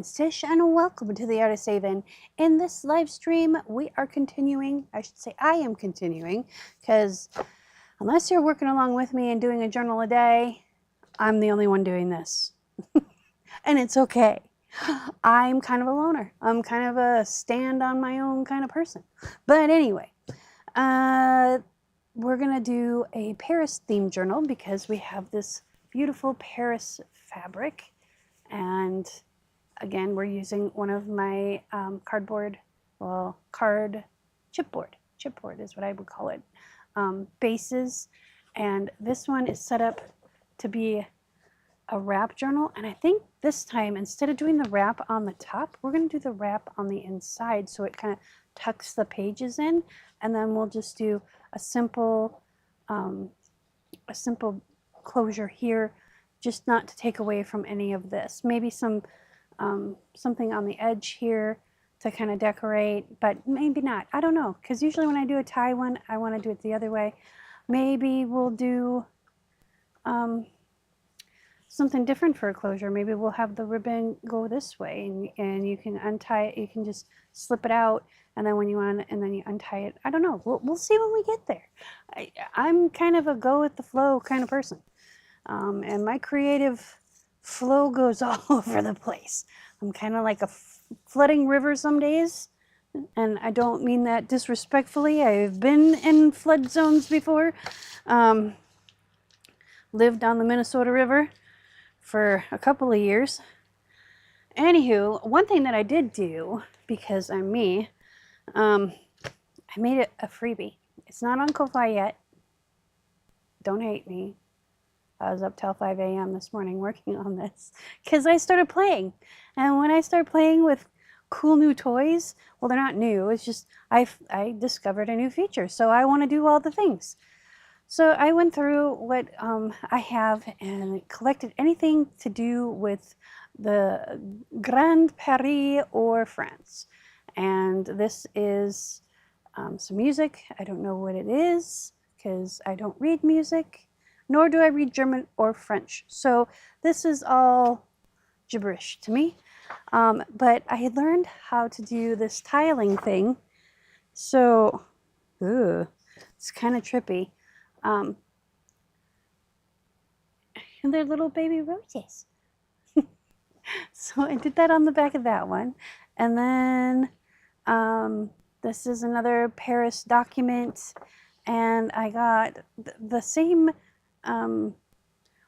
Tish and welcome to the Artist Haven. In this live stream, we are continuing, I should say I am continuing, because unless you're working along with me and doing a journal a day, I'm the only one doing this. And it's okay. I'm kind of a loner. I'm kind of a stand on my own kind of person. But anyway, we're going to do a Paris themed journal because we have this beautiful Paris fabric. And again, we're using one of my chipboard is what I would call it, bases. And this one is set up to be a wrap journal. And I think this time, instead of doing the wrap on the top, we're going to do the wrap on the inside so it kind of tucks the pages in. And then we'll just do a simple closure here, just not to take away from any of this. Maybe some something on the edge here to kind of decorate, but maybe not. I don't know, because usually when I do a tie one, I want to do it the other way. Maybe we'll do something different for a closure. Maybe we'll have the ribbon go this way, and you can untie it. You can just slip it out, and then when you want, and then you untie it. I don't know. We'll see when we get there. I'm kind of a go with the flow kind of person, and my creative flow goes all over the place. I'm kind of like a flooding river some days, and I don't mean that disrespectfully. I've been in flood zones before. Lived on the Minnesota River for a couple of years. Anywho, one thing that I did do, because I'm me, I made it a freebie. It's not on Ko-Fi yet. Don't hate me. I was up till 5 a.m. this morning working on this because I started playing. And when I start playing with cool new toys, well, they're not new. It's just I discovered a new feature. So I want to do all the things. So I went through what I have and collected anything to do with the Grand Paris or France. And this is some music. I don't know what it is because I don't read music, nor do I read German or French. So this is all gibberish to me. But I had learned how to do this tiling thing. So, it's kind of trippy. And they're little baby roses. So I did that on the back of that one. And then this is another Paris document. And I got the same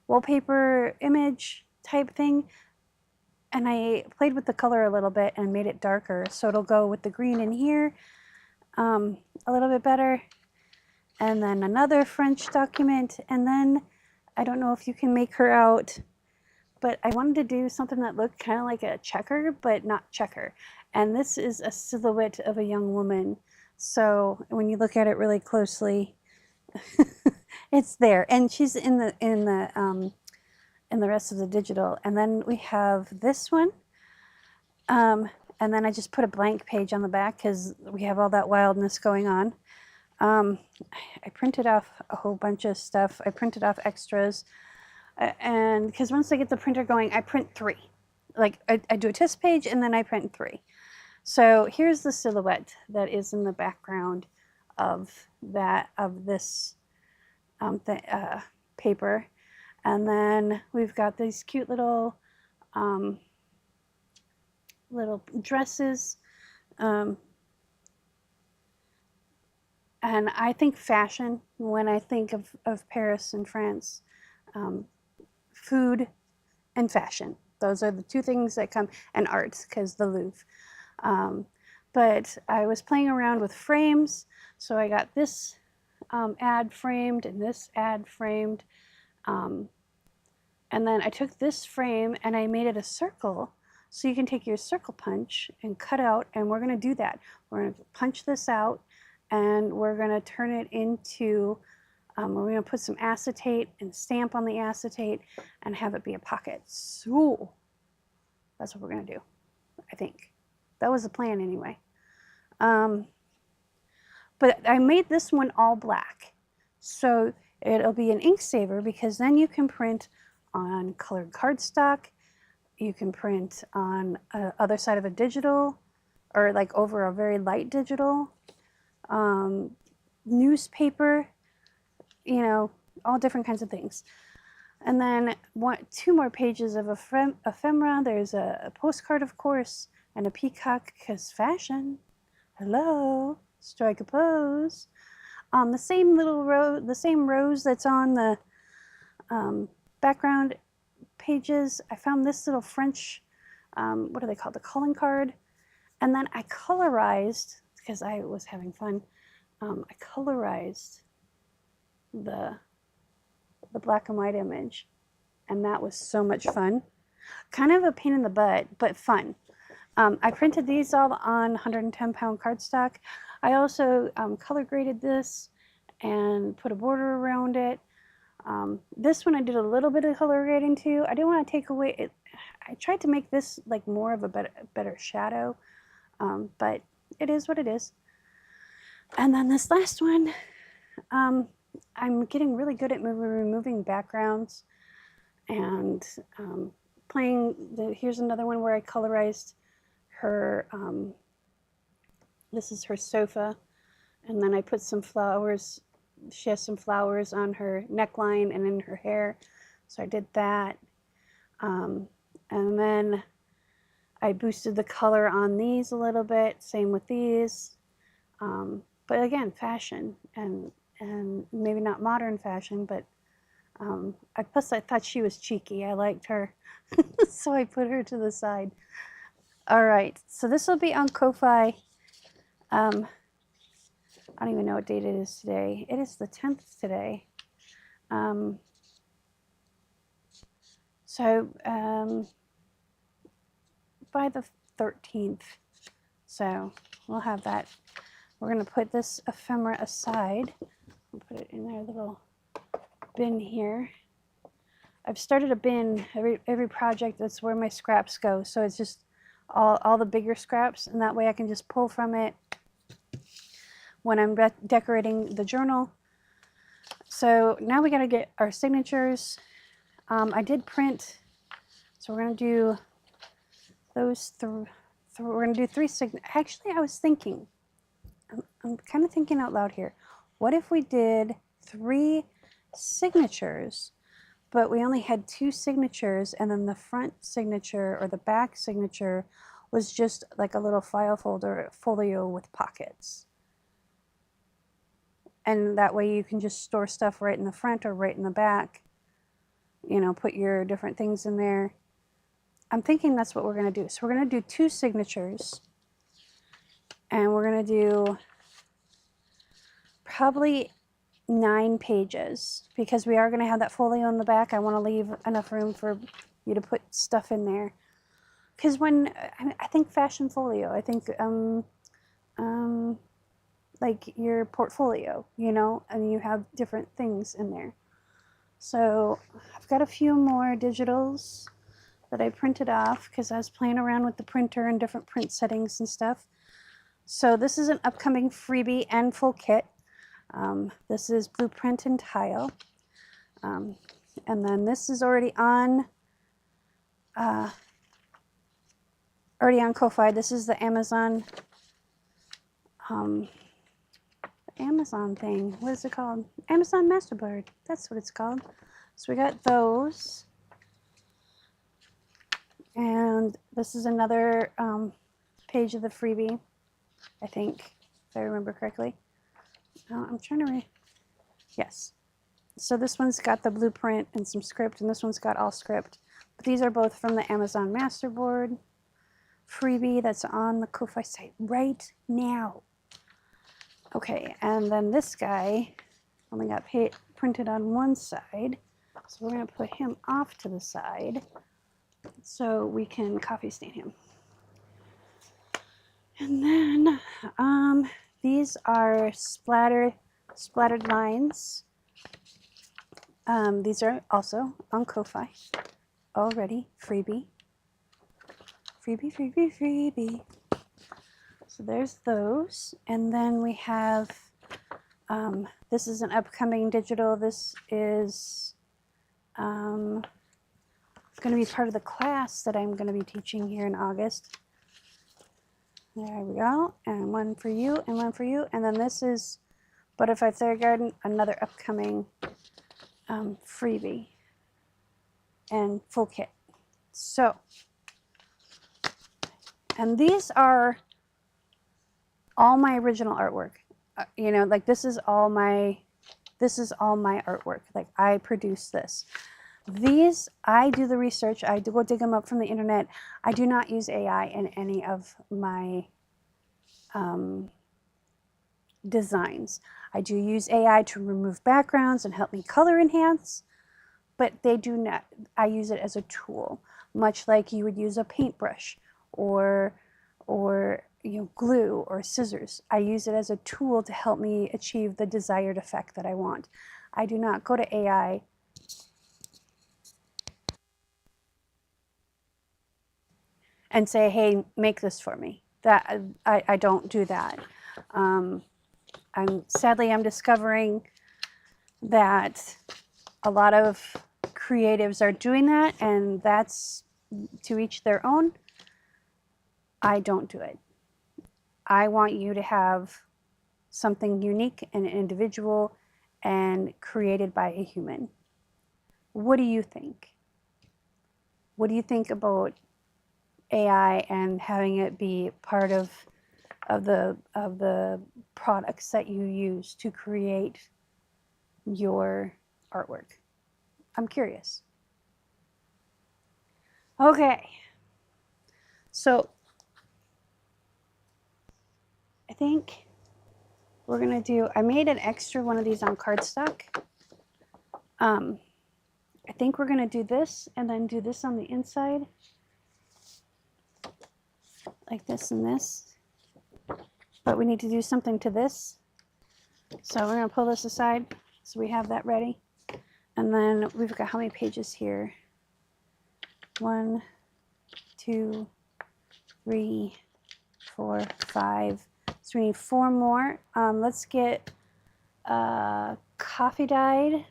wallpaper image type thing, and I played with the color a little bit and made it darker so it'll go with the green in here a little bit better. And then another French document, and then I don't know if you can make her out, but I wanted to do something that looked kind of like a checker but not checker, and this is a silhouette of a young woman. So when you look at it really closely, it's there, and she's in the rest of the digital. And then we have this one, and then I just put a blank page on the back because we have all that wildness going on. I printed off a whole bunch of stuff. I printed off extras, and because once I get the printer going, I print 3. Like I do a test page and then I print 3. So here's the silhouette that is in the background of this paper. And then we've got these cute little dresses. And I think fashion when I think of Paris and France. Food and fashion. Those are the 2 things that come, and art, because the Louvre. But I was playing around with frames, so I got this ad framed and this ad framed. And then I took this frame and I made it a circle, so you can take your circle punch and cut out, and we're going to do that. We're going to punch this out, and we're going to turn it into, we're going to put some acetate and stamp on the acetate and have it be a pocket. So that's what we're going to do, I think. That was the plan anyway. But I made this one all black. So it'll be an ink saver because then you can print on colored cardstock. you can print on the other side of a digital, or like over a very light digital, newspaper, you know, all different kinds of things. And then two more pages of ephemera. There's a postcard, of course, and a peacock, because fashion. Hello, strike a pose. The same little the same rose that's on the background pages. I found this little French, what do they call it? The calling card. And then I colorized, because I was having fun, I colorized the black and white image. And that was so much fun. Kind of a pain in the butt, but fun. I printed these all on 110-pound cardstock. I also color graded this and put a border around it. This one I did a little bit of color grading too. I didn't want to take away it. I tried to make this like more of a better shadow, but it is what it is. And then this last one, I'm getting really good at removing backgrounds and playing. Here's another one where I colorized her. This is her sofa, and then I put some flowers. She has some flowers on her neckline and in her hair, so I did that. And then I boosted the color on these a little bit. Same with these, but again, fashion and maybe not modern fashion, but plus I thought she was cheeky. I liked her, so I put her to the side. All right, so this will be on Ko-Fi. I don't even know what date it is today. It is the 10th today. By the 13th. So we'll have that. We're going to put this ephemera aside. I'll put it in their little bin here. I've started a bin. Every project, that's where my scraps go. So it's just all the bigger scraps, and that way I can just pull from it when I'm decorating the journal. So now we got to get our signatures. I did print, so we're going to do those we're going to do 3 signatures. Actually, I was thinking, I'm kind of thinking out loud here. What if we did 3 signatures, but we only had 2 signatures, and then the front signature or the back signature was just like a little file folio with pockets. And that way you can just store stuff right in the front or right in the back. You know, put your different things in there. I'm thinking that's what we're going to do. So we're going to do 2 signatures. And we're going to do probably 9 pages, because we are going to have that folio in the back. I want to leave enough room for you to put stuff in there. Because I think fashion folio, I think like your portfolio, you know, and you have different things in there. So I've got a few more digitals that I printed off because I was playing around with the printer and different print settings and stuff. So this is an upcoming freebie and full kit. This is blueprint and tile. And then this is already on Ko-Fi. This is the Amazon thing. What is it called? Amazon Masterboard. That's what it's called. So we got those. And this is another page of the freebie, I think, if I remember correctly. I'm trying to yes. So this one's got the blueprint and some script, and this one's got all script. But these are both from the Amazon Masterboard freebie that's on the Ko-Fi site right now. Okay, and then this guy only got printed on one side, so we're going to put him off to the side so we can copy stain him. And then these are splattered lines. These are also on Ko-Fi already. Freebie. Freebie, freebie, freebie. So there's those. And then we have, this is an upcoming digital. This is going to be part of the class that I'm going to be teaching here in August. There we go. And one for you and one for you. And then this is Butterfly Fairy Garden, another upcoming freebie and full kit. So, and these are all my original artwork. You know, like this is all my artwork. Like I produce this. These, I do the research. I do go dig them up from the internet. I do not use AI in any of my designs. I do use AI to remove backgrounds and help me color enhance, but they do not, I use it as a tool, much like you would use a paintbrush or you know, glue or scissors. I use it as a tool to help me achieve the desired effect that I want. I do not go to AI and say, hey, make this for me. That I don't do that. Sadly, I'm discovering that a lot of creatives are doing that, and that's to each their own. I don't do it. I want you to have something unique and individual and created by a human. What do you think? What do you think about AI and having it be part of the products that you use to create your artwork? I'm curious. Okay, so I think we're gonna do, I made an extra one of these on cardstock. I think we're gonna do this and then do this on the inside, like this and this. But we need to do something to this. So we're gonna pull this aside so we have that ready. And then we've got how many pages here? 1, 2, 3, 4, 5. So we need 4 more. Let's get coffee dyed,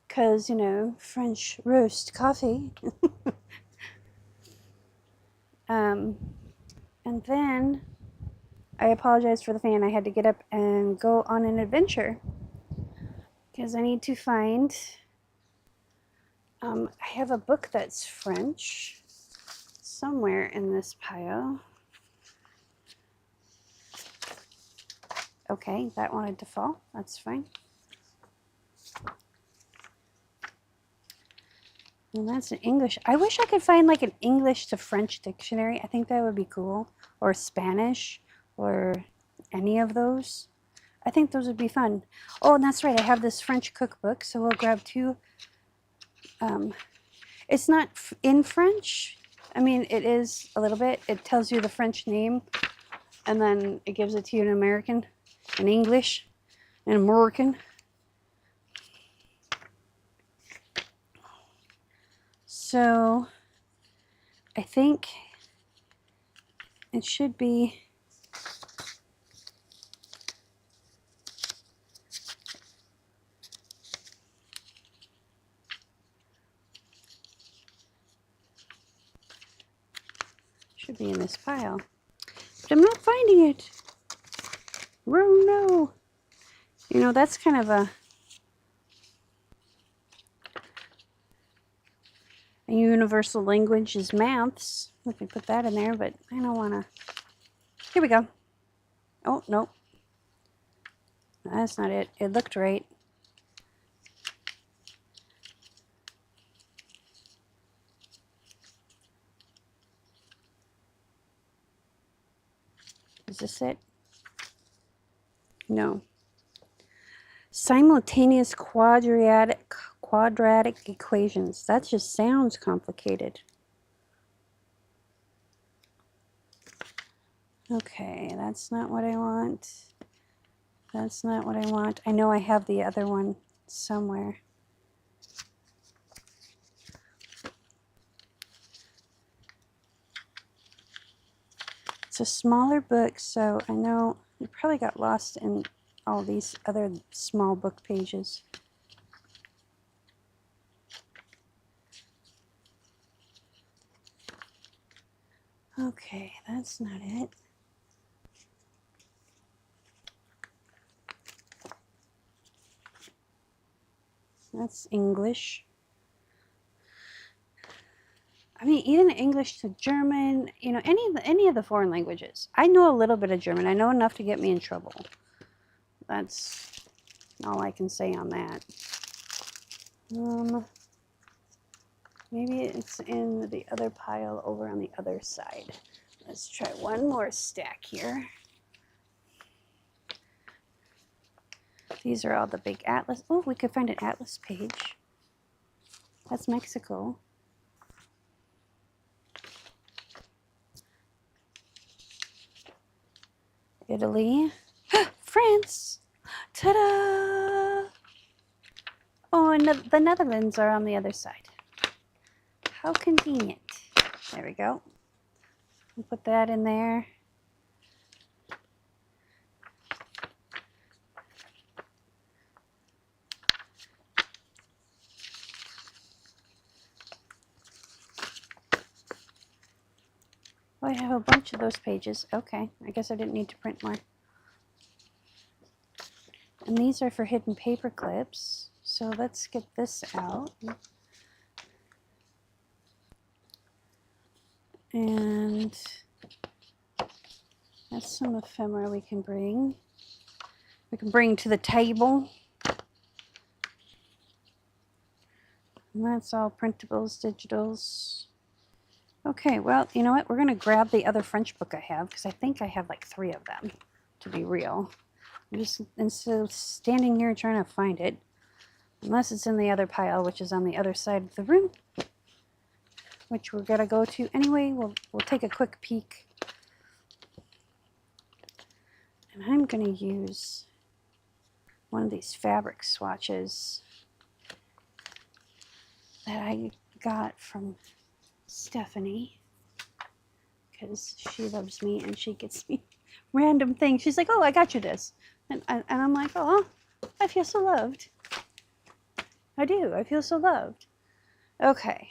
because, you know, French roast coffee. And then I apologize for the fan. I had to get up and go on an adventure because I need to find, I have a book that's French somewhere in this pile. Okay, that wanted to fall. That's fine. And that's an English. I wish I could find like an English to French dictionary. I think that would be cool. Or Spanish or any of those. I think those would be fun. Oh, and that's right. I have this French cookbook, so we'll grab 2. It's not in French. I mean, it is a little bit. It tells you the French name, and then it gives it to you in American, in English, in American. So I think it should be in this pile, but I'm not finding it. Oh no. You know, that's kind of a universal language is maths. We can put that in there, but I don't want to. Here we go. Oh, no. That's not it. It looked right. Is this it? No. Simultaneous quadratic equations. That just sounds complicated. Okay, that's not what I want. That's not what I want. I know I have the other one somewhere. It's a smaller book, so I know it probably got lost in all these other small book pages. Okay, that's not it. That's English. I mean, even English to German, you know, any of the foreign languages. I know a little bit of German. I know enough to get me in trouble. That's all I can say on that. Maybe it's in the other pile over on the other side. Let's try one more stack here. These are all the big atlas. Oh, we could find an atlas page. That's Mexico. Italy. France. Ta-da! Oh, and the Netherlands are on the other side. How convenient. There we go. We'll put that in there. Oh, I have a bunch of those pages. Okay, I guess I didn't need to print more. And these are for hidden paper clips. So let's get this out. And that's some ephemera we can bring. We can bring to the table. And that's all printables, digitals. Okay, well, you know what? We're going to grab the other French book I have, because I think I have like 3 of them, to be real. I'm just, instead of standing here trying to find it, unless it's in the other pile, which is on the other side of the room, which we're going to go to anyway. We'll take a quick peek. And I'm going to use one of these fabric swatches that I got from Stephanie, because she loves me and she gets me random things. She's like, oh, I got you this. And I'm like, oh, I feel so loved. I do. I feel so loved. Okay.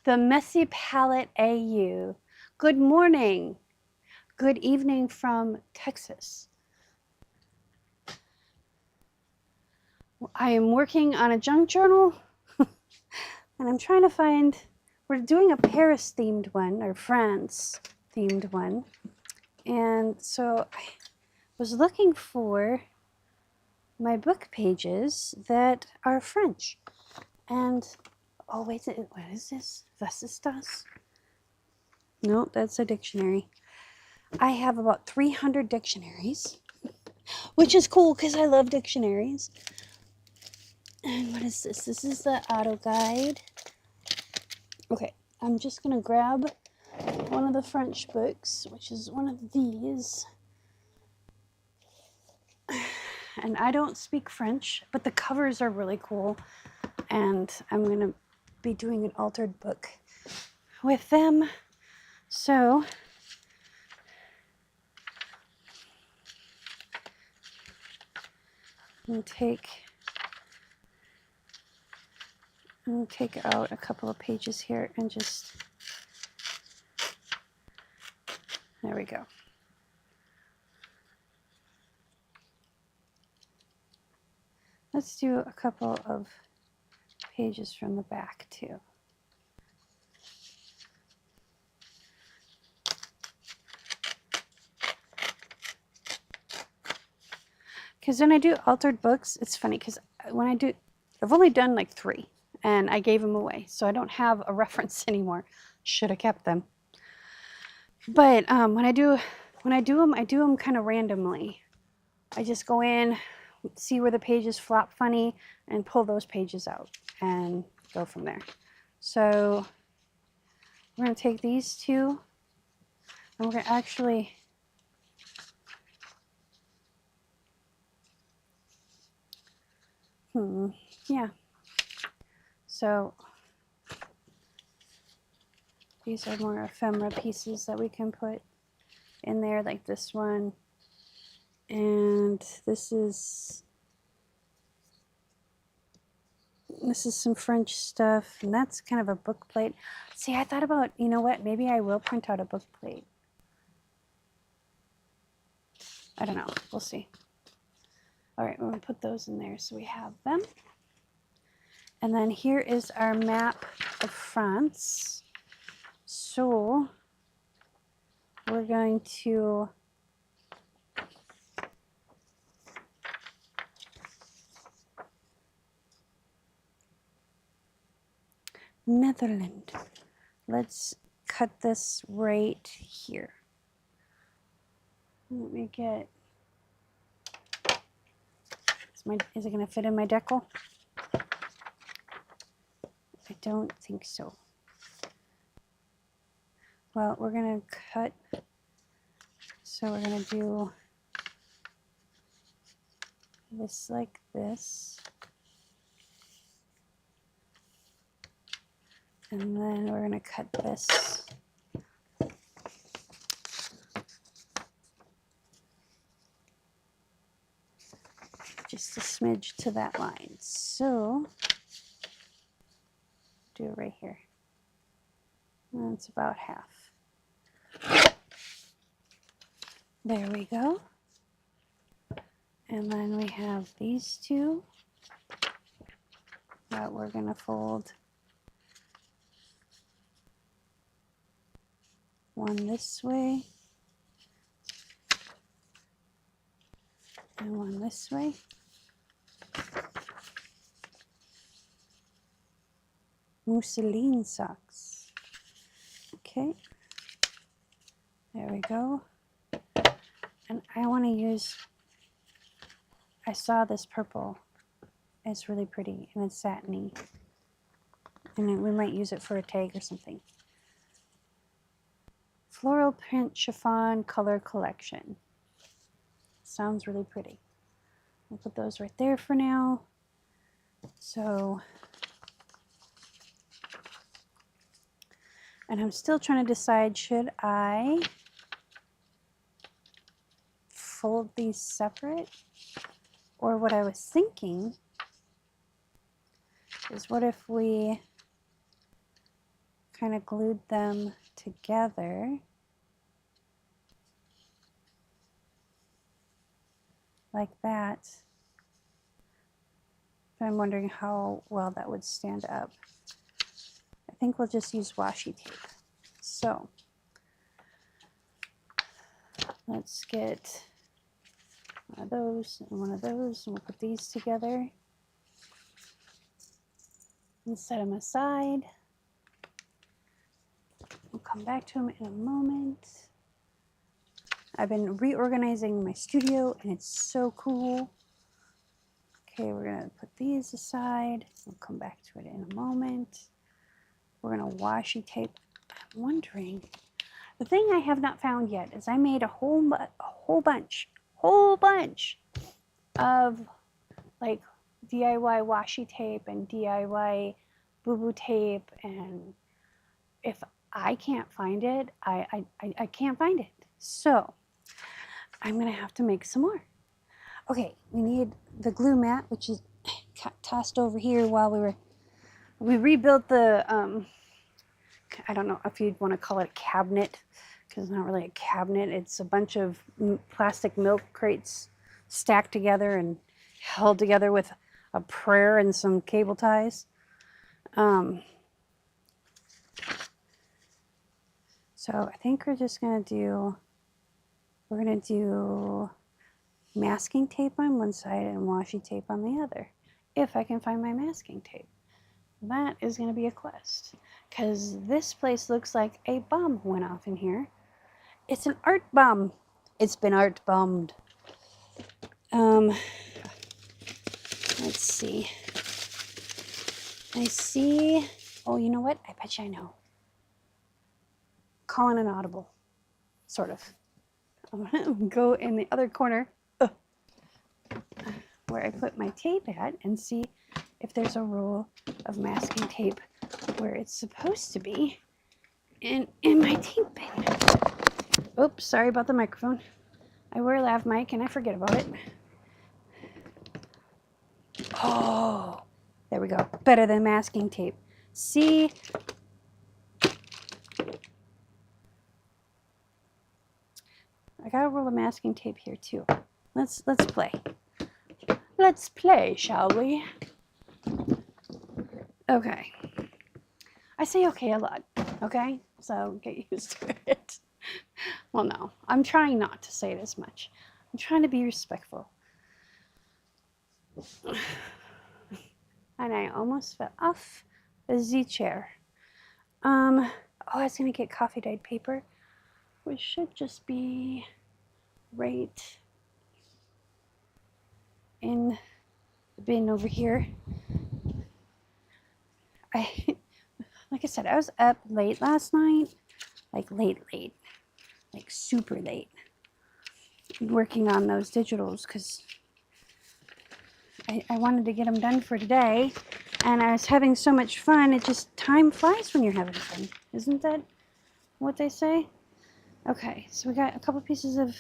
The Messy Palette AU. Good morning. Good evening from Texas. I am working on a junk journal and I'm trying to find, we're doing a Paris themed one, or France themed one. And so I was looking for my book pages that are French. And, oh wait, what is this? Vesistas? No, that's a dictionary. I have about 300 dictionaries, which is cool because I love dictionaries. And what is this? This is the auto guide. Okay, I'm just going to grab one of the French books, which is one of these. And I don't speak French, but the covers are really cool. And I'm going to be doing an altered book with them. So I'm going to take out a couple of pages here and just, there we go. Let's do a couple of pages from the back too. Because when I do altered books, it's funny because when I do, I've only done like 3 and I gave them away. So I don't have a reference anymore. Should have kept them. But when I do them, I do them kind of randomly. I just go in, see where the pages flop funny, and pull those pages out and go from there. So we're going to take these 2 and we're going to actually yeah. So these are more ephemera pieces that we can put in there, like this one. And this is This is some French stuff, and that's kind of a book plate. See, I thought about, you know what, maybe I will print out a book plate. I don't know, we'll see. All right, we're gonna put those in there so we have them. And then here is our map of France. So we're going to Netherlands. Let's cut this right here. Let me get, is it going to fit in my decal? I don't think so. Well, we're going to cut, so we're going to do this like this. And then we're going to cut this. Just a smidge to that line. So, do it right here. And it's about half. There we go. And then we have these two that we're going to fold. One this way and one this way. Mousseline socks. Okay, there we go. And I want to use, I saw this purple. It's really pretty and it's satiny. And we might use it for a tag or something. Floral print chiffon color collection. Sounds really pretty. I'll put those right there for now. So, and I'm still trying to decide, should I fold these separate? Or what I was thinking is, what if we kind of glued them together like that? But I'm wondering how well that would stand up. I think we'll just use washi tape. So let's get one of those and one of those, and we'll put these together and set them aside. We'll come back to them in a moment. I've been reorganizing my studio and it's so cool. Okay, we're gonna put these aside. We'll come back to it in a moment. We're gonna washi tape. I'm wondering, the thing I have not found yet is I made a whole bunch of like DIY washi tape and DIY boo-boo tape, and if I can't find it, I can't find it. So I'm gonna have to make some more. Okay, we need the glue mat, which is tossed over here while we rebuilt the, I don't know if you'd want to call it a cabinet, because it's not really a cabinet. It's a bunch of plastic milk crates stacked together and held together with a prayer and some cable ties. So I think we're just going to do masking tape on one side and washi tape on the other, if I can find my masking tape. That is going to be a quest, because this place looks like a bomb went off in here. It's an art bomb. It's been art bombed. Let's see. I see, oh, you know what? I bet you I know. Calling an audible, sort of. I'm gonna go in the other corner where I put my tape at and see if there's a roll of masking tape where it's supposed to be in my tape bin. Oops, sorry about the microphone. I wear a lav mic and I forget about it. Oh, There we go. Better than masking tape. See? I got a roll of masking tape here too. Let's play. Let's play, shall we? Okay. I say okay a lot, okay? So get used to it. Well, no, I'm trying not to say it as much. I'm trying to be respectful. And I almost fell off the Z chair. Oh, I was gonna get coffee dyed paper, which should just be right in the bin over here. Like I said, I was up late last night, like late, like super late, working on those digitals because I wanted to get them done for today, and I was having so much fun. It just, time flies when you're having fun. Isn't that what they say? Okay, so we got a couple pieces of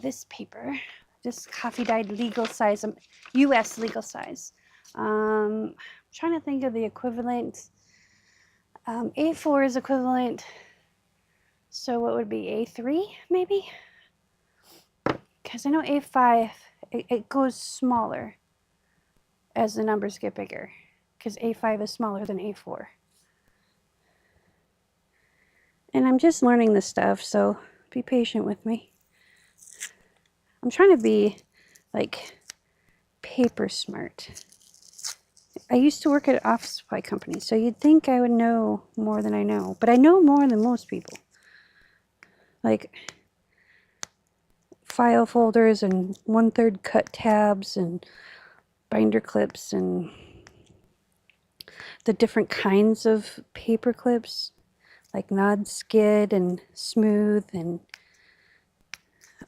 this paper, this coffee dyed legal size, US legal size. I'm trying to think of the equivalent. A4 is equivalent, so what would be A3 maybe? Because I know A5, it goes smaller as the numbers get bigger, because A5 is smaller than A4. And I'm just learning this stuff, so be patient with me. I'm trying to be like paper smart. I used to work at an office supply company, so you'd think I would know more than I know, but I know more than most people. Like file folders and 1/3 cut tabs and binder clips and the different kinds of paper clips, like nod skid and smooth. And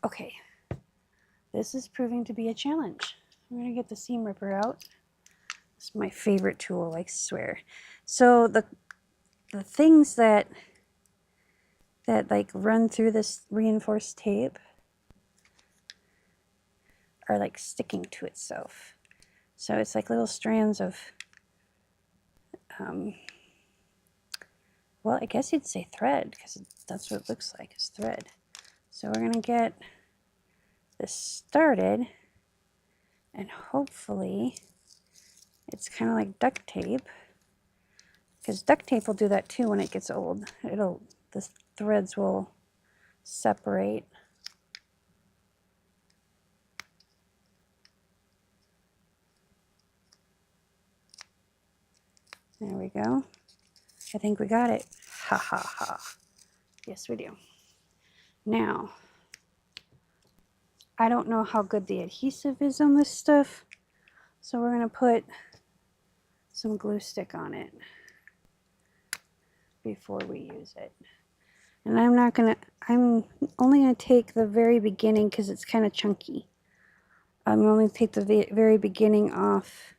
okay, this is proving to be a challenge. I'm gonna get the seam ripper out. It's my favorite tool, I swear. So the things that like run through this reinforced tape are like sticking to itself. So it's like little strands of, well, I guess you'd say thread, because that's what it looks like, is thread. So we're gonna get this started, and hopefully it's kind of like duct tape, because duct tape will do that too when it gets old. The threads will separate. There we go. I think we got it. Ha ha ha. Yes, we do. Now, I don't know how good the adhesive is on this stuff, so we're going to put some glue stick on it before we use it. And I'm only going to take the very beginning because it's kind of chunky. I'm only take the very beginning off.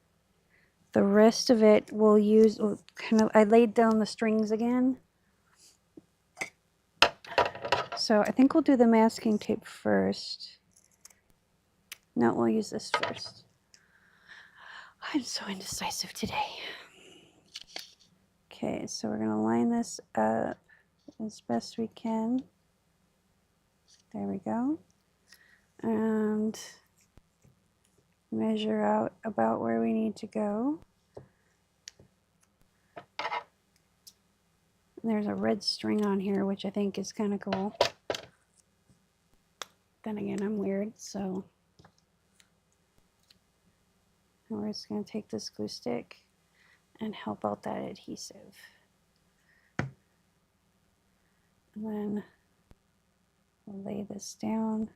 The rest of it we'll use, I laid down the strings again. So I think we'll do the masking tape first. No, we'll use this first. I'm so indecisive today. Okay, so we're going to line this up as best we can. There we go. And measure out about where we need to go. And there's a red string on here, which I think is kind of cool. Then again, I'm weird, so we're just going to take this glue stick and help out that adhesive. And then we'll lay this down,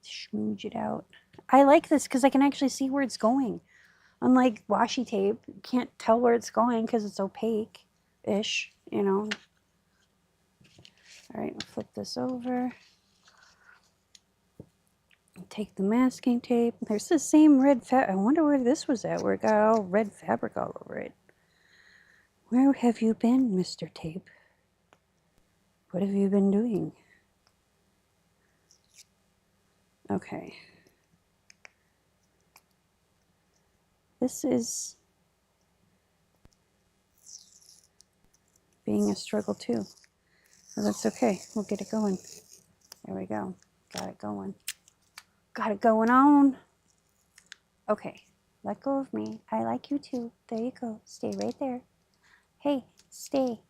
smooch it out. I like this because I can actually see where it's going. Unlike washi tape, you can't tell where it's going because it's opaque-ish, you know. All right, we'll flip this over. Take the masking tape. There's the same red fabric. I wonder where this was at, where it got all red fabric all over it. Where have you been, Mr. Tape? What have you been doing? Okay. This is being a struggle too. But that's okay. We'll get it going. There we go. Got it going. Got it going on. Okay. Let go of me. I like you too. There you go. Stay right there. Hey, stay.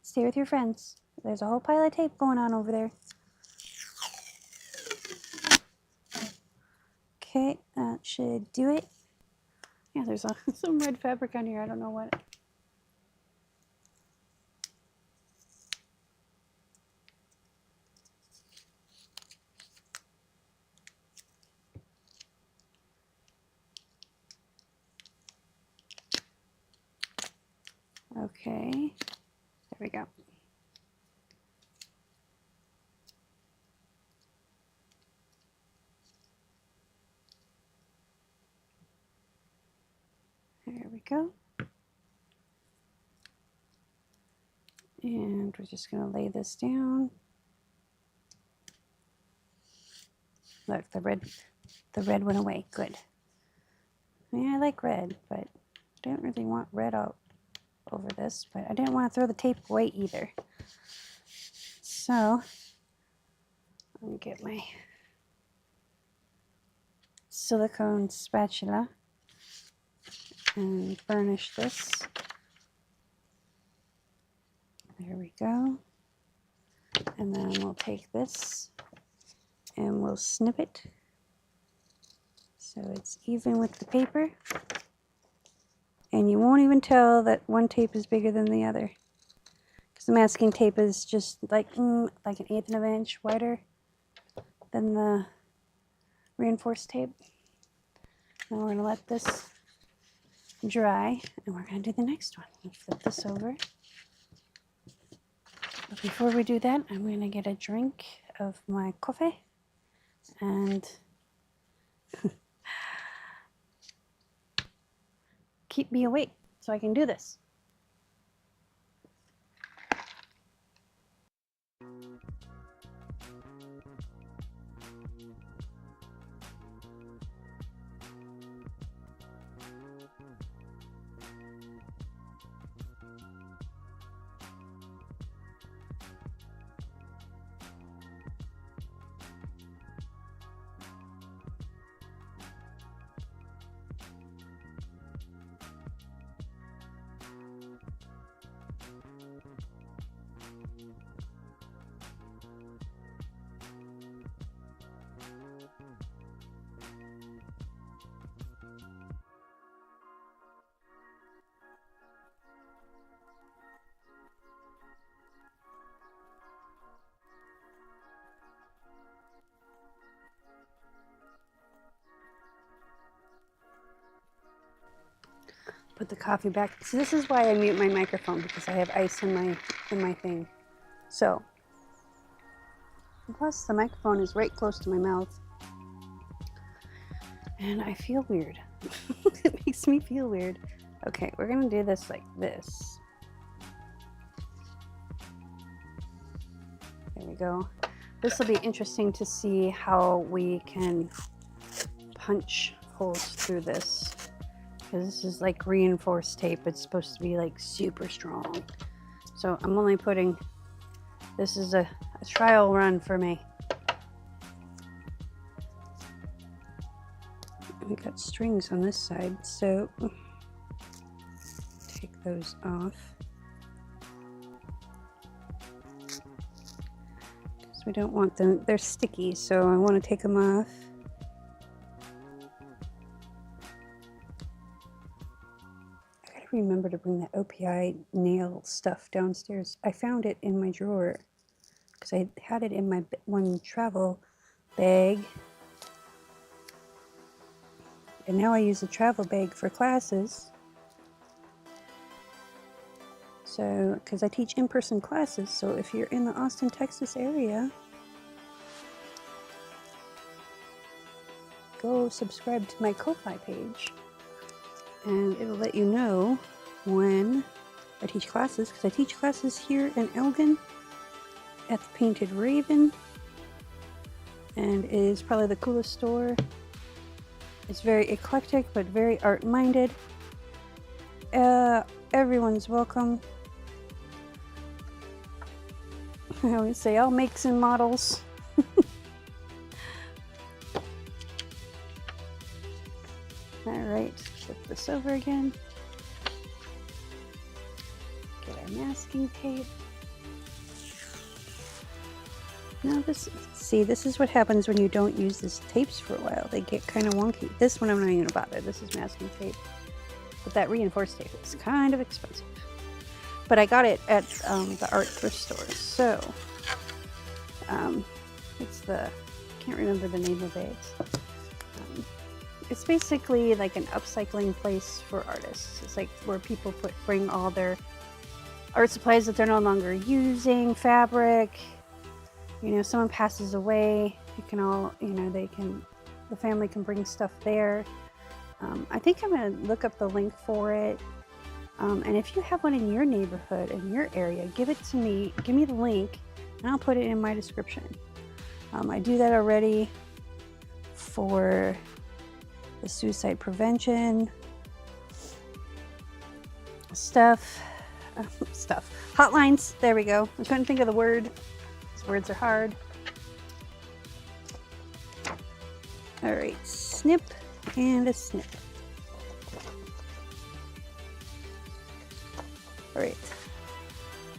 Stay with your friends. There's a whole pile of tape going on over there. Okay, that should do it. Yeah, there's some red fabric on here. I don't know what. Okay, there we go. There we go. And we're just going to lay this down. Look, the red went away. Good. Yeah, I like red, but I don't really want red out over this, but I didn't want to throw the tape away either. So, let me get my silicone spatula and burnish this. There we go. And then we'll take this and we'll snip it so it's even with the paper. And you won't even tell that one tape is bigger than the other, because the masking tape is just like an 1/8 of an inch wider than the reinforced tape. Now we're going to let this dry and we're going to do the next one. We'll flip this over. But before we do that, I'm going to get a drink of my coffee and keep me awake so I can do this. Put the coffee back. So this is why I mute my microphone, because I have ice in my thing. So, plus the microphone is right close to my mouth, and I feel weird. It makes me feel weird. Okay, we're gonna do this like this. There we go. This will be interesting to see how we can punch holes through this, because this is like reinforced tape. It's supposed to be like super strong. So I'm only putting, this is a trial run for me. We got strings on this side, so take those off. Because we don't want them, they're sticky, so I want to take them off. I gotta remember to bring that OPI nail stuff downstairs. I found it in my drawer because I had it in my one travel bag. And now I use a travel bag for classes. So, because I teach in-person classes, so if you're in the Austin, Texas area, go subscribe to my Ko-Fi page. And it'll let you know when I teach classes, because I teach classes here in Elgin at the Painted Raven. and it is probably the coolest store. It's very eclectic, but very art-minded. Everyone's welcome. I always say all makes and models. Alright, flip this over again. Get our masking tape. Now this is what happens when you don't use these tapes for a while. They get kind of wonky. This one I'm not even gonna bother. This is masking tape. But that reinforced tape is kind of expensive. But I got it at the art thrift store. So it's the, can't remember the name of it. It's basically like an upcycling place for artists. It's like where people bring all their art supplies that they're no longer using, fabric. You know, someone passes away, you can all, you know, the family can bring stuff there. I think I'm gonna look up the link for it. And if you have one in your neighborhood, in your area, give it to me, give me the link, and I'll put it in my description. I do that already for the suicide prevention stuff. Hotlines, there we go. I couldn't think of the word. These words are hard. All right, snip and a snip. All right,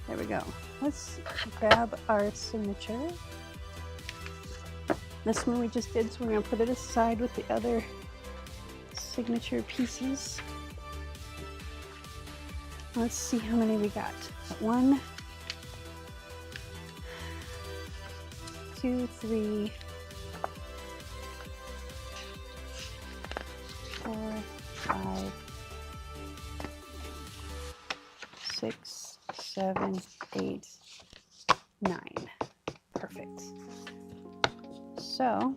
there we go. Let's grab our signature. This one we just did, so we're gonna put it aside with the other signature pieces. Let's see how many we got. 1, 2, 3, 4, 5, 6, 7, 8, 9. Perfect. So,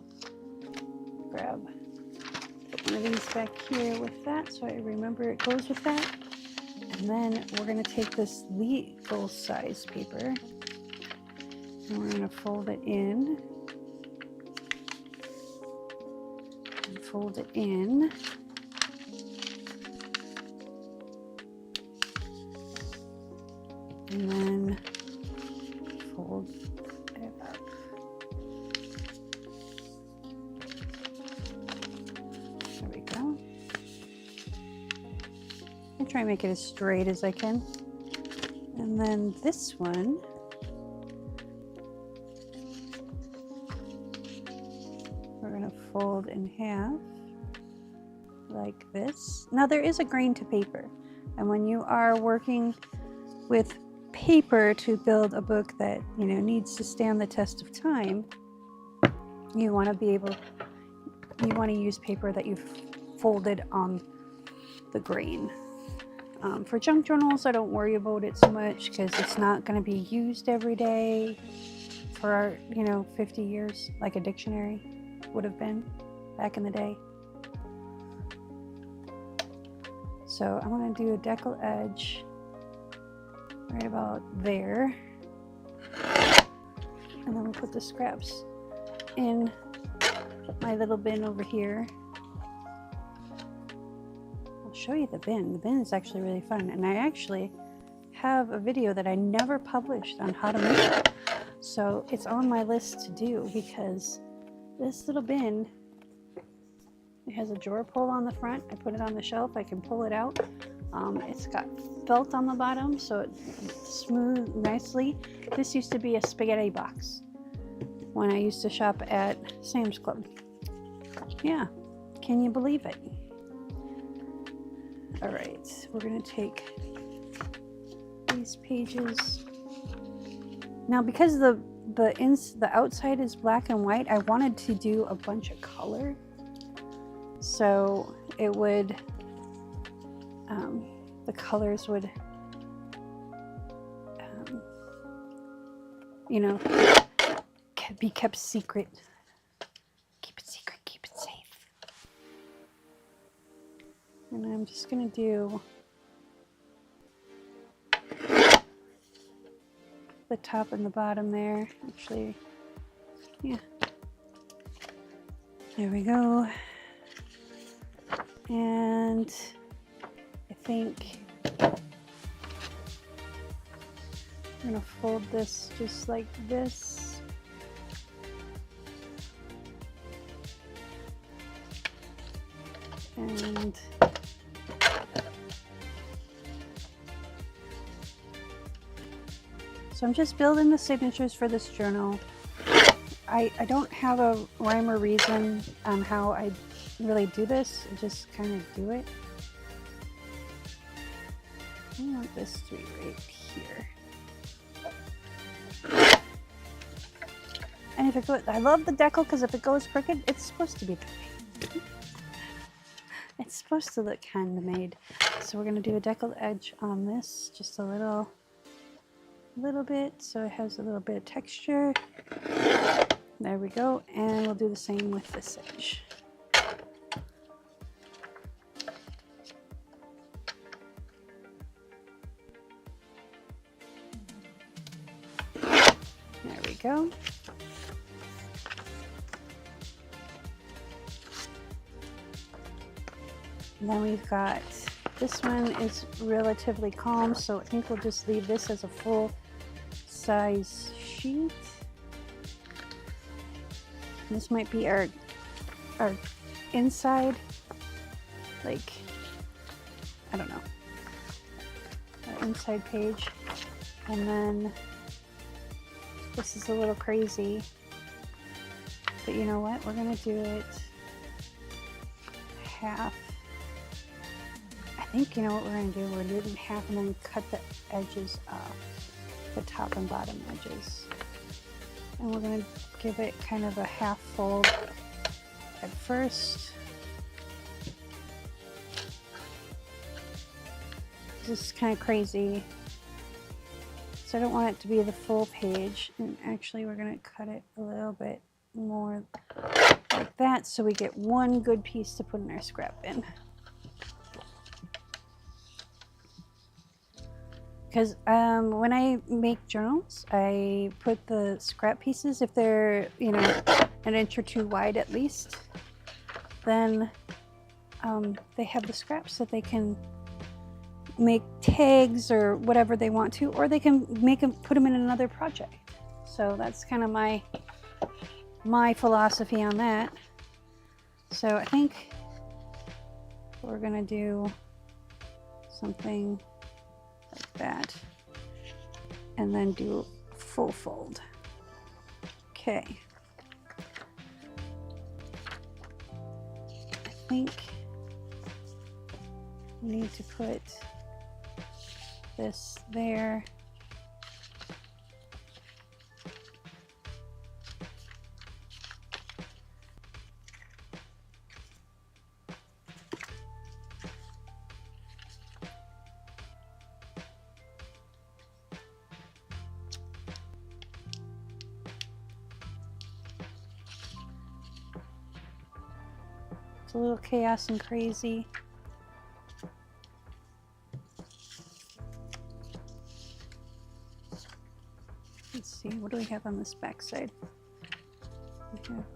grab, put one of these back here with that so I remember it goes with that. And then we're going to take this legal size paper and we're going to fold it in. And fold it in. And then fold it up. There we go. I try and make it as straight as I can. And then this one, we're going to fold in half like this. Now there is a grain to paper, and when you are working with paper to build a book that, you know, needs to stand the test of time, you want to be able, you want to use paper that you've folded on the grain. For junk journals, I don't worry about it so much because it's not going to be used every day for, you know, 50 years, like a dictionary would have been back in the day. So I'm going to do a decal edge right about there, and then we'll put the scraps in my little bin over here. I'll show you the bin. The bin is actually really fun, and I actually have a video that I never published on how to make it, so it's on my list to do, because this little bin, it has a drawer pull on the front. I put it on the shelf, I can pull it out. It's got felt on the bottom, so it's smooth nicely. This used to be a spaghetti box when I used to shop at Sam's Club. Yeah, can you believe it? All right, we're gonna take these pages. Now, because the outside is black and white, I wanted to do a bunch of color, so it would, the colors would, you know, be kept secret. Keep it secret, keep it safe. And I'm just gonna do the top and the bottom there. Actually, yeah, There we go. And I think I'm gonna fold this just like this. And so I'm just building the signatures for this journal. I don't have a rhyme or reason on how I really do this. I just kind of do it. I want this to be right here. And if it goes, I love the decal because if it goes crooked, it's supposed to be crooked. It's supposed to look kind of made. So we're going to do a deckled edge on this, just a little bit, so it has a little bit of texture. There we go, and we'll do the same with this edge. There we go. And then we've got, this one is relatively calm, so I think we'll just leave this as a full size sheet. And this might be our inside, like, I don't know, our inside page. And then this is a little crazy, but you know what? We're gonna do it half. I think you know what we're gonna do. We're gonna do it in half and then cut the edges off, the top and bottom edges. And we're gonna give it kind of a half fold at first. This is kind of crazy. So I don't want it to be the full page. And actually we're gonna cut it a little bit more like that so we get one good piece to put in our scrap bin. Because when I make journals, I put the scrap pieces, if they're, you know, an inch or two wide at least, then they have the scraps that they can make tags or whatever they want to, or they can make them, put them in another project. So that's kind of my philosophy on that. So I think we're gonna do something like that, and then do full fold. Okay. I think we need to put this there. It's a little chaos and crazy. Let's see, what do we have on this back side? We have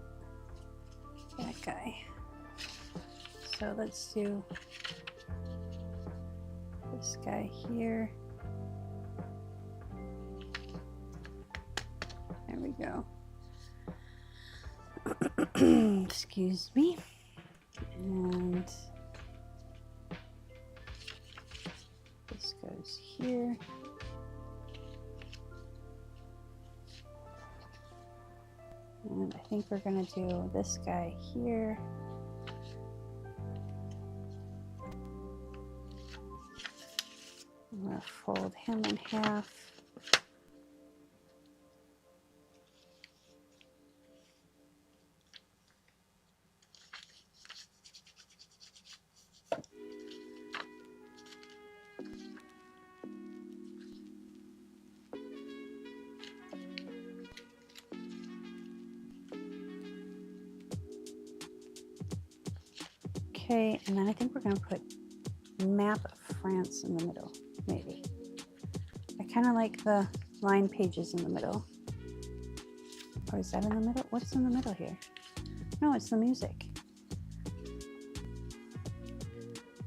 that guy. So let's do this guy here. There we go. Excuse me. And this goes here. And I think we're going to do this guy here. I'm going to fold him in half. Okay, and then I think we're going to put map of France in the middle, maybe. I kind of like the line pages in the middle. Or is that in the middle? What's in the middle here? No, it's the music.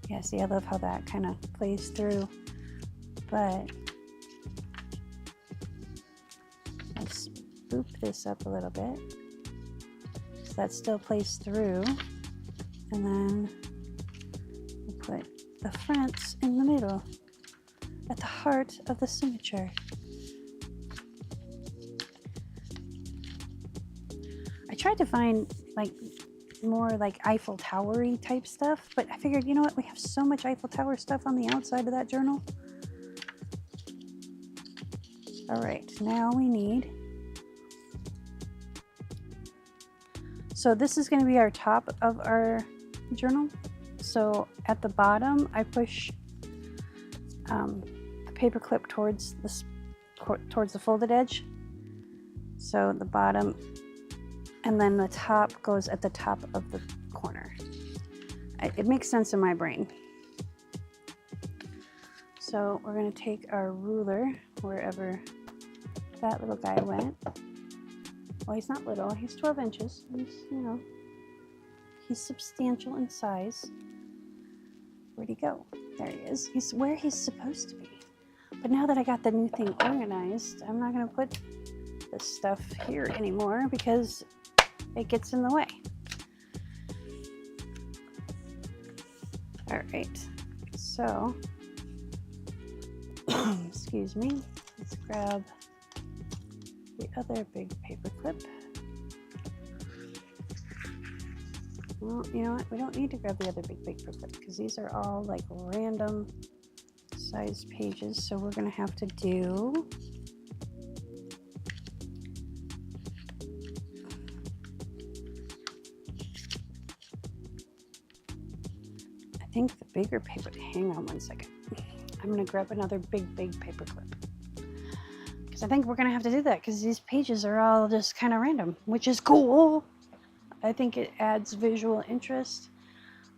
Yeah, see, I love how that kind of plays through. But let's boop this up a little bit. So that still plays through. And then we'll put the fronts in the middle, at the heart of the signature. I tried to find like more like Eiffel Tower-y type stuff, but I figured, you know what, we have so much Eiffel Tower stuff on the outside of that journal. All right, now we need, so this is going to be our top of our journal. So at the bottom, I push the paper clip towards the folded edge. So the bottom, and then the top goes at the top of the corner. It makes sense in my brain. So we're going to take our ruler wherever that little guy went. Well, he's not little, he's 12 inches. He's, you know, he's substantial in size. Where'd he go? There he is. He's where he's supposed to be. But now that I got the new thing organized, I'm not going to put this stuff here anymore because it gets in the way. All right, so, excuse me, let's grab the other big paper clip. Well, you know what, we don't need to grab the other big paper clip because these are all like random sized pages, so we're gonna have to do I think the bigger paper, hang on one second. I'm gonna grab another big paper clip. Because I think we're gonna have to do that because these pages are all just kind of random, which is cool. I think it adds visual interest.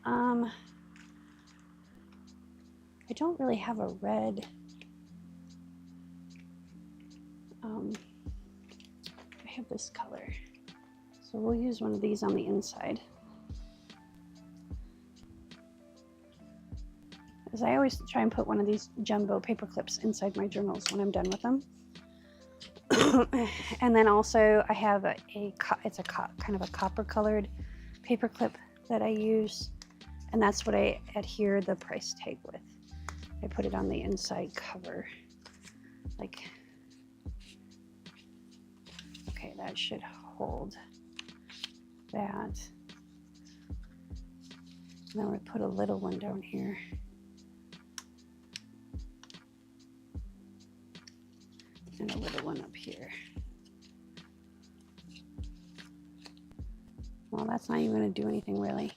I don't really have a red. I have this color. So we'll use one of these on the inside. Because I always try and put one of these jumbo paper clips inside my journals when I'm done with them. And then also I have kind of a copper colored paper clip that I use, and that's what I adhere the price tag with. I put it on the inside cover. Like, okay, that should hold that. And then we put a little one down here. And a little one up here. Well, that's not even going to do anything really,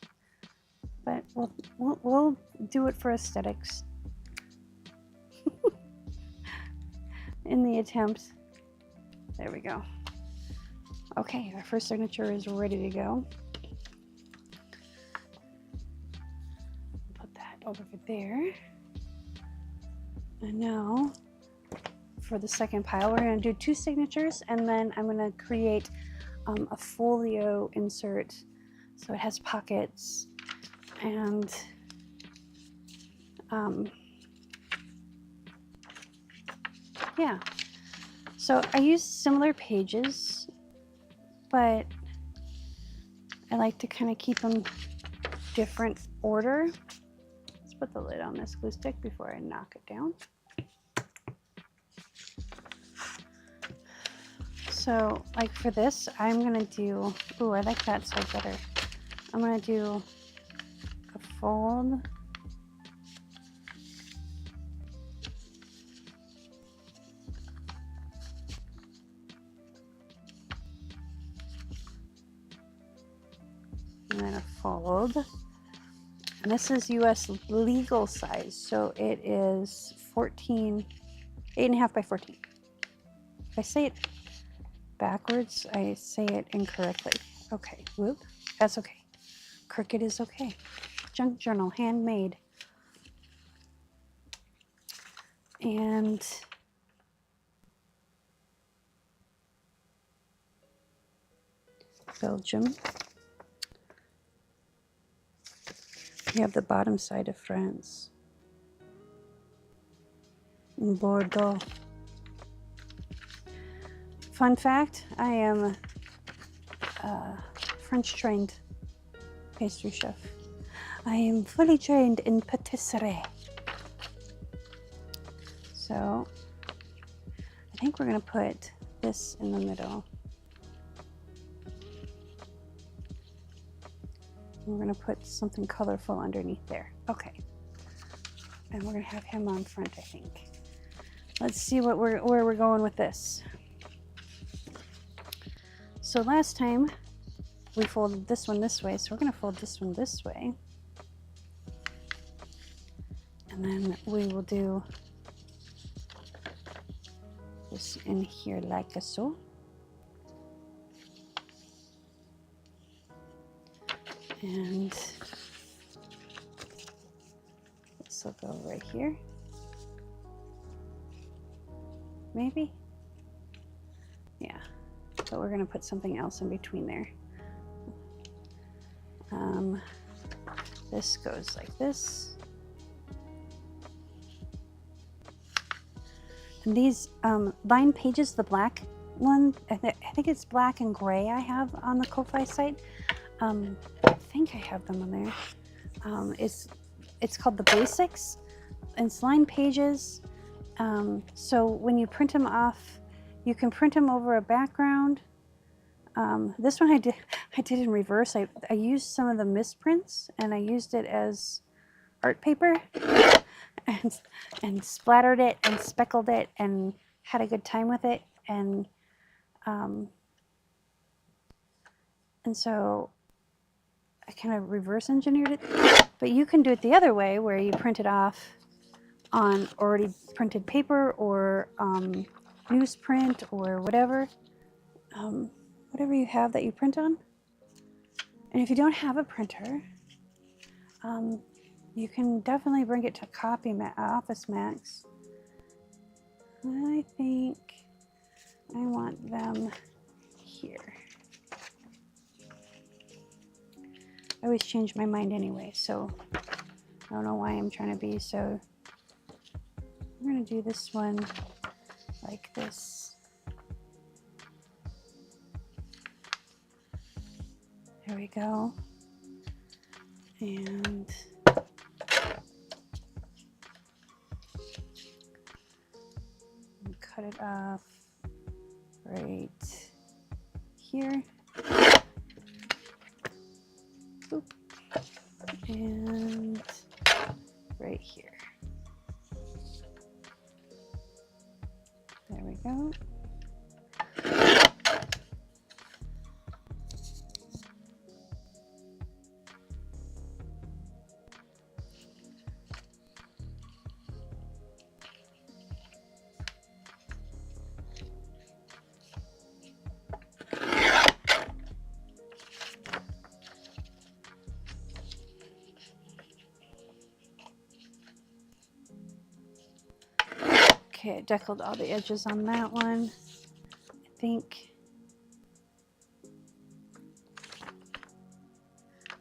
but we'll do it for aesthetics. In the attempt. There we go. Okay, our first signature is ready to go. Put that over there. And now for the second pile, we're going to do 2 signatures, and then I'm going to create a folio insert so it has pockets and yeah. So I use similar pages, but I like to kind of keep them different order. Let's put the lid on this glue stick before I knock it down. So like for this, I'm gonna do, ooh, I like that side better. I'm gonna do a fold. And then a fold. And this is US legal size, so it is 8.5 by 14. If I say it backwards, I say it incorrectly. Okay, whoop, that's okay. Crooked is okay. Junk journal, handmade. And Belgium. You have the bottom side of France. In Bordeaux. Fun fact, I am French trained pastry chef. I am fully trained in patisserie. So I think we're gonna put this in the middle. We're gonna put something colorful underneath there. Okay. And we're gonna have him on front, I think. Let's see where we're going with this. So last time we folded this one this way, so we're gonna fold this one this way. And then we will do this in here like so. And this will go right here. Maybe? Yeah, but we're gonna put something else in between there. This goes like this. And these line pages, the black one, I think it's black and gray I have on the Ko-Fi site. I think I have them on there. It's called the Basics. It's line pages. So when you print them off, you can print them over a background. This one I did in reverse. I used some of the misprints and I used it as art paper and splattered it and speckled it and had a good time with it. And so I kind of reverse engineered it. But you can do it the other way where you print it off on already printed paper or newsprint or whatever. Whatever you have that you print on. And if you don't have a printer, you can definitely bring it to Office Max. I think I want them here. I always change my mind anyway, so I don't know why I'm trying to be so. I'm gonna do this one like this. There we go. And cut it off right here. Boop. And right here. There we go. Okay, I deckled all the edges on that one. I think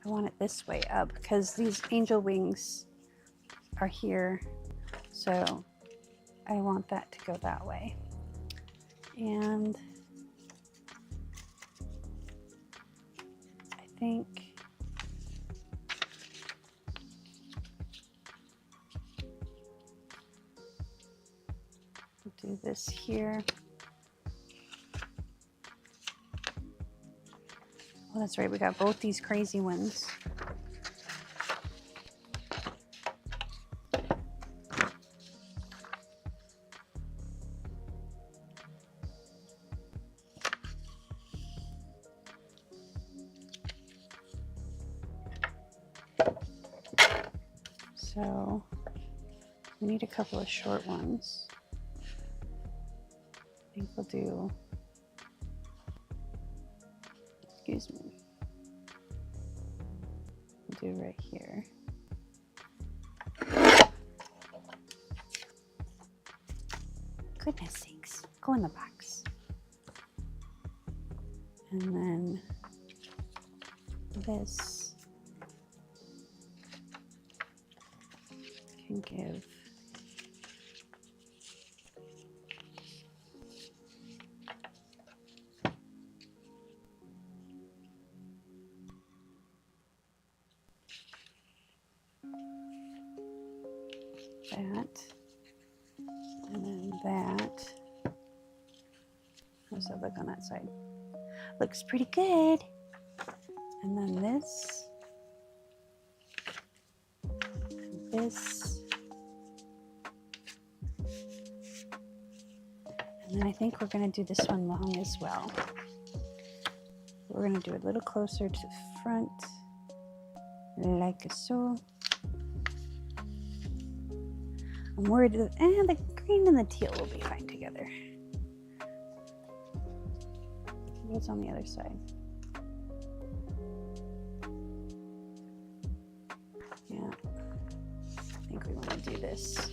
I want it this way up because these angel wings are here. So I want that to go that way. And I think do this here. Oh, that's right, we got both these crazy ones. So we need a couple of short ones. I think we'll do, excuse me, we'll do right here. Goodness sakes, go in the box. And then this think of that, and then that. How's that look on that side? Looks pretty good. And then this, and this, and then I think we're going to do this one long as well. We're going to do it a little closer to the front, like so. I'm worried that the green and the teal will be fine together. What's on the other side? Yeah, I think we want to do this.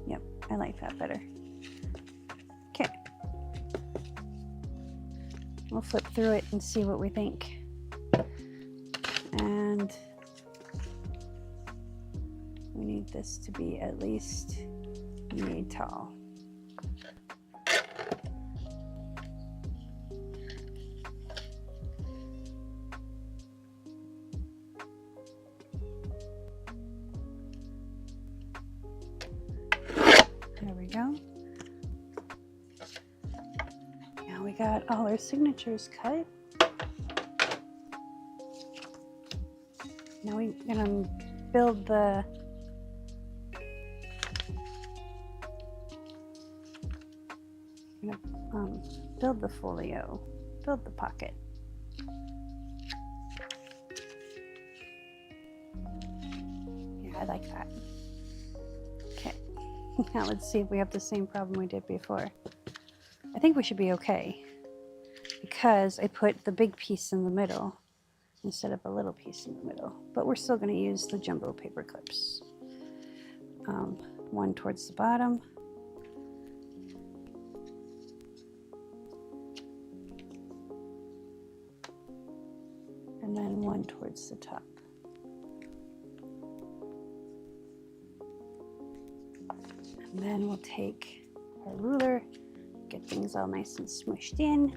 Yep, I like that better. Okay. We'll flip through it and see what we think. And we need this to be at least knee tall. There we go. Now we got all our signatures cut. Now we're gonna build the build the folio, build the pocket. Yeah, I like that. Okay, now let's see if we have the same problem we did before. I think we should be okay because I put the big piece in the middle instead of a little piece in the middle, but we're still going to use the jumbo paper clips. One towards the bottom. And then one towards the top. And then we'll take our ruler, get things all nice and smushed in.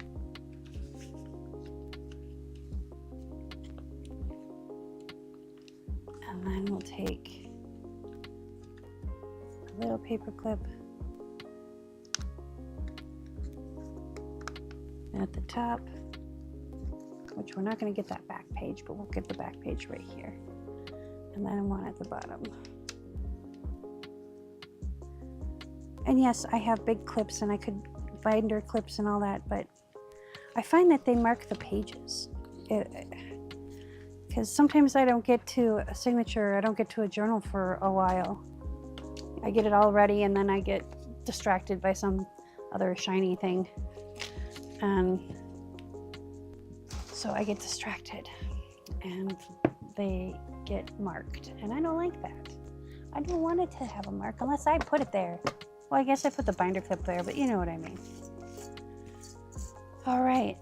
And then we'll take a little paper clip at the top, which we're not going to get that back page, but we'll get the back page right here. And then one at the bottom. And yes, I have big clips and I could binder clips and all that, but I find that they mark the pages. Because sometimes I don't get to a signature, I don't get to a journal for a while. I get it all ready and then I get distracted by some other shiny thing. And so I get distracted and they get marked. And I don't like that. I don't want it to have a mark unless I put it there. Well, I guess I put the binder clip there, but you know what I mean. All right.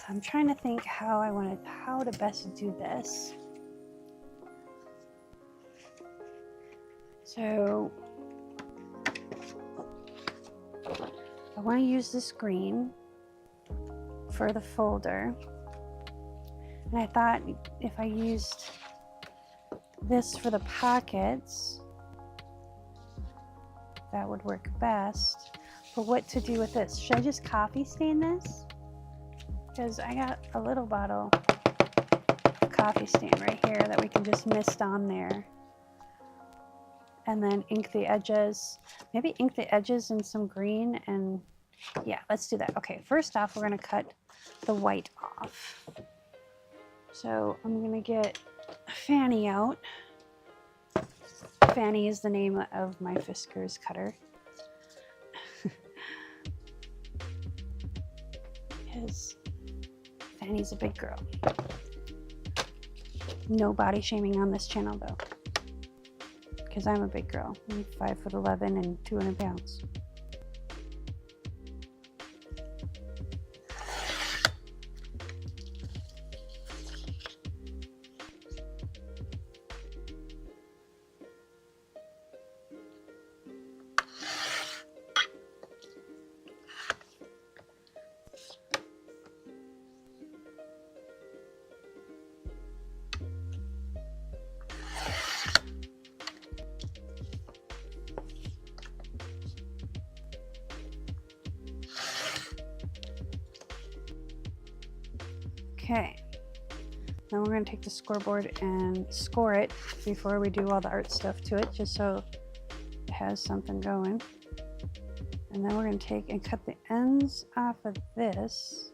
I'm trying to think how to best do this. So I want to use this green for the folder. And I thought if I used this for the pockets, that would work best. But what to do with this? Should I just coffee stain this? Because I got a little bottle of coffee stain right here that we can just mist on there. And then ink the edges. Maybe ink the edges in some green and yeah, let's do that. Okay, first off, we're gonna cut the white off. So I'm gonna get Fanny out. Fanny is the name of my Fiskars cutter. Because Fanny's a big girl. No body shaming on this channel though. Because I'm a big girl. I'm 5'11" and 200 pounds. Okay. Now we're going to take the scoreboard and score it before we do all the art stuff to it, just so it has something going. And then we're going to take and cut the ends off of this.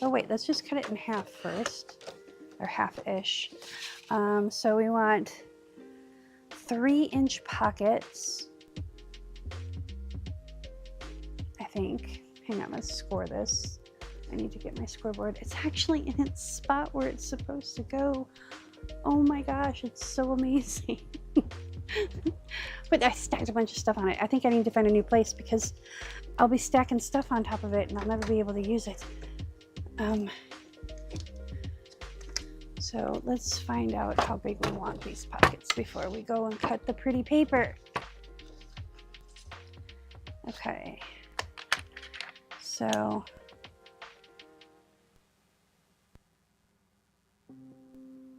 Oh wait, let's just cut it in half first, or half-ish. So we want 3-inch pockets, I think. Hang on, let's score this. I need to get my scoreboard. It's actually in its spot where it's supposed to go. Oh my gosh, it's so amazing. But I stacked a bunch of stuff on it. I think I need to find a new place because I'll be stacking stuff on top of it and I'll never be able to use it. So let's find out how big we want these pockets before we go and cut the pretty paper. Okay. So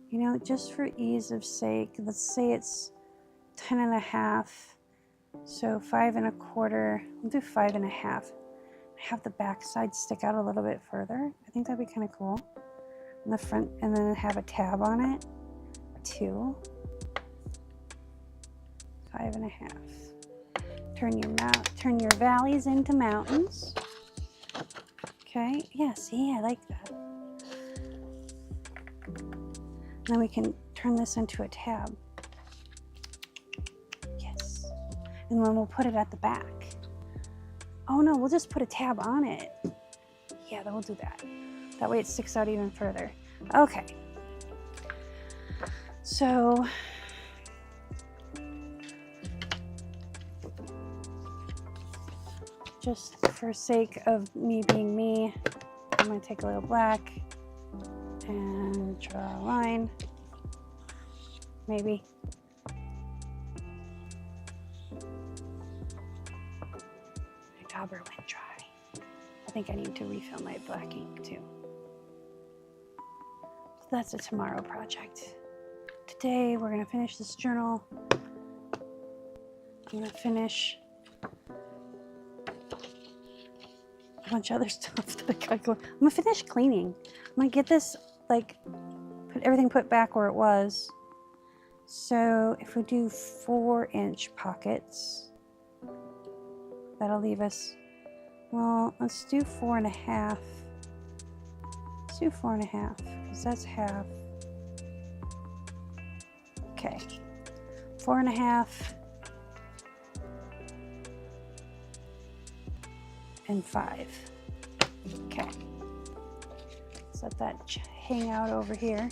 you know, just for ease of sake, let's say it's 10.5, so 5 1/4. We'll do 5 1/2. Have the back side stick out a little bit further. I think that'd be kind of cool. In the front, and then have a tab on it. 2. 5 1/2. Turn your valleys into mountains. Okay. Yeah. See, I like that. Then we can turn this into a tab. Yes. And then we'll put it at the back. Oh no, we'll just put a tab on it. Yeah, then we'll do that. That way it sticks out even further. Okay. So just for sake of me being me, I'm going to take a little black and draw a line, maybe. My dauber went dry. I think I need to refill my black ink too. So that's a tomorrow project. Today we're going to finish this journal. I'm going to finish a bunch of other stuff that I got going. I'm going to finish cleaning. I'm going to get this, like, everything put back where it was. So if we do 4-inch pockets, that'll leave us, well, let's do 4 1/2. Let's do 4 1/2, because that's half. Okay, 4 1/2 and 5. Okay, let's let that hang out over here.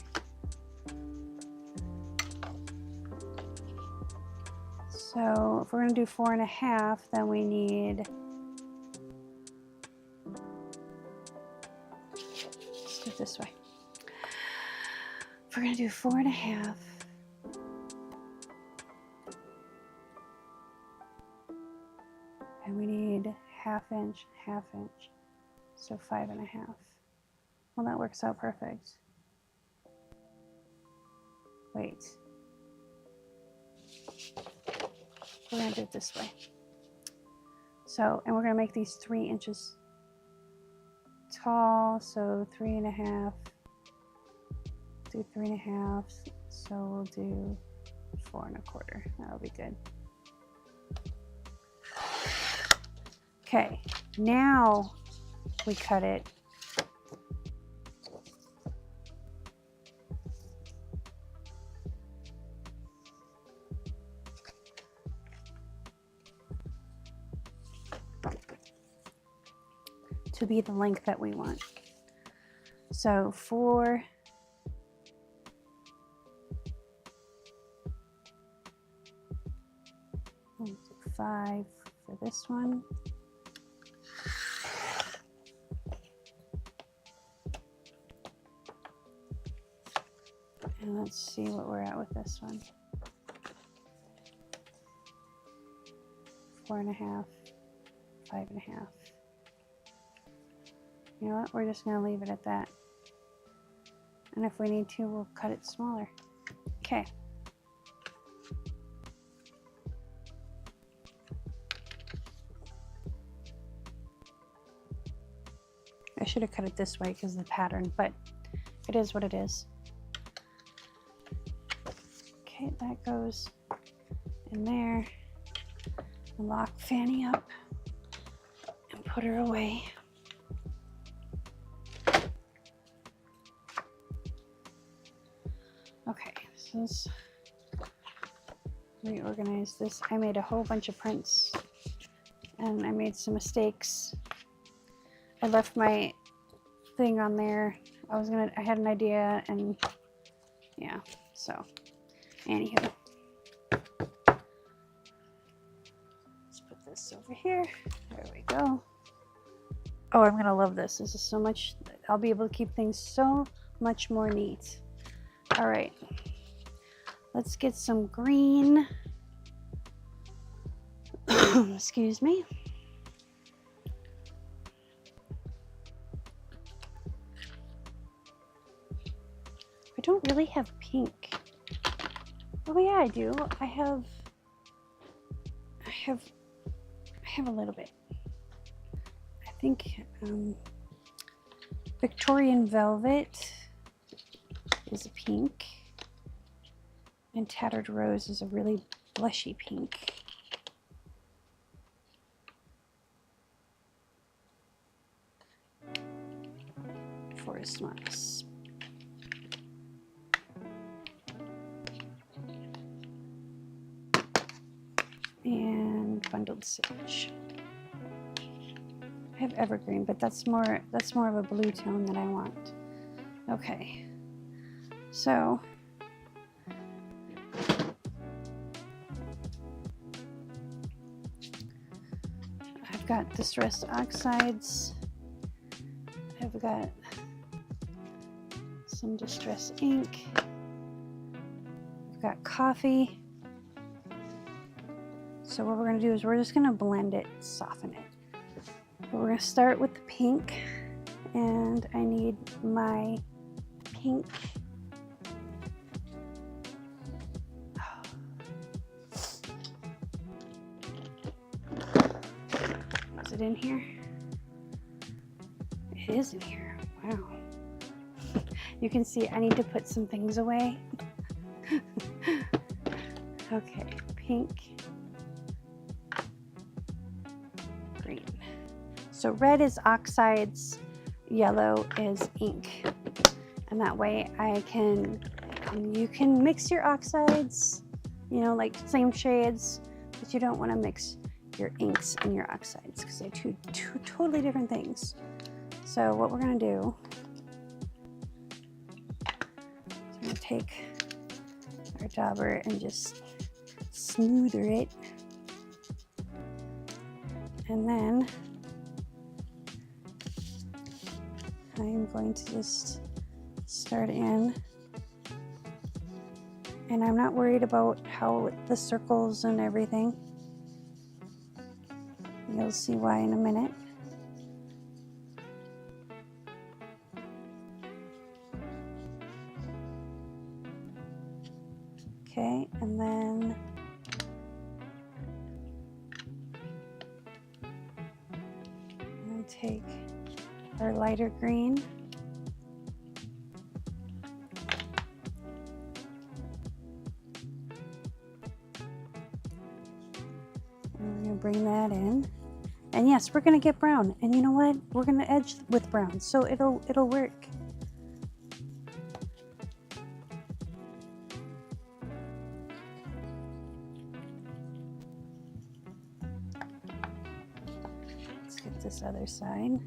So if we're going to do 4 1/2, then we need, let's do it this way. If we're going to do 4 1/2, and we need 1/2 inch, 1/2 inch, so 5 1/2. Well, that works out perfect. Wait. We're going to do it this way. So, and we're going to make these 3 inches tall, so 3 1/2, do 3 1/2, so we'll do 4 1/4. That'll be good. Okay, now we cut it. To be the length that we want. So 4, we'll do 5 for this one. And let's see what we're at with this one. 4 1/2, 5 1/2. You know what? We're just going to leave it at that. And if we need to, we'll cut it smaller. Okay. I should have cut it this way because of the pattern, but It is what it is. Okay, that goes in there. Lock Fanny up and put her away. Okay, this is reorganize this. I made a whole bunch of prints and I made some mistakes. I left my thing on there. I had an idea and yeah, so anywho. Let's put this over here. There we go. Oh, I'm gonna love this. This is so much, I'll be able to keep things so much more neat. All right, let's get some green. Excuse me. I don't really have pink. Oh yeah, I do. I have a little bit. I think Victorian Velvet is a pink, and Tattered Rose is a really blushy pink. Forest Moss. And Bundled Sage. I have Evergreen, but that's more of a blue tone that I want. Okay. So I've got Distressed Oxides. I've got some Distress ink. I've got coffee. So what we're going to do is we're just going to blend it, soften it. But we're going to start with the pink, and I need my pink. Is it in here? It is in here. Wow. You can see I need to put some things away. Okay, pink. Green. So red is oxides, yellow is ink. And that way you can mix your oxides, you know, like same shades, but you don't want to mix your inks and your oxides because they're two totally different things. So what we're going to do is we're going to take our dauber and just smoother it. And then I'm going to just start in, and I'm not worried about how the circles and everything. You'll see why in a minute. Okay, and then I'm going to take our lighter green. And we're going to bring that in. And yes, we're going to get brown. And you know what? We're going to edge with brown, so it'll work. Let's get this other side.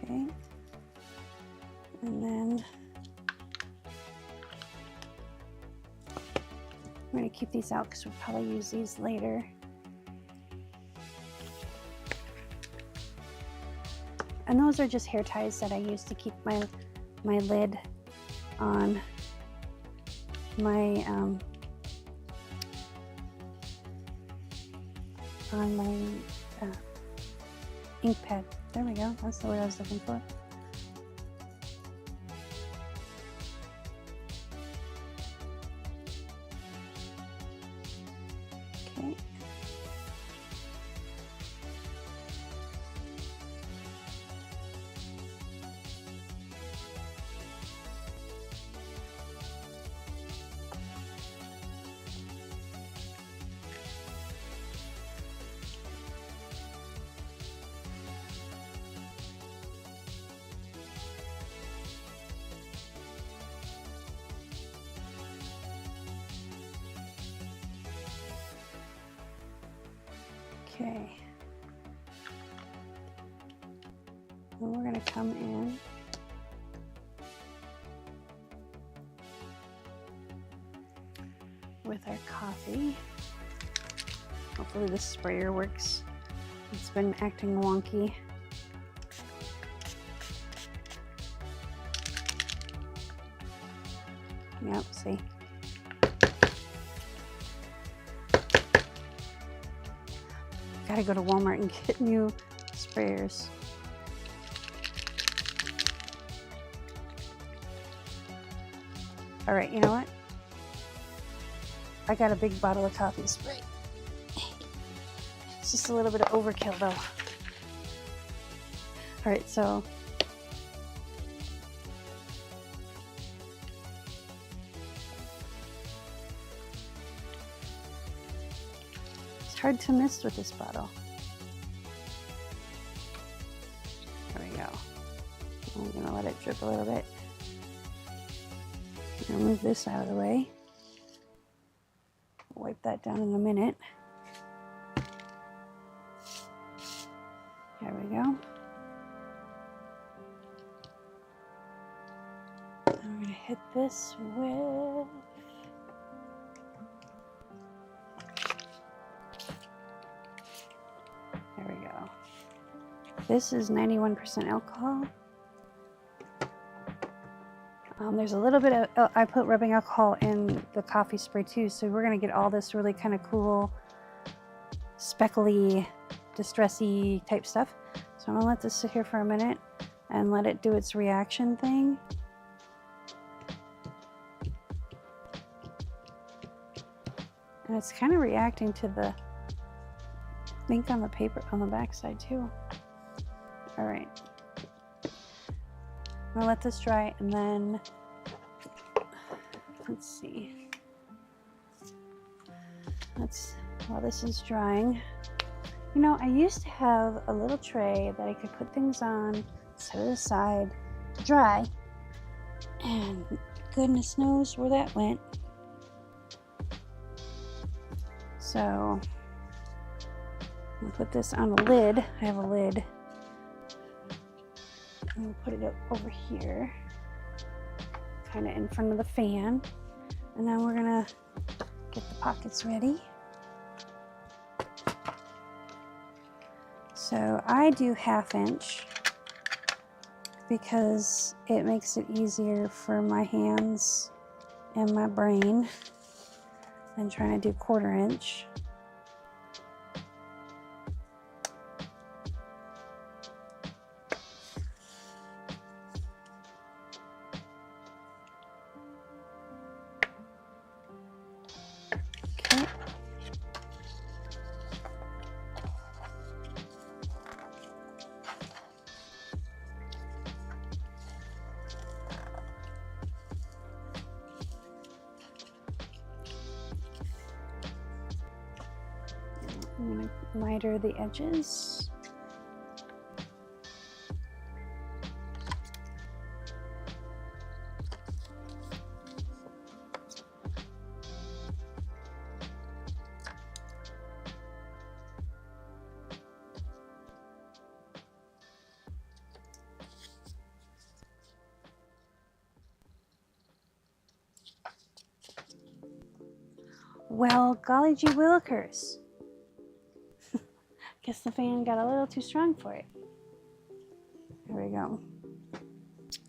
Okay, and then I'm going to keep these out because we'll probably use these later. And those are just hair ties that I use to keep my lid on my ink pad. There we go. That's the word I was looking for. Okay. Okay. And we're going to come in with our coffee. Hopefully this sprayer works. It's been acting wonky. Yep, see. Gotta go to Walmart and get new sprayers. All right, you know what? I got a big bottle of coffee spray. It's just a little bit of overkill though. All right, so it's hard to miss with this bottle. There we go. I'm gonna let it drip a little bit. I'll move this out of the way. Wipe that down in a minute. There we go. I'm gonna hit this with there we go. This is 91% alcohol. There's a little bit of, I put rubbing alcohol in the coffee spray too, so we're gonna get all this really kind of cool, speckly, distressy type stuff. So I'm gonna let this sit here for a minute and let it do its reaction thing. And it's kind of reacting to the ink on the paper on the back side too. All right. I'm gonna let this dry and then, let's see. While this is drying, you know, I used to have a little tray that I could put things on, set it aside to dry, and goodness knows where that went. So, I'm gonna put this on a lid. I have a lid. I'm gonna put it over here, kind of in front of the fan, and then we're gonna get the pockets ready. So I do 1/2 inch because it makes it easier for my hands and my brain than trying to do 1/4 inch. I'm going to miter the edges. Well, golly gee willikers. Guess the fan got a little too strong for it. There we go.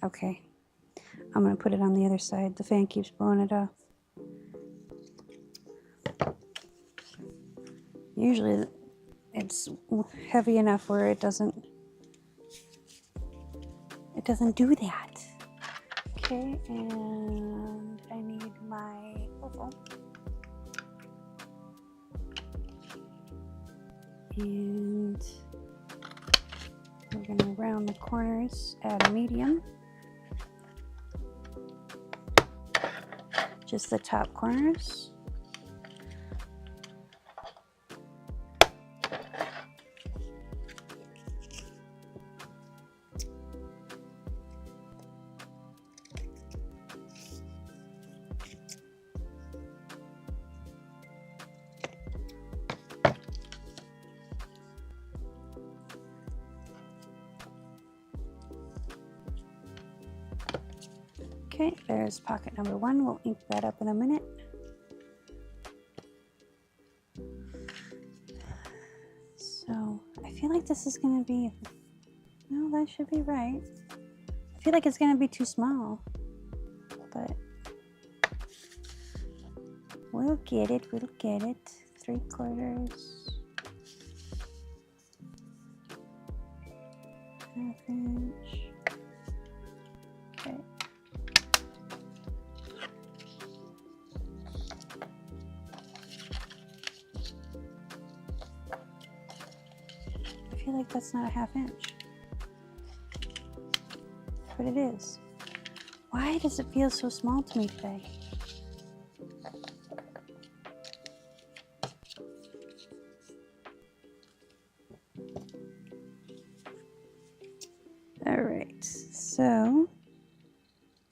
Okay, I'm gonna put it on the other side. The fan keeps blowing it off. Usually it's heavy enough where it doesn't doesn't do that. Okay, and I need my Boho. And we're gonna round the corners at a medium. Just the top corners. Okay, there's pocket number 1. We'll ink that up in a minute. So I feel like this is going to be, no, that should be right. I feel like it's going to be too small, but we'll get it, we'll get it. 3/4, 1/2 inch. Okay. I feel like that's not a 1/2 inch, but it is. Why does it feel so small to me today? All right, so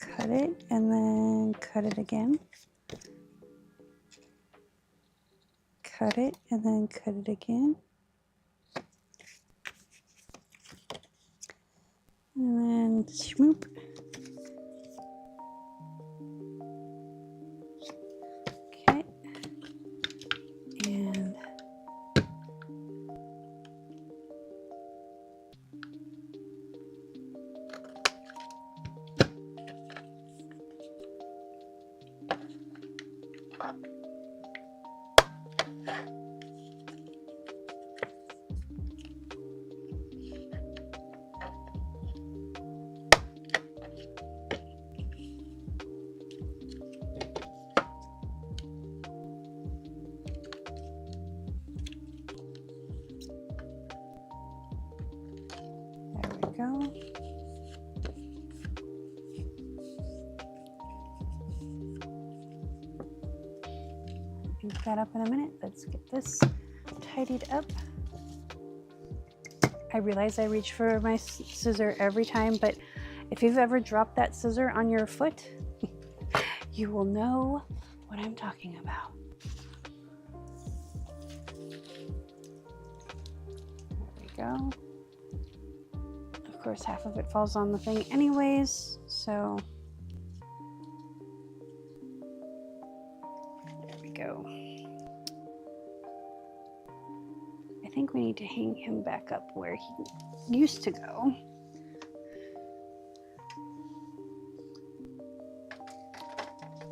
cut it and then cut it again. Cut it and then cut it again. And then swoop. Okay. And go. Ink that up in a minute. Let's get this tidied up. I realize I reach for my scissor every time, but if you've ever dropped that scissor on your foot, you will know what I'm talking about. There we go. Of course, half of it falls on the thing anyways, so there we go. I think we need to hang him back up where he used to go.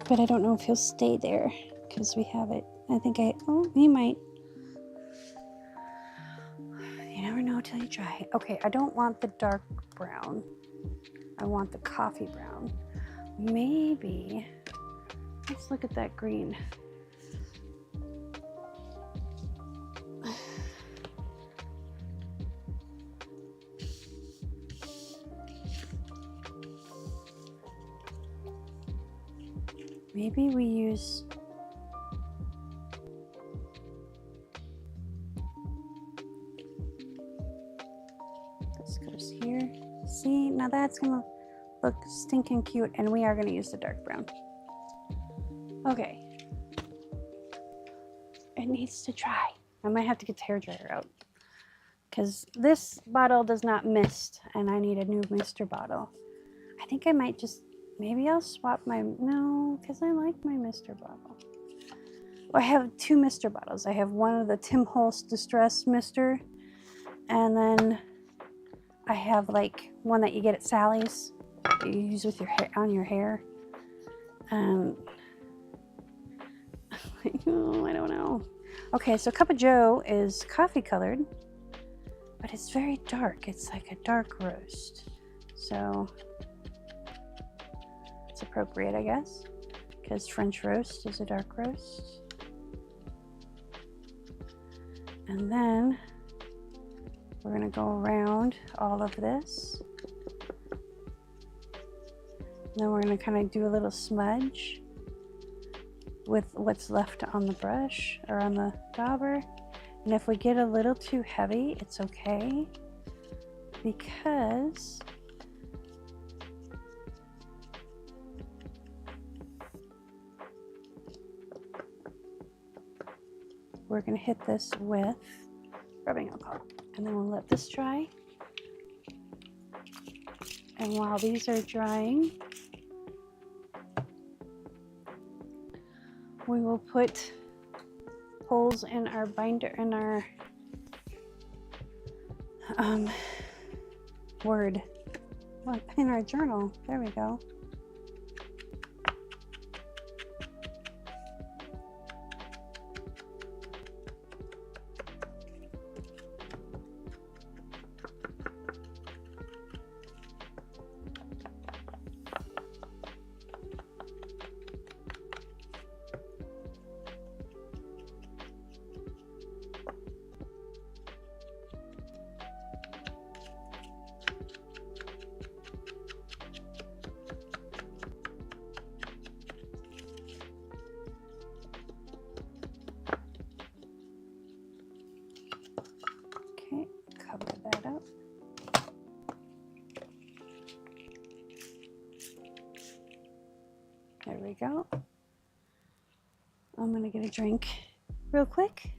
But I don't know if he'll stay there because we have it. Oh, he might. You never know till you try. Okay, I don't want the dark brown. I want the coffee brown. Maybe, let's look at that green. Maybe we use this goes here. See, now that's gonna look stinking cute, and we are gonna use the dark brown. Okay. It needs to dry. I might have to get the hairdryer out because this bottle does not mist, and I need a new mister bottle. I think I might just, maybe I'll swap no, because I like my mister bottle. Well, I have 2 mister bottles. I have one of the Tim Holtz Distress Mister, and then I have like one that you get at Sally's that you use with your hair, on your hair. Oh, I don't know. Okay, so Cup of Joe is coffee colored, but it's very dark. It's like a dark roast. So it's appropriate, I guess, because French roast is a dark roast. And then we're going to go around all of this. And then we're going to kind of do a little smudge with what's left on the brush or on the dauber. And if we get a little too heavy, it's okay, because we're going to hit this with rubbing alcohol. And then we'll let this dry. And while these are drying, we will put holes in our binder, in our in our journal. There we go. Okay, cover that up. There we go. I'm gonna get a drink real quick.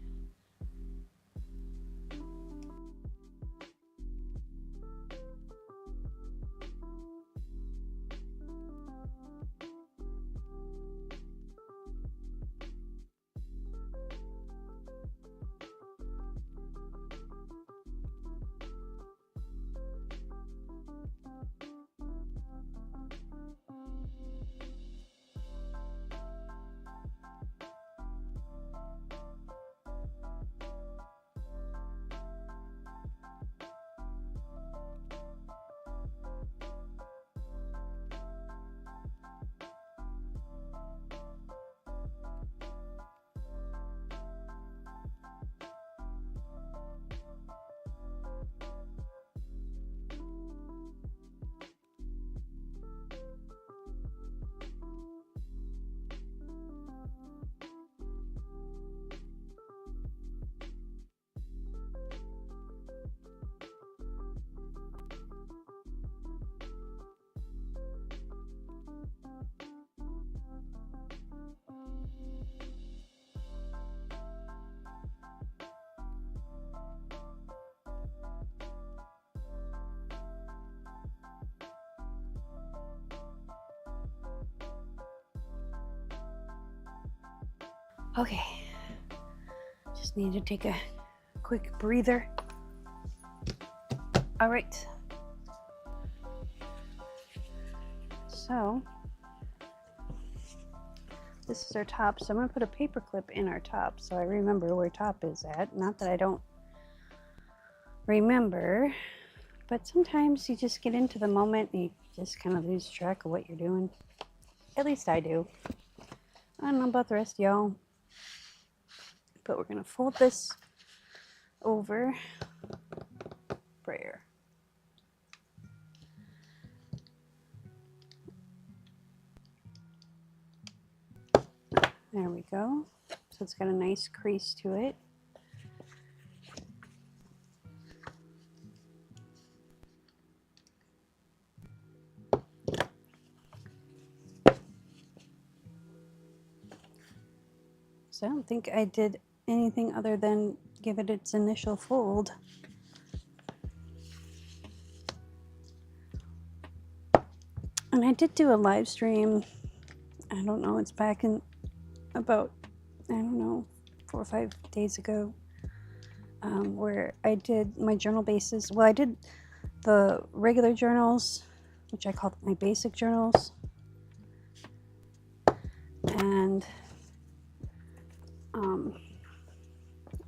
Okay, just need to take a quick breather. All right, so this is our top, so I'm going to put a paper clip in our top so I remember where top is at. Not that I don't remember, but sometimes you just get into the moment and you just kind of lose track of what you're doing. At least I do. I don't know about the rest of y'all. But we're going to fold this over brayer. There we go. So it's got a nice crease to it. So I don't think I did anything other than give it its initial fold. And I did do a live stream, I don't know, it's back in about, I don't know, 4 or 5 days ago, where I did my journal bases. Well, I did the regular journals, which I called my basic journals, and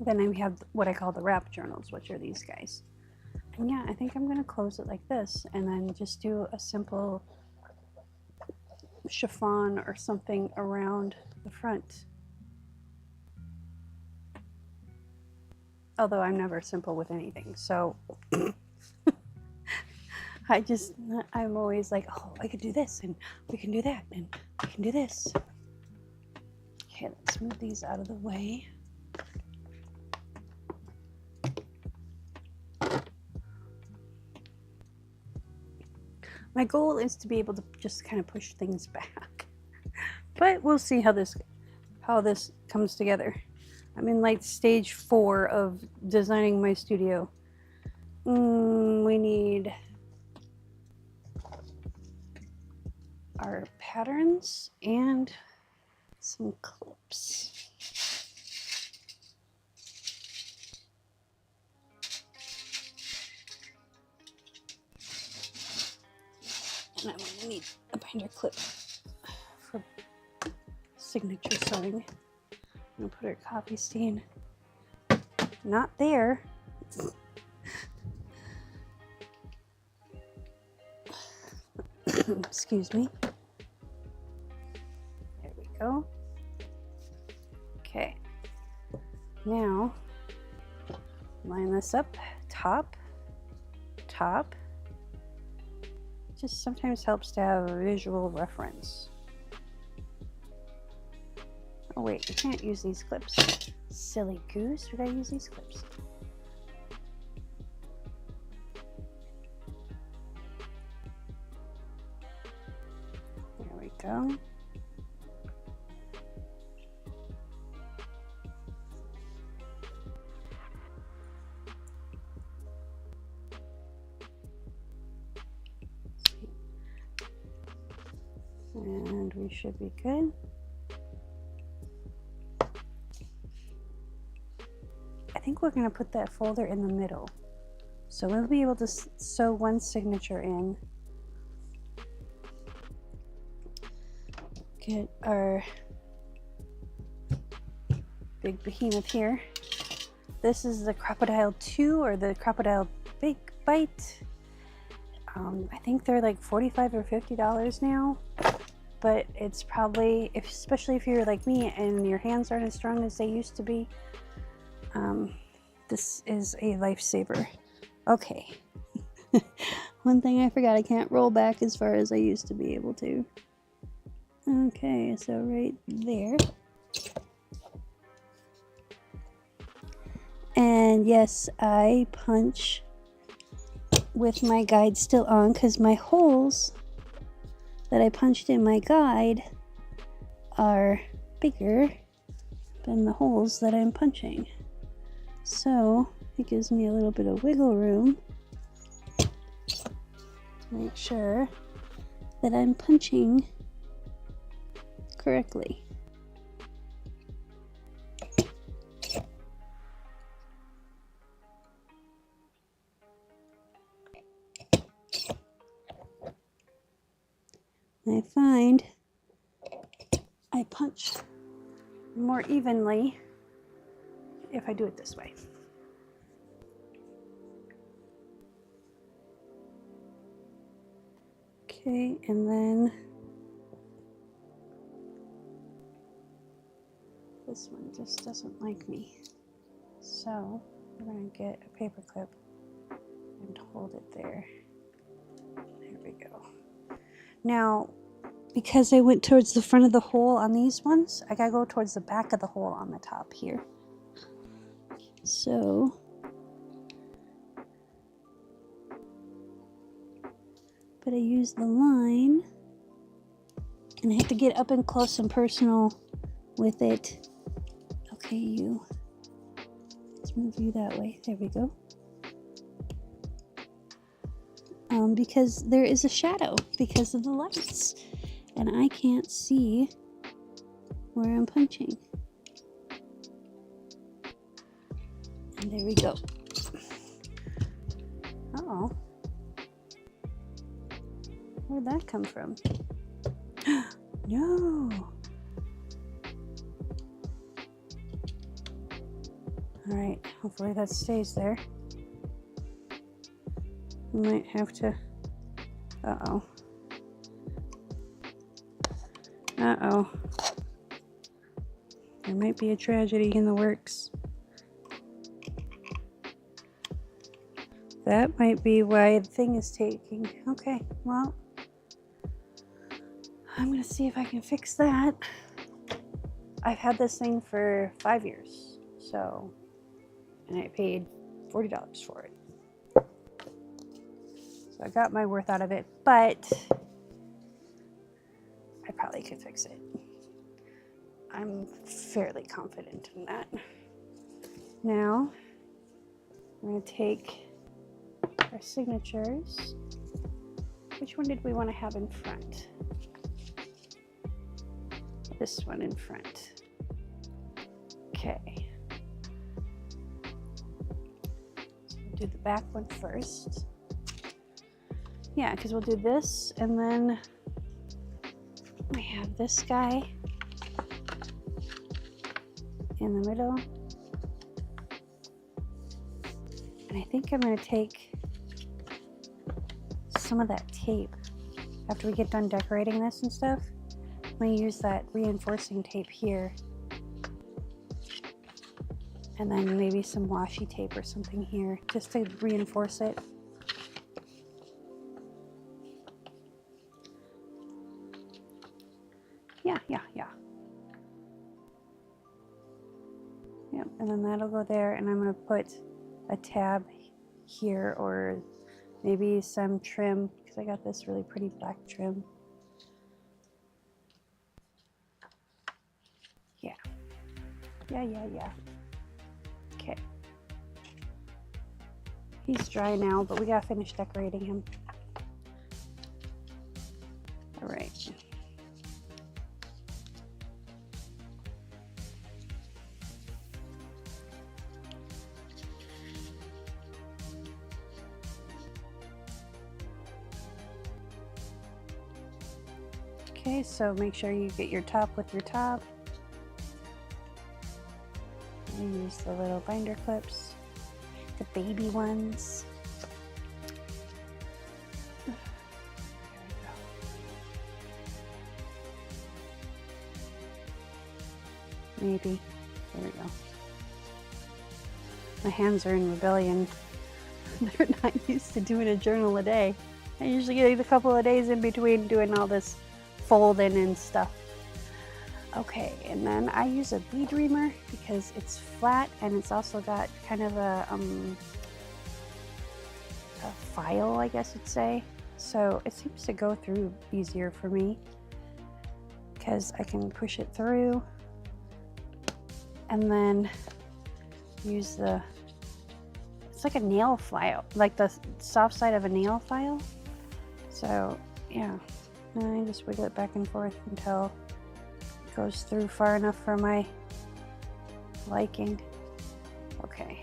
then I have what I call the wrap journals, which are these guys. And yeah, I think I'm gonna close it like this and then just do a simple chiffon or something around the front. Although I'm never simple with anything, so I'm always like, oh, I could do this and we can do that and we can do this. Okay, let's move these out of the way. My goal is to be able to just kind of push things back, but we'll see how this comes together. I'm in like stage 4 of designing my studio. We need our patterns and some clips. And I'm going to need a binder clip for signature sewing. I'm going to put our coffee stain not there. Excuse me. There we go. Okay. Now, line this up, top, top. Just sometimes helps to have a visual reference. Oh wait, you can't use these clips. Silly goose, did I use these clips? There we go. And we should be good. I think we're going to put that folder in the middle. So we'll be able to sew one signature in. Get our big behemoth here. This is the Crocodile 2 or the Crocodile Big Bite. I think they're like $45 or $50 now, but it's probably, especially if you're like me and your hands aren't as strong as they used to be, this is a lifesaver. Okay. One thing I forgot, I can't roll back as far as I used to be able to. Okay, so right there. And yes, I punch with my guide still on because my holes that I punched in my guide are bigger than the holes that I'm punching. So it gives me a little bit of wiggle room to make sure that I'm punching correctly. I find I punch more evenly if I do it this way. Okay, and then this one just doesn't like me. So we're going to get a paper clip and hold it there. There we go. Now, because I went towards the front of the hole on these ones, I gotta go towards the back of the hole on the top here. So, but I use the line, and I have to get up and close and personal with it. Okay, let's move you that way. There we go. Because there is a shadow because of the lights, and I can't see where I'm punching. And there we go. Uh-oh. Where'd that come from? No. All right, hopefully that stays there. Might have to, uh-oh. Uh-oh. There might be a tragedy in the works. That might be why the thing is taking. Okay, well, I'm gonna see if I can fix that. I've had this thing for 5 years, so, and I paid $40 for it. So I got my worth out of it, but I probably could fix it. I'm fairly confident in that. Now, I'm gonna take our signatures. Which one did we want to have in front? This one in front. Okay. So we'll do the back one first. Yeah, because we'll do this, and then we have this guy in the middle. And I think I'm going to take some of that tape after we get done decorating this and stuff. I'm going to use that reinforcing tape here, and then maybe some washi tape or something here just to reinforce it. Yeah. Yep, and then that'll go there, and I'm going to put a tab here, or maybe some trim, because I got this really pretty black trim. Yeah. Okay. He's dry now, but we gotta finish decorating him. All right. Okay, so make sure you get your top with your top. And use the little binder clips, the baby ones. There we go. Maybe. There we go. My hands are in rebellion. They're not used to doing a journal a day. I usually get a couple of days in between doing all this folding and stuff. Okay, and then I use a bead reamer because it's flat and it's also got kind of a file, I guess you'd say. So it seems to go through easier for me because I can push it through and then use it's like a nail file, like the soft side of a nail file. So yeah, and I just wiggle it back and forth until goes through far enough for my liking. Okay.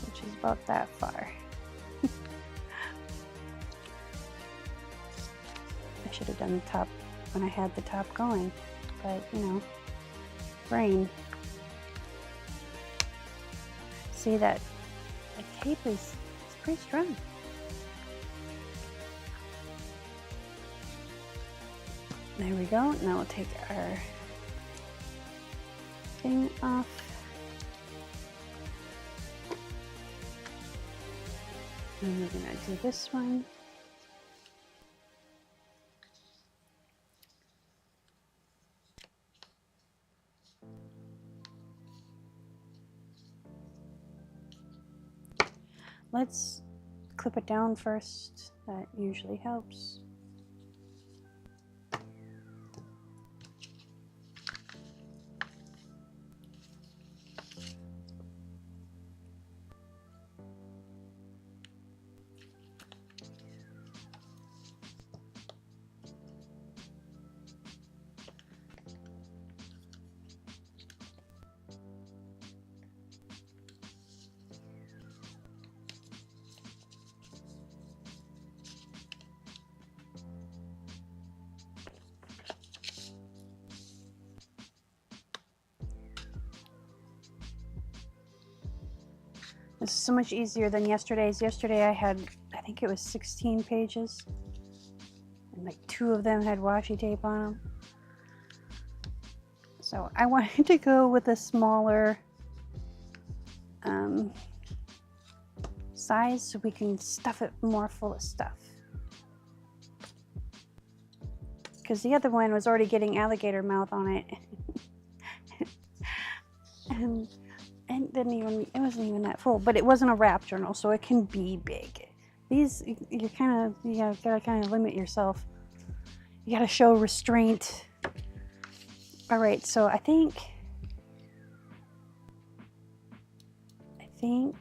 Which is about that far. I should have done the top when I had the top going, but you know, brain. See that the tape is pretty strong. There we go. Now we'll take our thing off. And we're gonna do this one. Let's clip it down first. That usually helps. This is so much easier than yesterday's. Yesterday I had, I think it was 16 pages. And like 2 of them had washi tape on them. So I wanted to go with a smaller size so we can stuff it more full of stuff. Because the other one was already getting alligator mouth on it. and it wasn't even that full, but it wasn't a wrap journal, so it can be big. These, you gotta kind of limit yourself. You gotta show restraint. All right, so I think I'm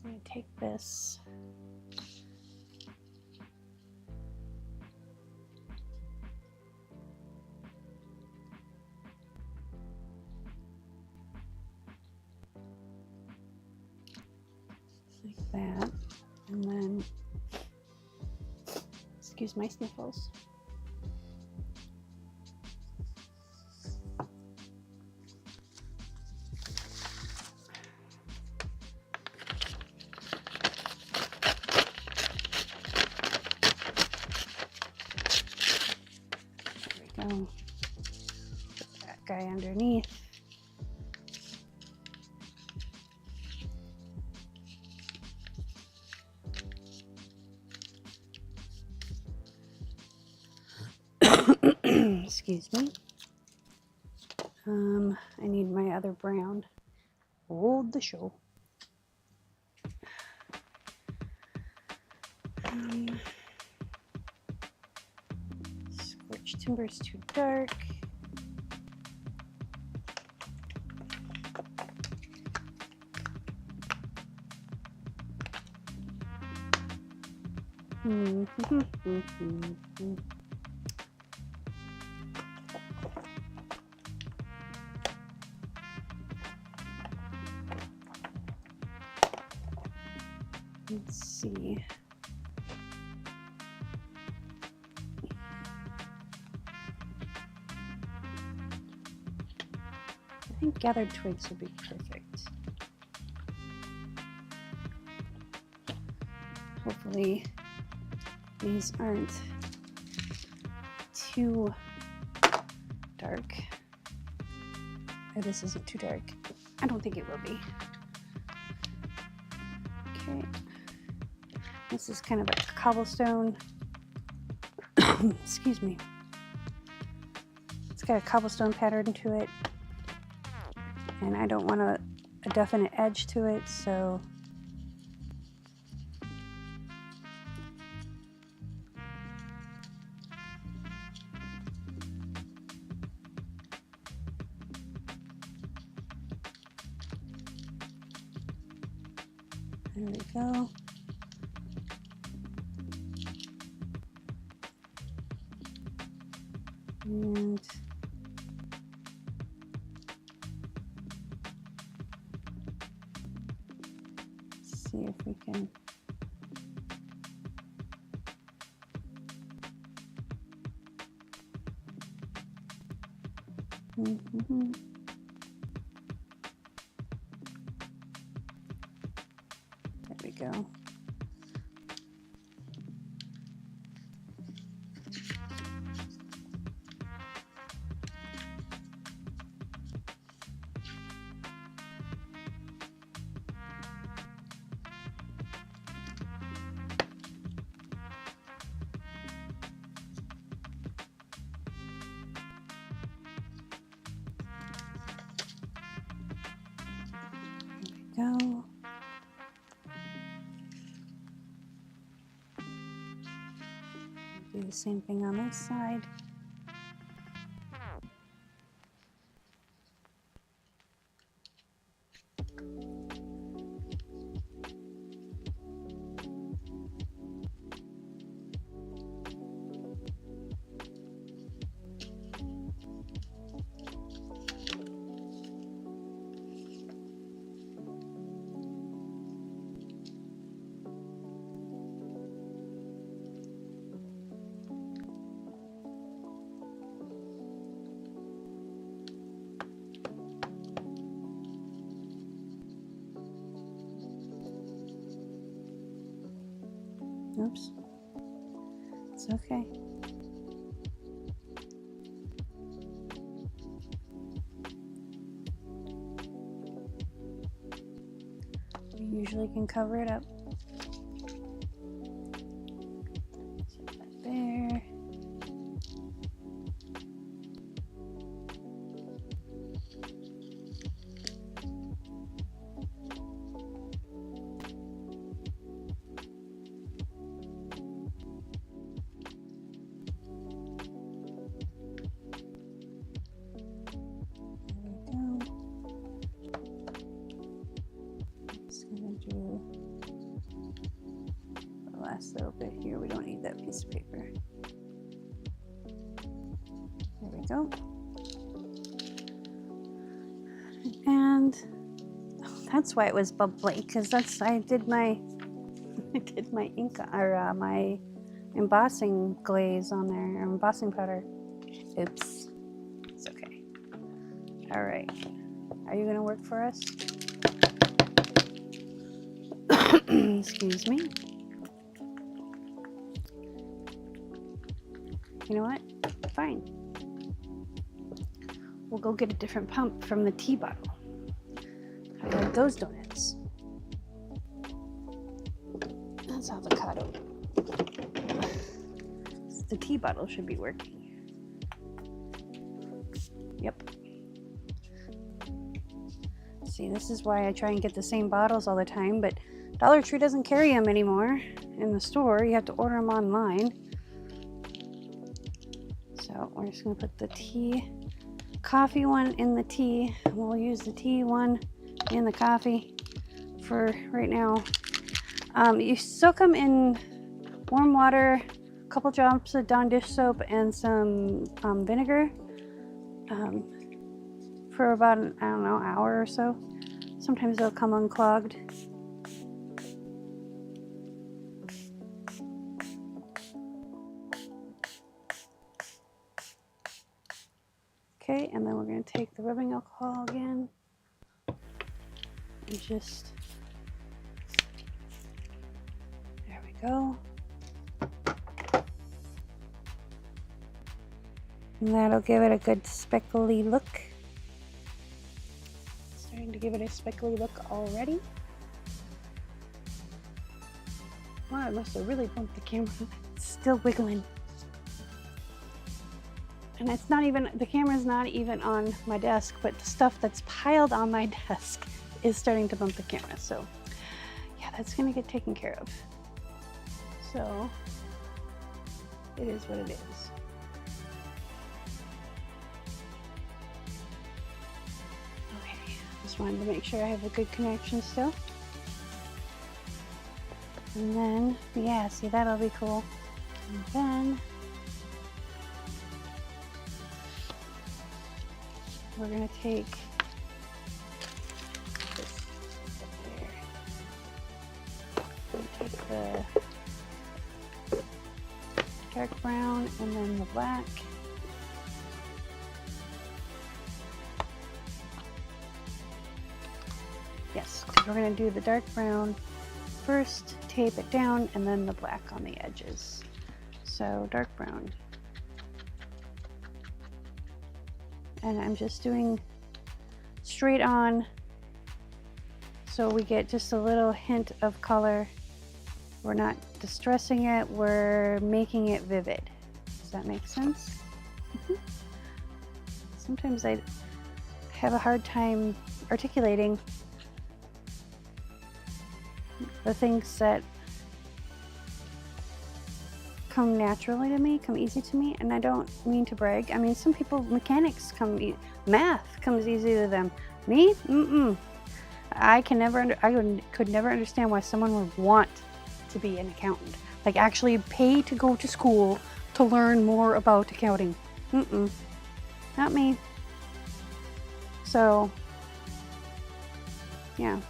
gonna take this. Like that, and then, excuse my sniffles. There we go. Put that guy underneath. Excuse me. I need my other brown. Hold the show. Scorch timber's too dark. Let's see. I think gathered twigs would be perfect. Hopefully these aren't too dark. Oh, this isn't too dark. I don't think it will be. Okay. This is kind of a cobblestone. Excuse me. It's got a cobblestone pattern to it. And I don't want a definite edge to it, so there we go. And see if we can There we go. Go. Do the same thing on this side. Oops. It's okay. We usually can cover it up. Set that there. Little bit here. We don't need that piece of paper. There we go. And that's why it was bubbly, because I did my ink or my embossing glaze on there, or embossing powder. Oops. It's okay. All right. Are you gonna work for us? Excuse me. You know what? Fine. We'll go get a different pump from the tea bottle. I like those donuts. That's avocado. The tea bottle should be working. Yep. See, this is why I try and get the same bottles all the time, but Dollar Tree doesn't carry them anymore in the store. You have to order them online. So we're just going to put the coffee one in the tea. We'll use the tea one in the coffee for right now. You soak them in warm water, a couple drops of Dawn dish soap, and some vinegar for about, I don't know, hour or so. Sometimes they'll come unclogged. Okay, and then we're going to take the rubbing alcohol again and just, there we go. And that'll give it a good speckly look. Starting to give it a speckly look already. Wow, I must have really bumped the camera. It's still wiggling. And it's not even, the camera's not even on my desk, but the stuff that's piled on my desk is starting to bump the camera. So yeah, that's gonna get taken care of. So it is what it is. Okay, just wanted to make sure I have a good connection still. And then, yeah, see, that'll be cool. And then we're going to take this there. Take the dark brown and then the black. Yes, we're going to do the dark brown first, tape it down, and then the black on the edges. So dark brown. And I'm just doing straight on so we get just a little hint of color. We're not distressing it, we're making it vivid. Does that make sense? Sometimes I have a hard time articulating the things that come naturally to me, come easy to me, and I don't mean to brag. I mean, some people, mechanics math comes easy to them. Me, I could never understand why someone would want to be an accountant, like actually pay to go to school to learn more about accounting. Not me. So, yeah.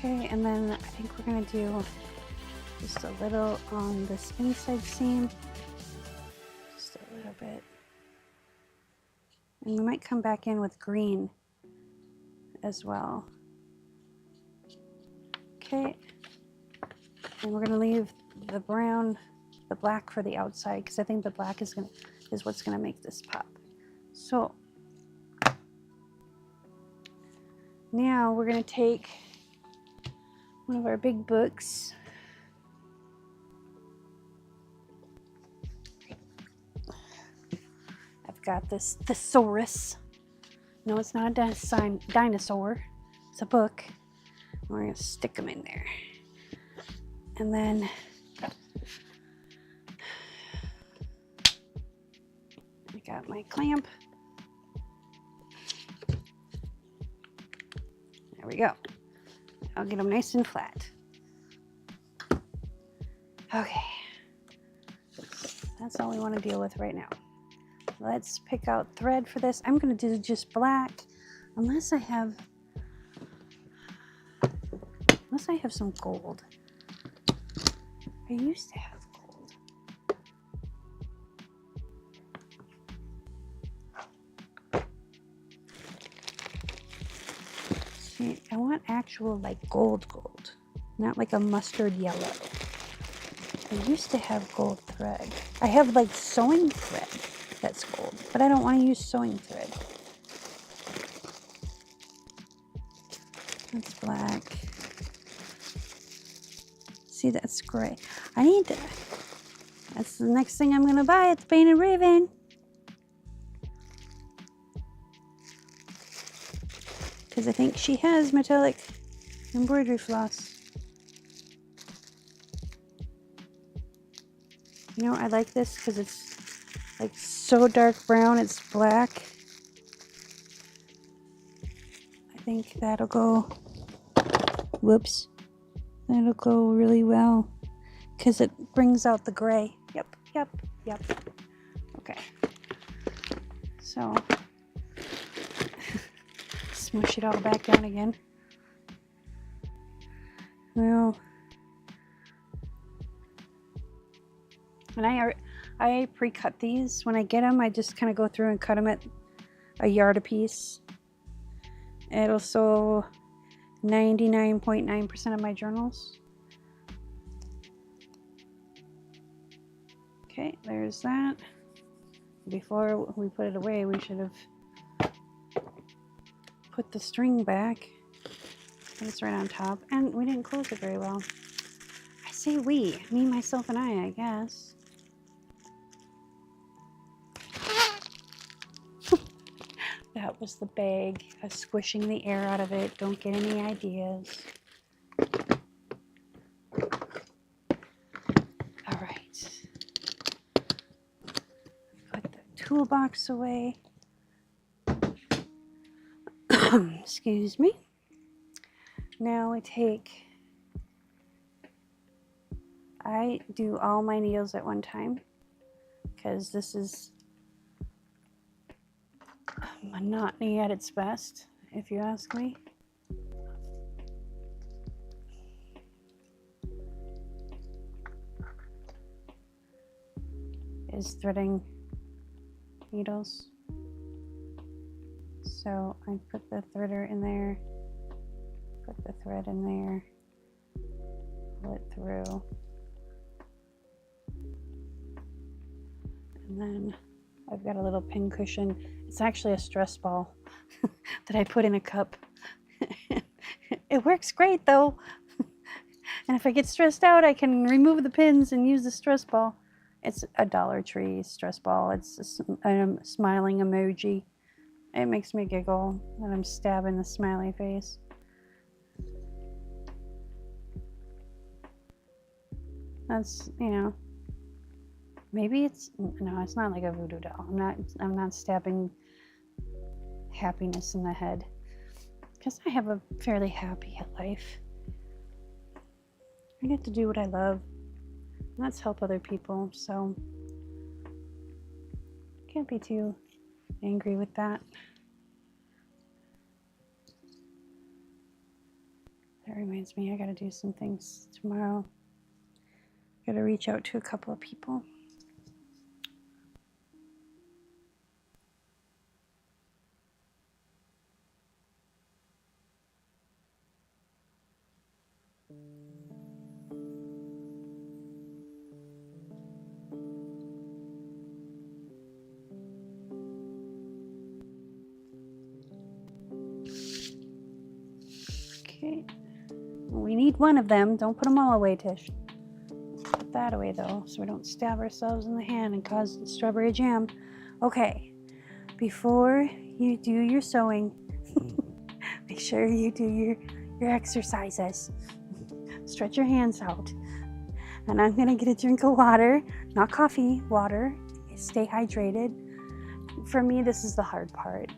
Okay, and then I think we're gonna do Just a little on this inside seam. Just a little bit. And we might come back in with green as well. Okay. And we're gonna leave the brown, the black for the outside, because I think the black is what's gonna make this pop. So now we're gonna take one of our big books. I've got this thesaurus. No, it's not a dinosaur. It's a book. We're gonna stick them in there. And then I got my clamp. There we go. I'll get them nice and flat. Okay. That's all we want to deal with right now. Let's pick out thread for this. I'm going to do just black, unless I have some gold. I used to have gold. See, I want actual like gold, not like a mustard yellow. I used to have gold thread. I have like sewing thread that's gold, but I don't want to use sewing thread. That's black. See, that's gray. That's the next thing I'm gonna buy. It's painted raven. Because I think she has metallic embroidery floss. You know, I like this because it's like so dark brown, it's black. I think that'll go, whoops, that'll go really well because it brings out the gray. Yep. Okay. So, smush it all back down again. Well, and I pre-cut these. When I get them, I just kind of go through and cut them at a yard a piece. It'll sew 99.9% of my journals. Okay, there's that. Before we put it away, we should have put the string back. It's right on top, and we didn't close it very well. I say we, me, myself, and I guess. That was the bag. I was squishing the air out of it. Don't get any ideas. All right. Put the toolbox away. Excuse me. Now I do all my needles at one time because this is monotony at its best, if you ask me. Is threading needles. So I put the threader in there, put the thread in there, pull it through, and then I've got a little pin cushion. It's actually a stress ball that I put in a cup. It works great though. And if I get stressed out, I can remove the pins and use the stress ball. It's a Dollar Tree stress ball. It's a smiling emoji. It makes me giggle when I'm stabbing the smiley face. That's, you know, maybe it's not like a voodoo doll. I'm not stabbing happiness in the head because I have a fairly happy life. I get to do what I love, and that's help other people, so can't be too angry with that. That reminds me, I gotta do some things tomorrow. Gotta reach out to a couple of people. Okay. We need one of them. Don't put them all away, Tish. Put that away though, so we don't stab ourselves in the hand and cause strawberry jam. Okay. Before you do your sewing, make sure you do your exercises. Stretch your hands out. And I'm gonna get a drink of water, not coffee, water. Stay hydrated. For me, this is the hard part.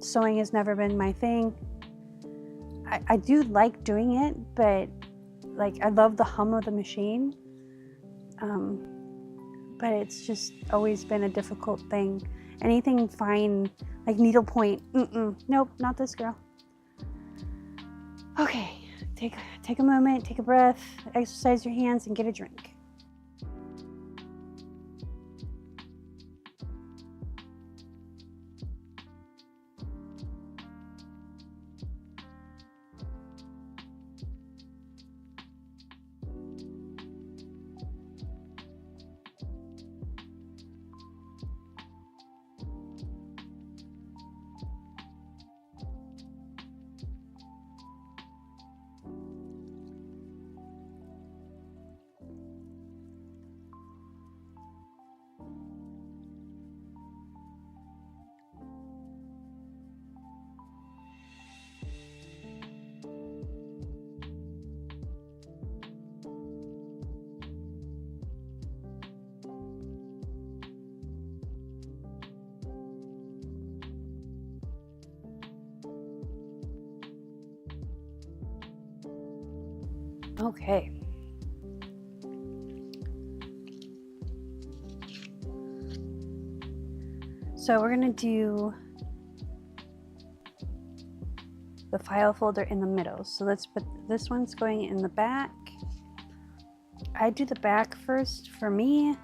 Sewing has never been my thing. I do like doing it, but like I love the hum of the machine. But it's just always been a difficult thing. Anything fine, like needlepoint, nope, not this girl. Okay, take a moment, take a breath, exercise your hands, and get a drink. Okay. So we're gonna do the file folder in the middle. So let's put this one's going in the back. I do the back first. For me,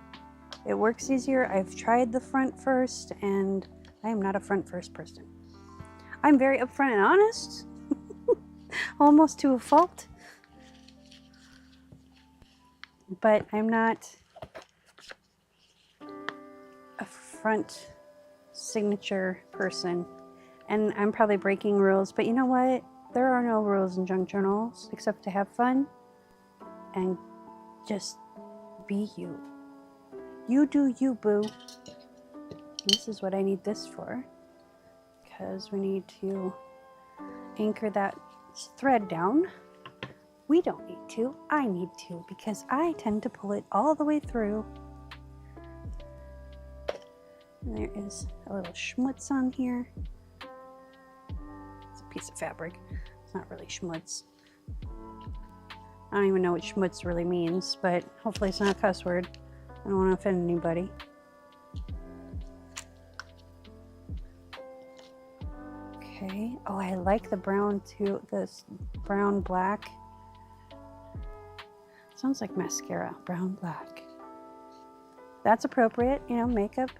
it works easier. I've tried the front first, and I am not a front first person. I'm very upfront and honest, almost to a fault. But I'm not a front signature person, and I'm probably breaking rules, but you know what? There are no rules in junk journals except to have fun and just be you. You do you, boo. This is what I need this for, because we need to anchor that thread down. We don't need to, I need to, because I tend to pull it all the way through. And there is a little schmutz on here. It's a piece of fabric. It's not really schmutz. I don't even know what schmutz really means, but hopefully it's not a cuss word. I don't want to offend anybody. Okay. Oh, I like the brown too, this brown black. Sounds like mascara, brown black. That's appropriate, you know, makeup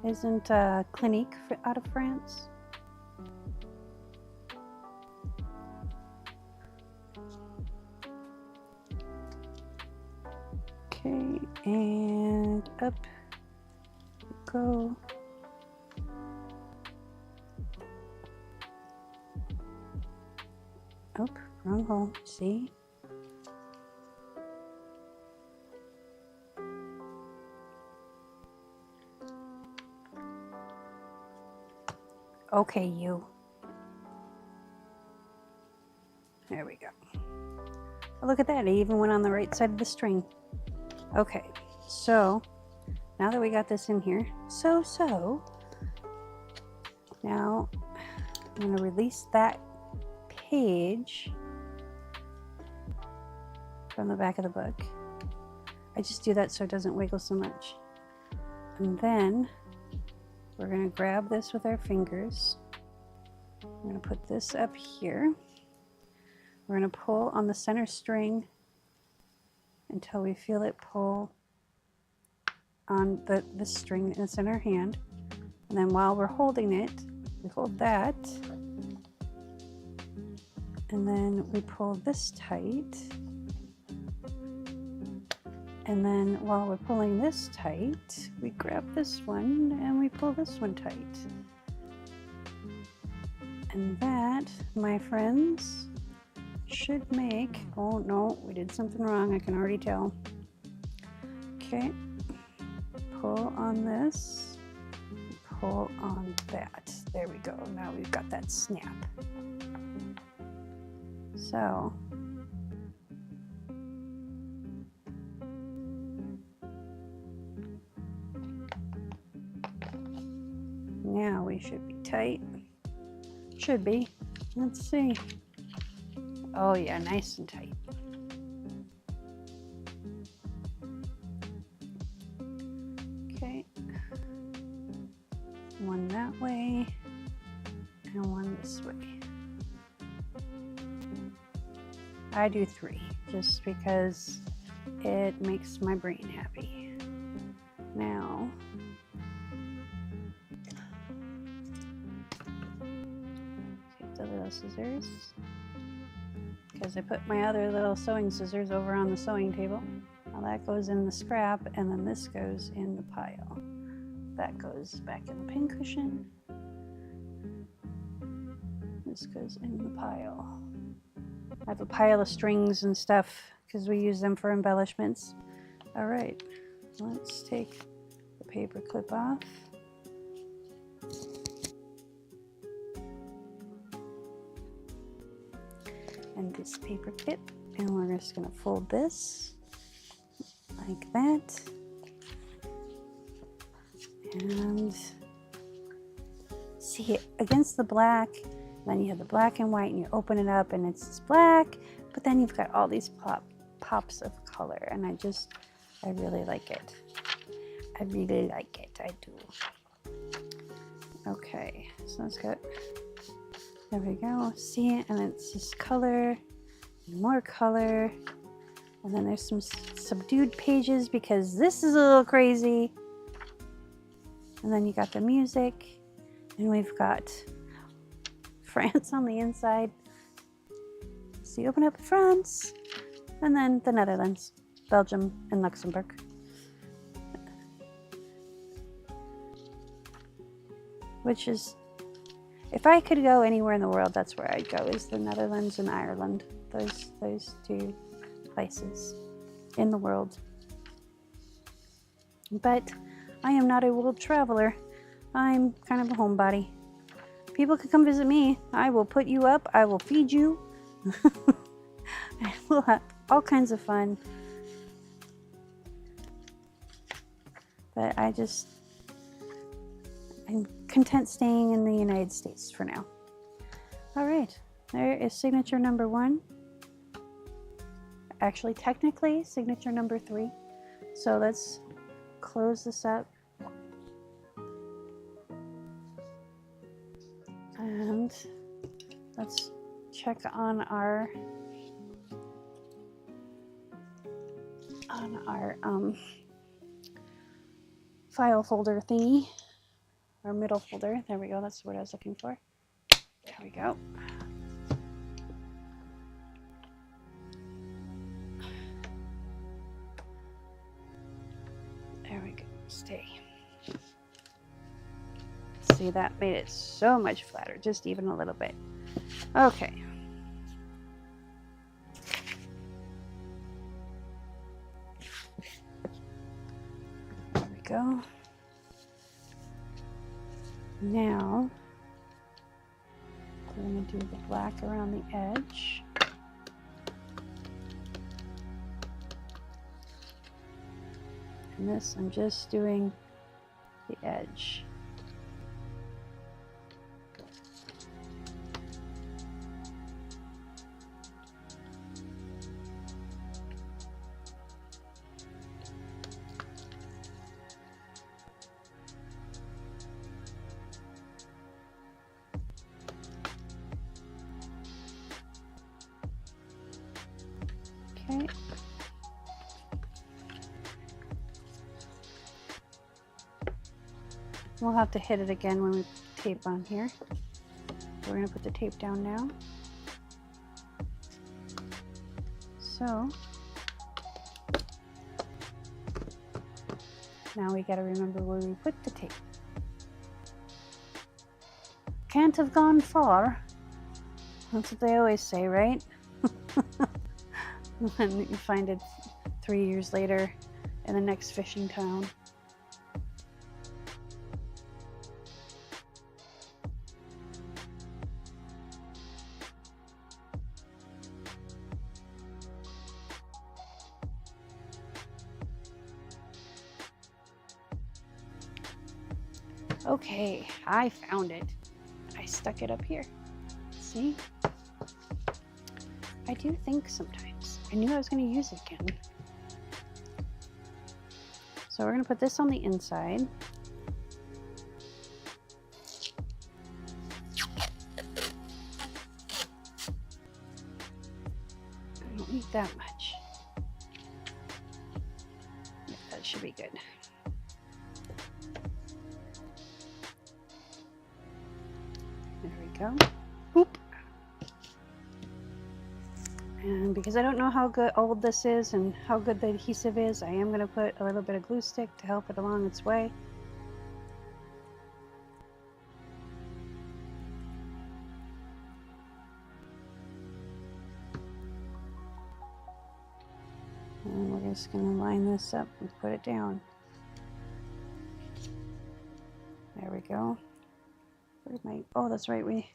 isn't Clinique out of France. Okay, and up we go. Oh, wrong hole, see? Okay, you. There we go. Oh, look at that, it even went on the right side of the string. Okay, so now that we got this in here, now I'm gonna release that page from the back of the book. I just do that so it doesn't wiggle so much. And then we're going to grab this with our fingers. We're going to put this up here. We're going to pull on the center string until we feel it pull on the string that's in our hand. And then while we're holding it, we hold that. And then we pull this tight. And then while we're pulling this tight, we grab this one and we pull this one tight. And that, my friends, should make, oh no, we did something wrong, I can already tell. Okay, pull on this, pull on that. There we go, now we've got that snap. So, now we should be tight. Should be. Let's see. Oh yeah, nice and tight. Okay. One that way and one this way. I do 3 just because it makes my brain happy. Now, take the little scissors, because I put my other little sewing scissors over on the sewing table. Now that goes in the scrap, and then this goes in the pile. That goes back in the pincushion. This goes in the pile. I have a pile of strings and stuff because we use them for embellishments. All right, let's take the paper clip off. And this paper clip, and we're just gonna fold this like that. And see it against the black. Then you have the black and white, and you open it up and it's black, but then you've got all these pops of color, and I really like it. I really like it, I do. Okay, so let's go. There we go, see it, and it's just color, more color, and then there's some subdued pages because this is a little crazy. And then you got the music, and we've got France on the inside. So you open up France, and then the Netherlands, Belgium, and Luxembourg. Which is, if I could go anywhere in the world, that's where I'd go, is the Netherlands and Ireland. Those 2 places in the world. But I am not a world traveler. I'm kind of a homebody. People could come visit me. I will put you up. I will feed you. We'll have all kinds of fun. But I'm content staying in the United States for now. All right, there is signature number 1. Actually, technically, signature number 3. So let's close this up. And let's check on our file folder thingy, our middle folder. There we go, that's what I was looking for. There we go. There we go, stay. See, that made it so much flatter, just even a little bit. Okay. There we go. Now, we're going to do the black around the edge. And this, I'm just doing the edge. Okay. We'll have to hit it again when we put tape on here. We're going to put the tape down now. So now we got to remember where we put the tape. Can't have gone far. That's what they always say, right? And you find it 3 years later in the next fishing town. Okay, I found it. I stuck it up here. See? I do think sometimes. I knew I was going to use it again. So we're going to put this on the inside. I don't need that much. Yeah, that should be good. There we go. Boop. And because I don't know how old this is and how good the adhesive is, I am going to put a little bit of glue stick to help it along its way. And we're just going to line this up and put it down. There we go. Where's my, oh, that's right, we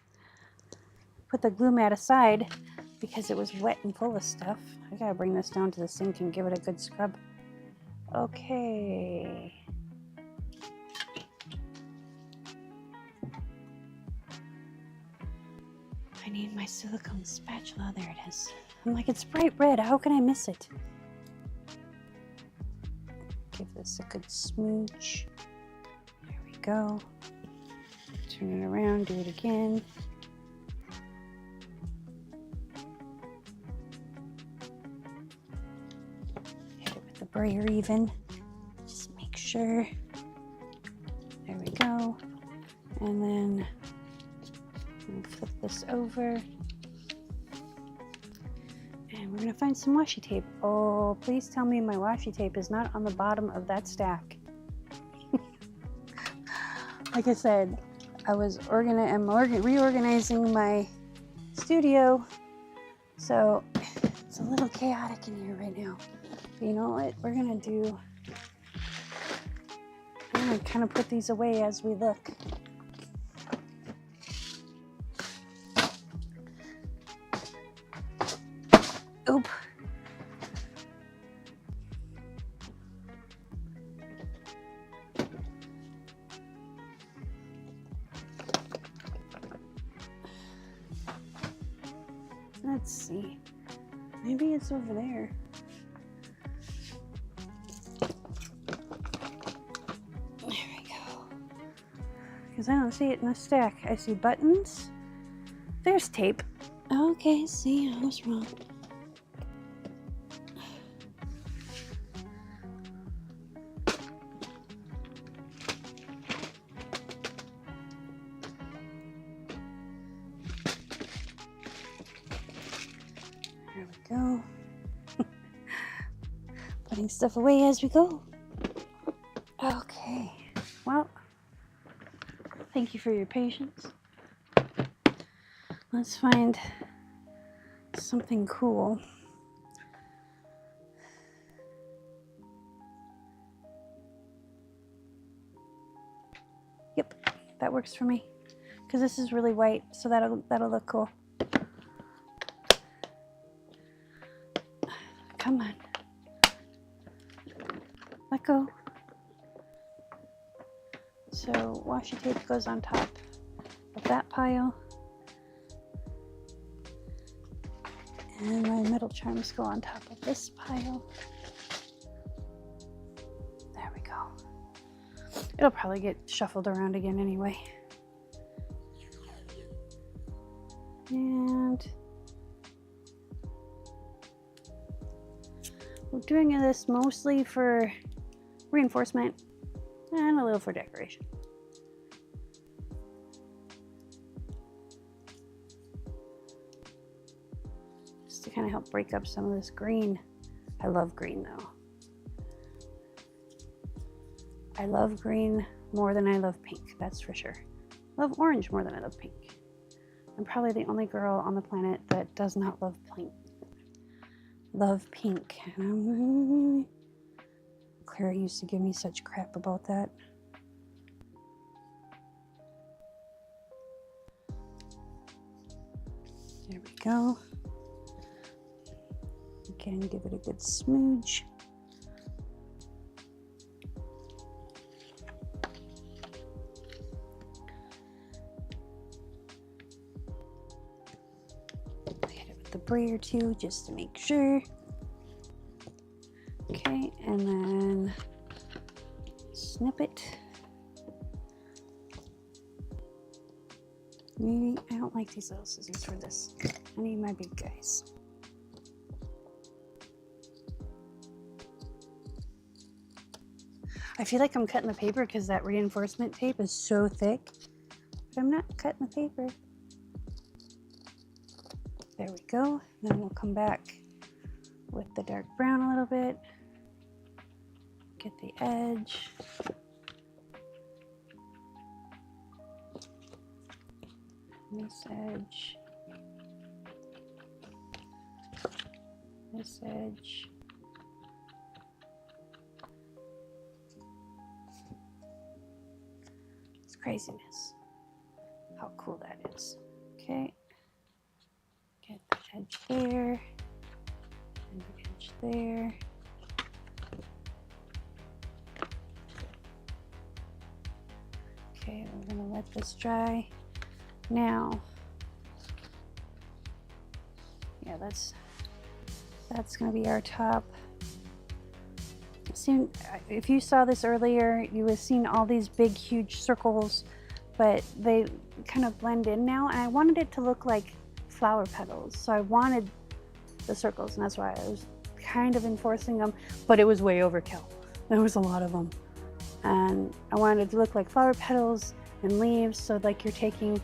put the glue mat aside because it was wet and full of stuff. I gotta bring this down to the sink and give it a good scrub. Okay. I need my silicone spatula. There it is. I'm like, it's bright red. How can I miss it? Give this a good smooch. There we go. Turn it around, do it again. Hit it with the brayer even. Just make sure. There we go. And then flip this over. And we're gonna find some washi tape. Oh, please tell me my washi tape is not on the bottom of that stack. Like I said, I was reorganizing my studio, so it's a little chaotic in here right now. But you know what we're gonna do? I'm gonna kind of put these away as we look. Oop. Let's see. Maybe it's over there. There we go. Because I don't see it in the stack. I see buttons. There's tape. Okay, see, I was wrong. There we go. Putting stuff away as we go. Okay. Well, thank you for your patience. Let's find something cool. Yep, that works for me. Because this is really white, so that'll look cool. Come on. Let go. So washi tape goes on top of that pile. And my metal charms go on top of this pile. There we go. It'll probably get shuffled around again anyway. And we're doing this mostly for reinforcement and a little for decoration. to help break up some of this green. I love green though. I love green more than I love pink, that's for sure. I love orange more than I love pink. I'm probably the only girl on the planet that does not love pink. Love pink. Claire used to give me such crap about that. There we go. Okay, and give it a good smooch. Hit it with the brayer too, just to make sure. Okay, and then snip it. Maybe I don't like these little scissors for this. I need my big guys. I feel like I'm cutting the paper because that reinforcement tape is so thick, but I'm not cutting the paper. There we go. Then we'll come back with the dark brown a little bit. Get the edge. This edge. This edge. It's craziness. How cool that is. Okay. Get the edge there. And the edge there. Okay, we're gonna let this dry. Now, yeah, that's gonna be our top. Soon, if you saw this earlier, you would have seen all these big, huge circles, but they kind of blend in now. And I wanted it to look like flower petals, so I wanted the circles, and that's why I was kind of enforcing them. But it was way overkill. There was a lot of them, and I wanted it to look like flower petals and leaves, so like you're taking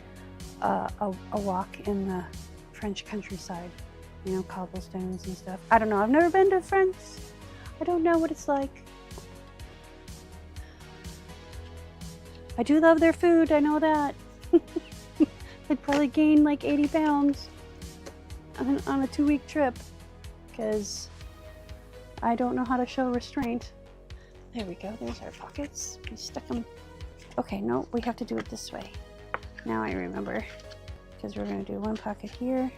a walk in the French countryside, you know, cobblestones and stuff. I don't know, I've never been to France. I don't know what it's like. I do love their food, I know that. I'd probably gain like 80 pounds on a 2-week trip because I don't know how to show restraint. There we go, there's our pockets. We stuck them. Okay, no, we have to do it this way. Now I remember, because we're going to do one pocket here,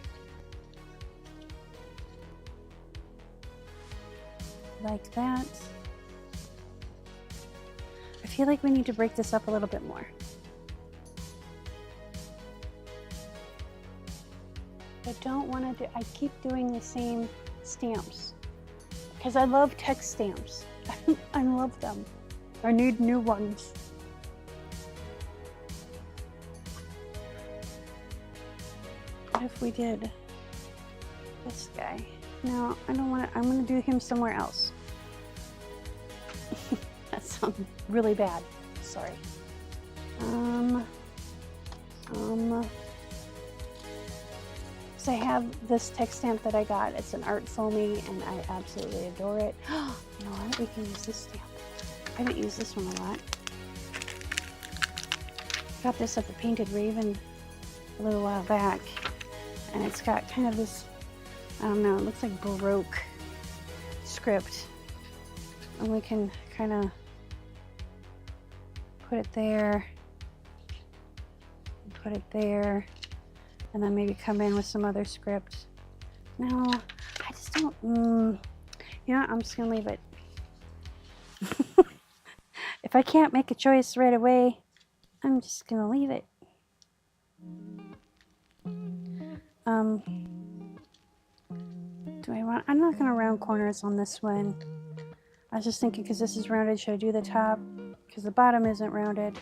like that. I feel like we need to break this up a little bit more. I don't want to do, I keep doing the same stamps because I love text stamps. I love them. I need new ones. What if we did this guy? No, I don't want to. I'm going to do him somewhere else. That sounds really bad. Sorry. So I have this text stamp that I got. It's an art foamy, and I absolutely adore it. You know what? We can use this stamp. I haven't used this one a lot. Got this at the Painted Raven a little while back. And it's got kind of this, I don't know, it looks like Baroque script. And we can kind of put it there, put it there, and then maybe come in with some other script. No, I just don't, you know what, I'm just gonna leave it. If I can't make a choice right away, I'm just gonna leave it. Do I want, I'm not gonna round corners on this one. I was just thinking because this is rounded, should I do the top? Because the bottom isn't rounded.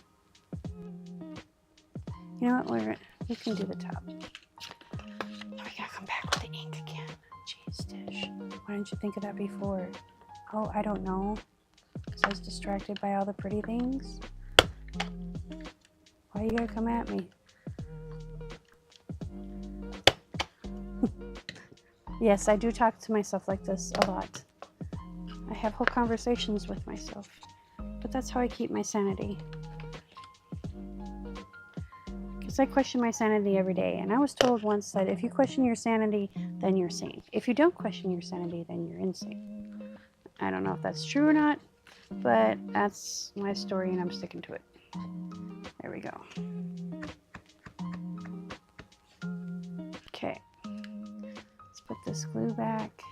You know what, we can do the top. Oh, we gotta come back with the ink again. Jeez, Tish. Why didn't you think of that before? Oh, I don't know. Because I was distracted by all the pretty things. Why you gotta come at me? Yes, I do talk to myself like this a lot. I have whole conversations with myself, but that's how I keep my sanity. Because I question my sanity every day, and I was told once that if you question your sanity, then you're sane. If you don't question your sanity, then you're insane. I don't know if that's true or not, but that's my story and I'm sticking to it. There we go. Okay, let's put this glue back.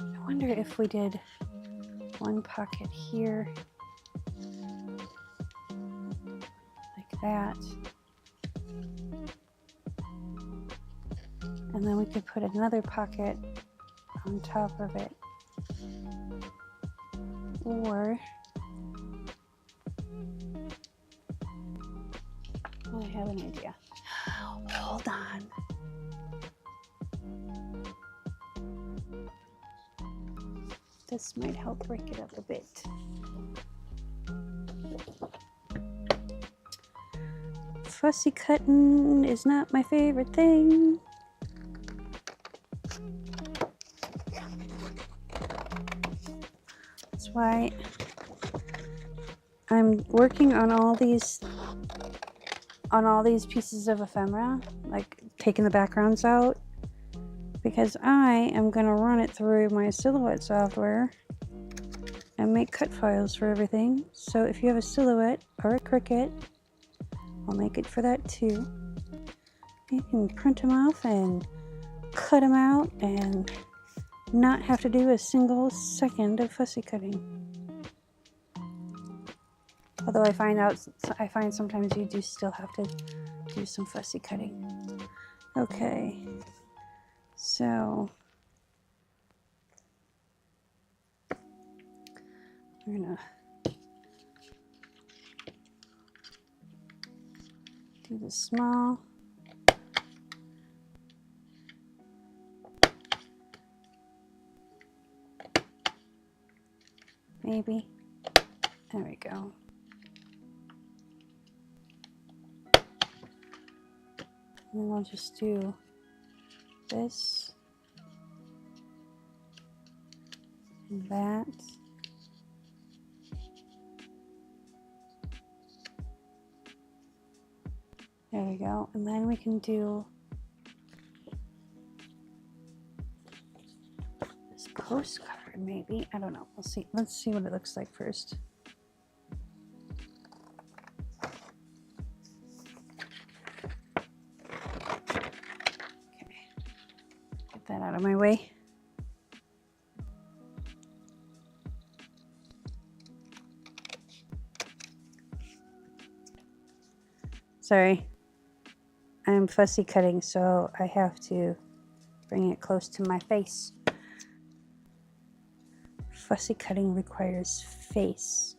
I wonder if we did one pocket here, like that. And then we could put another pocket on top of it. Or I have an idea. Hold on. This might help break it up a bit. Fussy cutting is not my favorite thing. That's why I'm working on all these pieces of ephemera, like taking the backgrounds out, because I am going to run it through my silhouette software and make cut files for everything. So if you have a silhouette or a cricket, I'll make it for that too. You can print them off and cut them out and not have to do a single second of fussy cutting. Although I find sometimes you do still have to do some fussy cutting. Okay, so we're gonna do the small. Maybe. There we go. And then we'll just do this and that. There we go. And then we can do this postcard maybe. I don't know. We'll see. Let's see what it looks like first. That out of my way. Sorry, I'm fussy cutting, so I have to bring it close to my face. Fussy cutting requires face.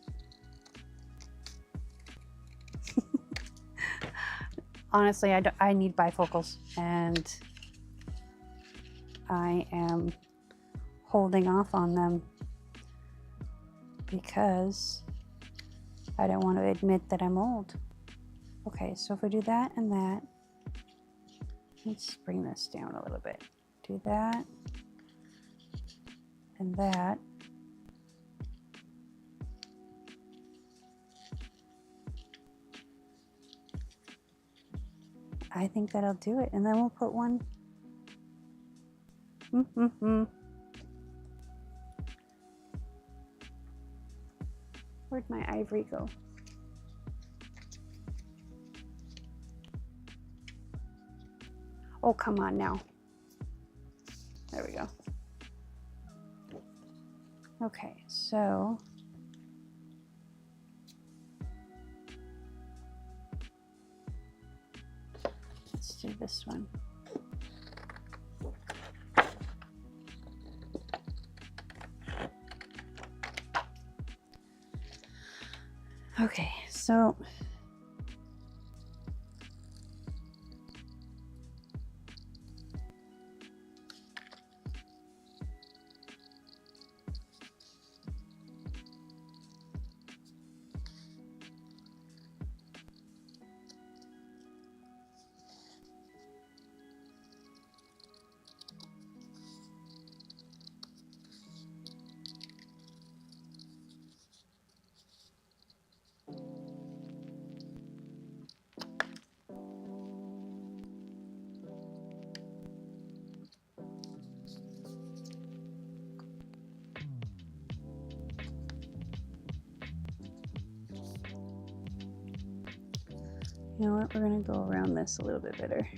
Honestly, I need bifocals, and I am holding off on them because I don't want to admit that I'm old. Okay, so if we do that and that, let's bring this down a little bit. Do that and that. I think that'll do it, and then we'll put one. Where'd my ivory go? Oh, come on now. There we go. Okay, so let's do this one. Okay, so You know what? We're going to go around this a little bit better.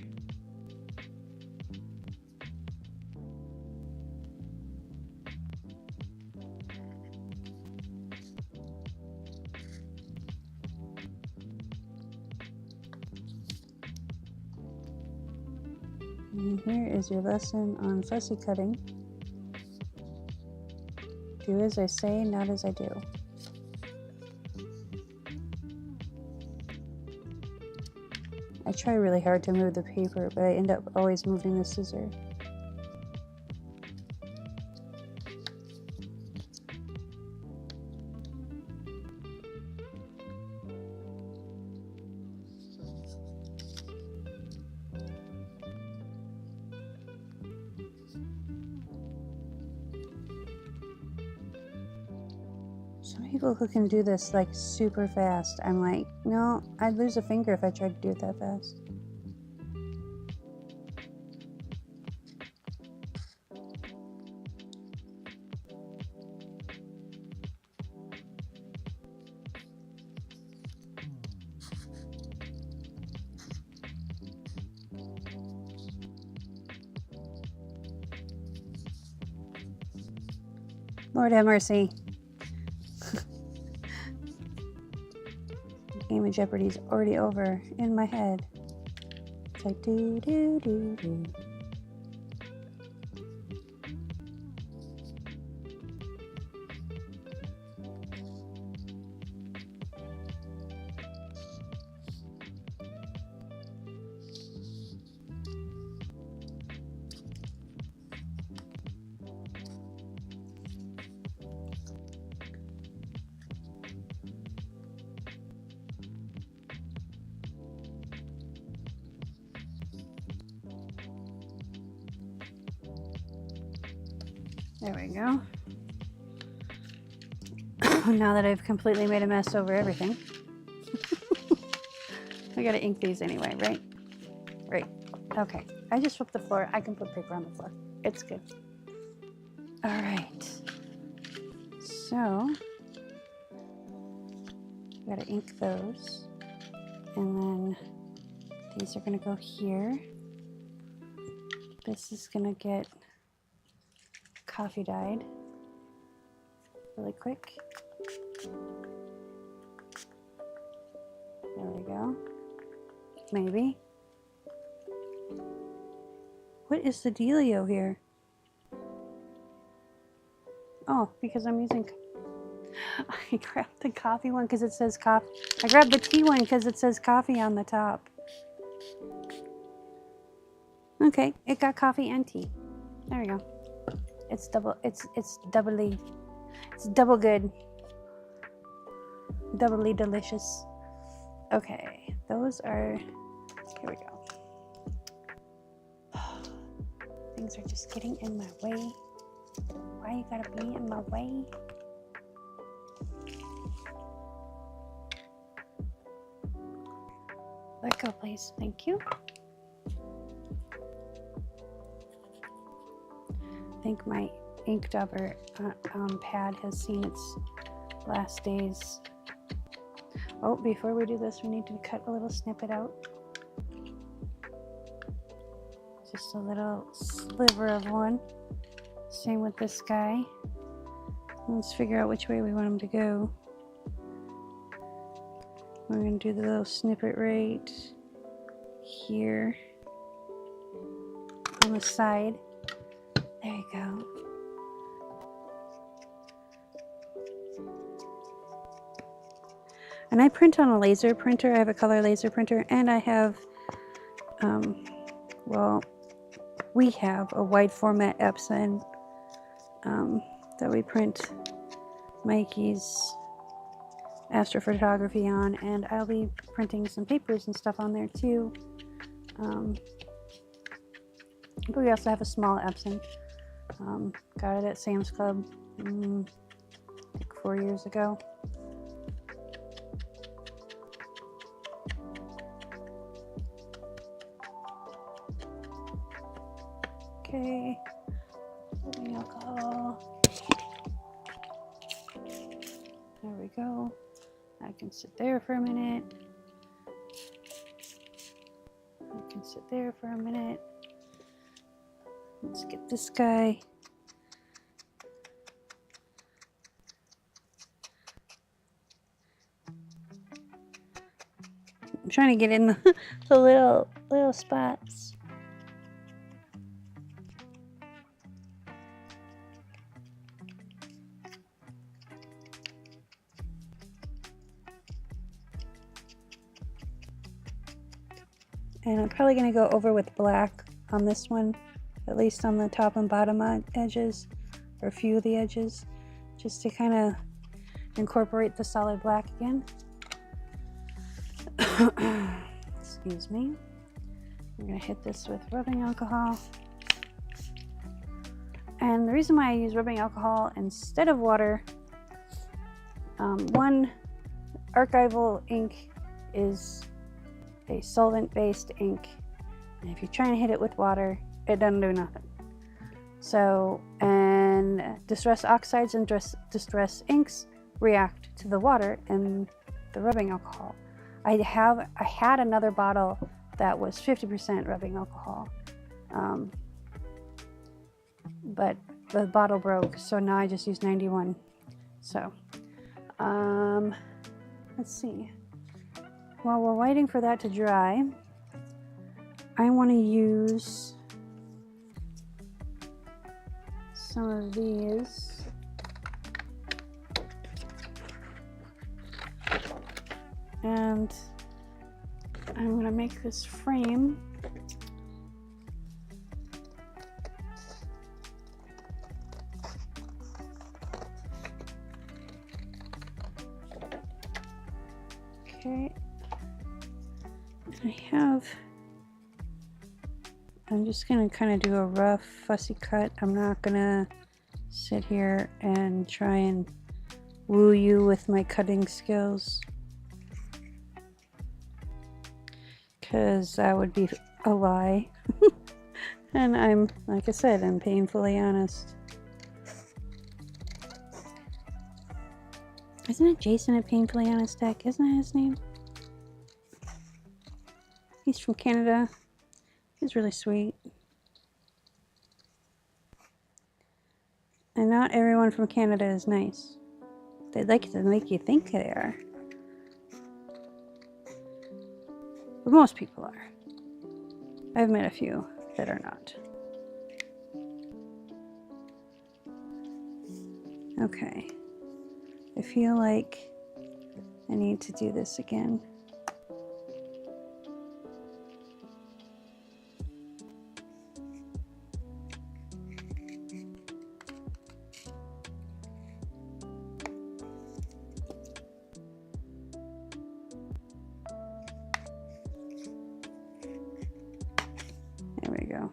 And here is your lesson on fussy cutting. Do as I say, not as I do. I try really hard to move the paper, but I end up always moving the scissor. Some people who can do this like super fast, I'm like, no, I'd lose a finger if I tried to do it that fast. Lord have mercy. Game of Jeopardy's already over in my head. It's like do do do do. There we go. Now that I've completely made a mess over everything. We gotta ink these anyway, right? Right. Okay. I just swept the floor. I can put paper on the floor. It's good. All right. So, we gotta ink those. And then these are gonna go here. This is gonna get coffee dyed really quick. There we go. Maybe. What is the dealio here? Oh, because I'm using... I grabbed the coffee one because it says coffee. I grabbed the tea one because it says coffee on the top. Okay, it got coffee and tea. There we go. It's double, it's doubly, it's double good. Doubly delicious. Okay, those are, here we go. Things are just getting in my way. Why you gotta be in my way? Let go, please. Thank you. I think my ink dauber pad has seen its last days. Oh, before we do this, we need to cut a little snippet out. Just a little sliver of one. Same with this guy. Let's figure out which way we want him to go. We're going to do the little snippet right here on the side. There you go. And I print on a laser printer. I have a color laser printer, and I have, well, we have a wide format Epson that we print Mikey's astrophotography on, and I'll be printing some papers and stuff on there too. But we also have a small Epson. Got it at Sam's Club like 4 years ago. Okay, putting alcohol. There we go. I can sit there for a minute. sit there for a minute. Let's get this guy. I'm trying to get in the little spots. And I'm probably going to go over with black on this one, at least on the top and bottom edges, or a few of the edges, just to kind of incorporate the solid black again. Excuse me. I'm going to hit this with rubbing alcohol. And the reason why I use rubbing alcohol instead of water, one, archival ink is a solvent-based ink, and if you're trying to hit it with water, it doesn't do nothing. So, and distress oxides and distress inks react to the water and the rubbing alcohol. I had another bottle that was 50% rubbing alcohol, but the bottle broke, so now I just use 91. So, let's see. While we're waiting for that to dry, I want to use some of these. And I'm going to make this frame. Okay. I'm just going to kind of do a rough, fussy cut. I'm not going to sit here and try and woo you with my cutting skills, because that would be a lie. And I'm, like I said, I'm painfully honest. Isn't it Jason at Painfully Honest Tech? Isn't that his name? He's from Canada. He's really sweet. And not everyone from Canada is nice. They'd like to make you think they are. But most people are. I've met a few that are not. Okay. I feel like I need to do this again. There we go.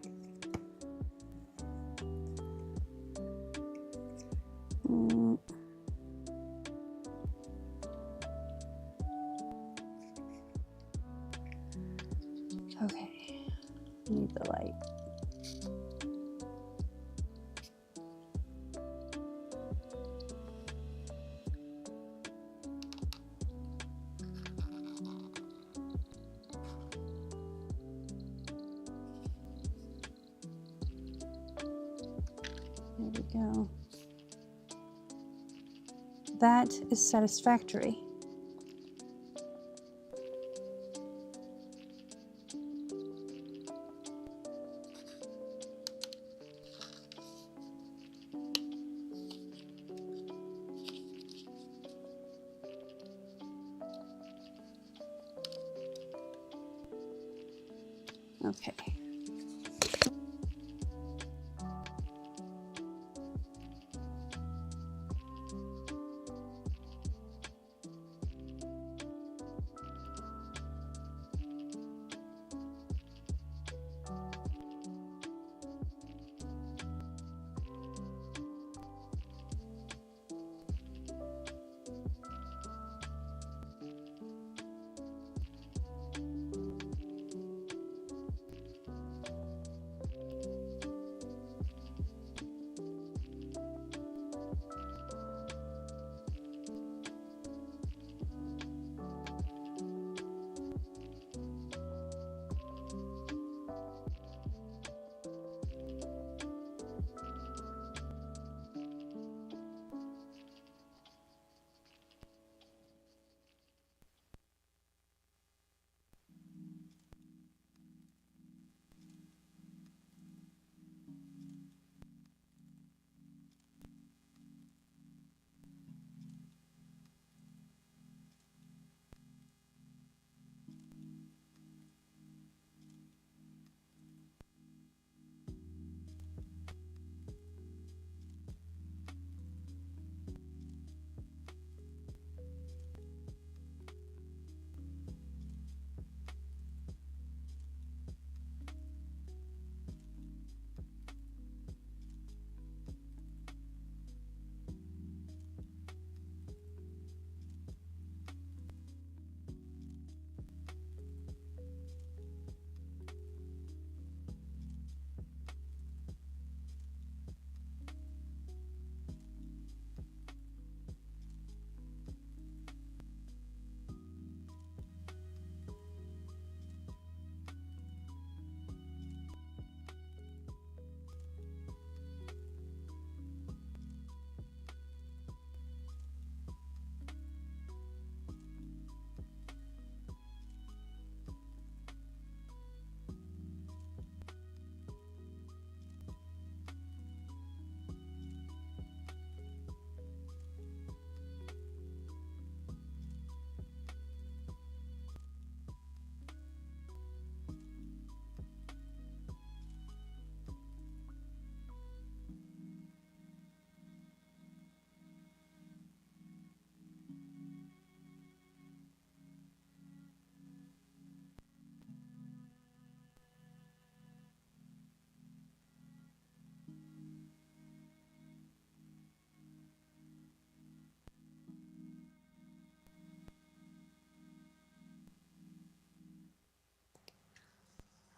Okay, need the light. There we go. That is satisfactory. Okay.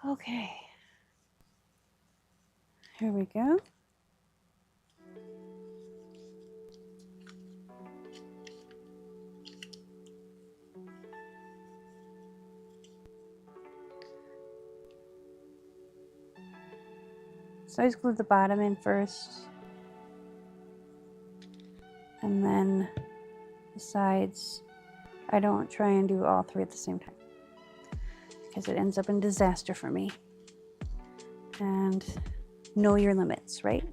Okay. Here we go. So I just glue the bottom in first, and then the sides. I don't try and do all three at the same time because it ends up in disaster for me. And know your limits, right?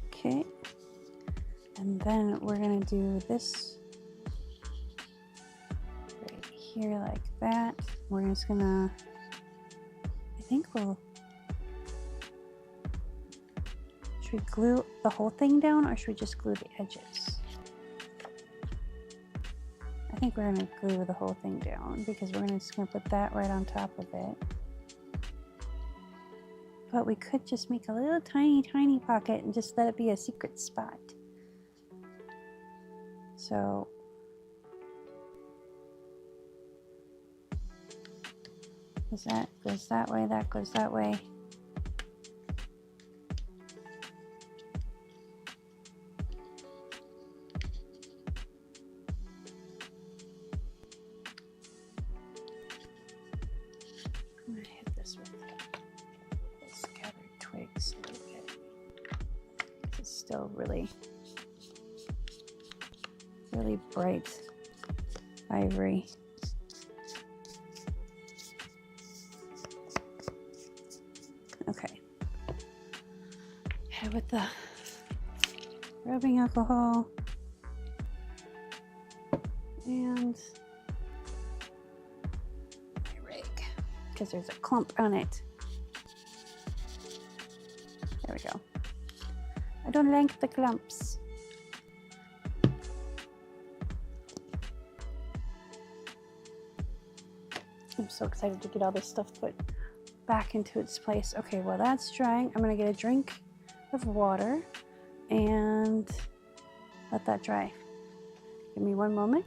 Okay, and then we're gonna do this right here like that. We're just gonna, I think should we glue the whole thing down or should we just glue the edges? I think we're gonna glue the whole thing down because we're just gonna put that right on top of it. But we could just make a little tiny pocket and just let it be a secret spot. So that goes that way, that goes that way. I'm gonna hit this with this gathered twigs a little bit. It's still really bright ivory. Okay. Hit it with the rubbing alcohol and my rag because there's a clump on it. There we go. I don't like the clumps. I'm so excited to get all this stuff put back into its place. Okay, while that's drying, I'm gonna get a drink of water and let that dry. Give me one moment.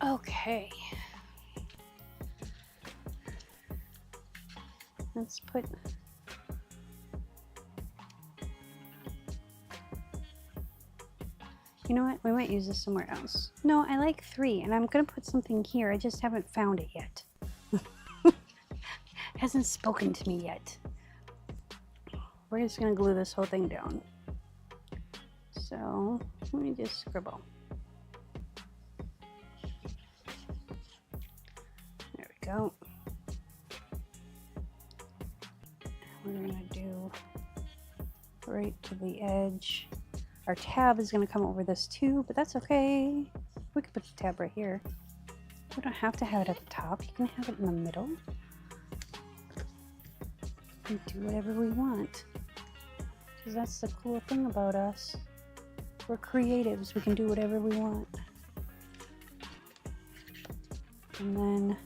Okay. Let's put you know what? We might use this somewhere else. No, I like 3, and I'm gonna put something here. I just haven't found it yet. Hasn't spoken to me yet. We're just gonna glue this whole thing down. So let me just scribble. There we go. We're gonna do right to the edge. Our tab is gonna come over this too, but that's okay. We could put the tab right here. We don't have to have it at the top. You can have it in the middle. We do whatever we want. Because that's the cool thing about us. We're creatives. We can do whatever we want. And then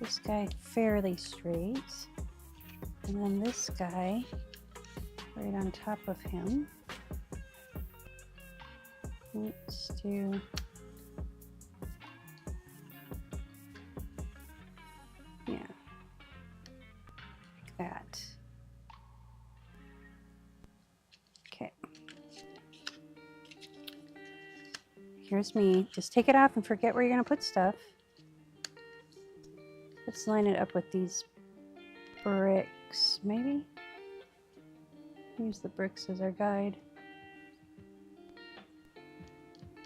this guy fairly straight. And then this guy right on top of him. Let's do here's me. Just take it off and forget where you're gonna put stuff. Let's line it up with these bricks, maybe? Use the bricks as our guide.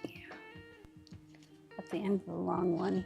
Yeah. At the end of the long one.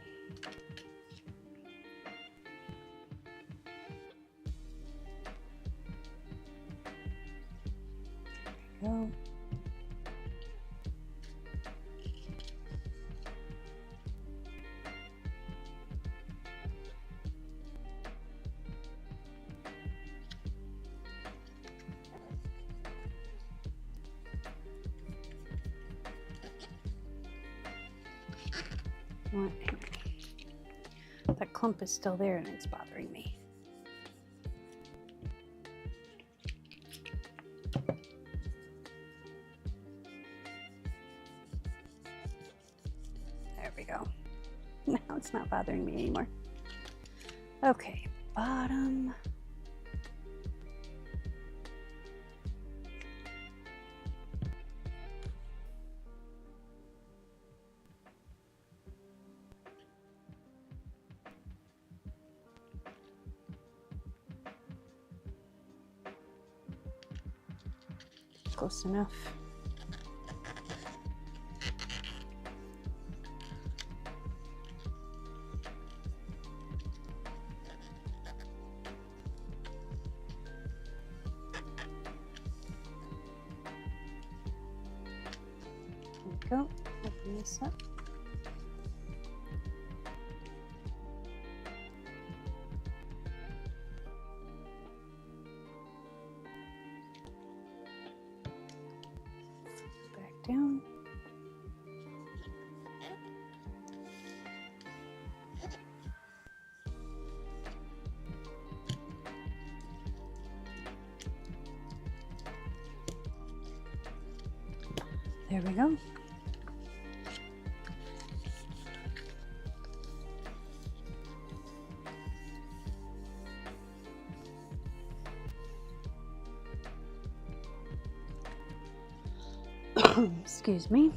There we go. That clump is still there and it's bothering me. There we go. Now it's not bothering me anymore. Okay, bottom. Close enough. There we go. Open this up. Down. There we go. Excuse me.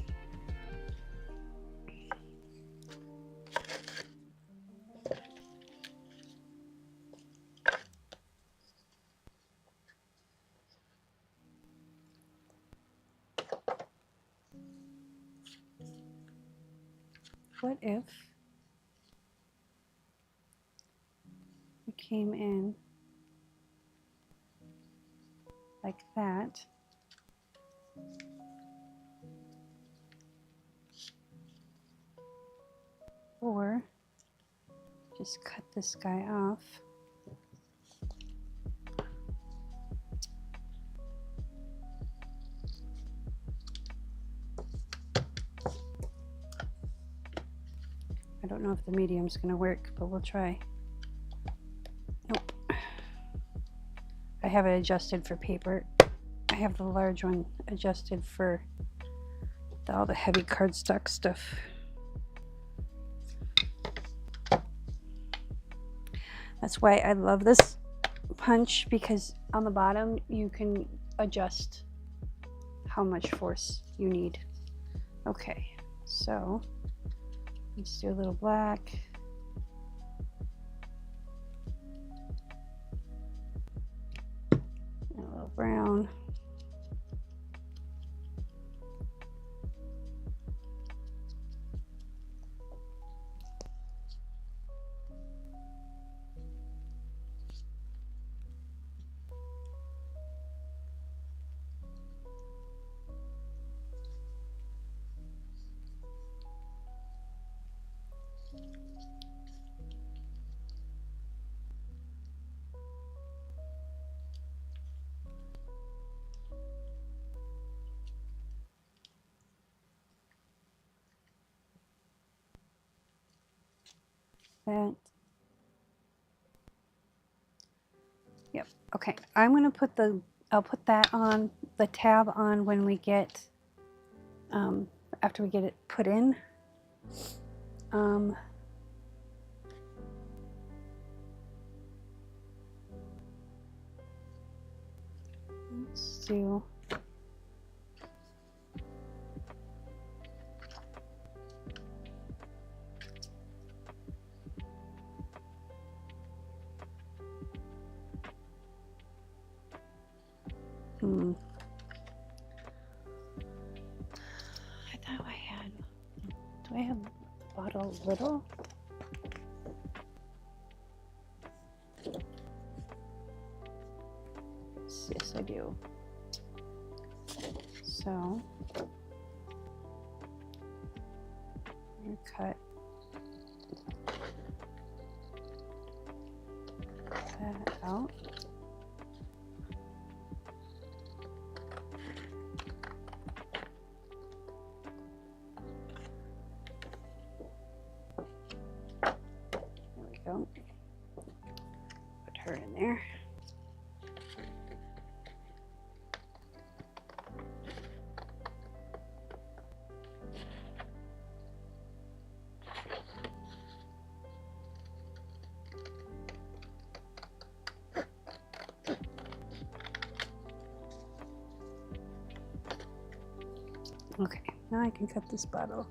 What if we came in like that? Or just cut this guy off. I don't know if the medium's going to work, but we'll try. Nope. I have it adjusted for paper. I have the large one adjusted for all the heavy cardstock stuff. That's why I love this punch, because on the bottom you can adjust how much force you need. Okay, so let's do a little black. And a little brown. That. Yep. Okay. I'm going to put I'll put that on the tab on when we get, after we get it put in. Let's do. I thought I had. Do I have bottle little? Yes, I do. So, I'm gonna cut that out. There we go. Put her in there. Okay, now I can cut this bottle.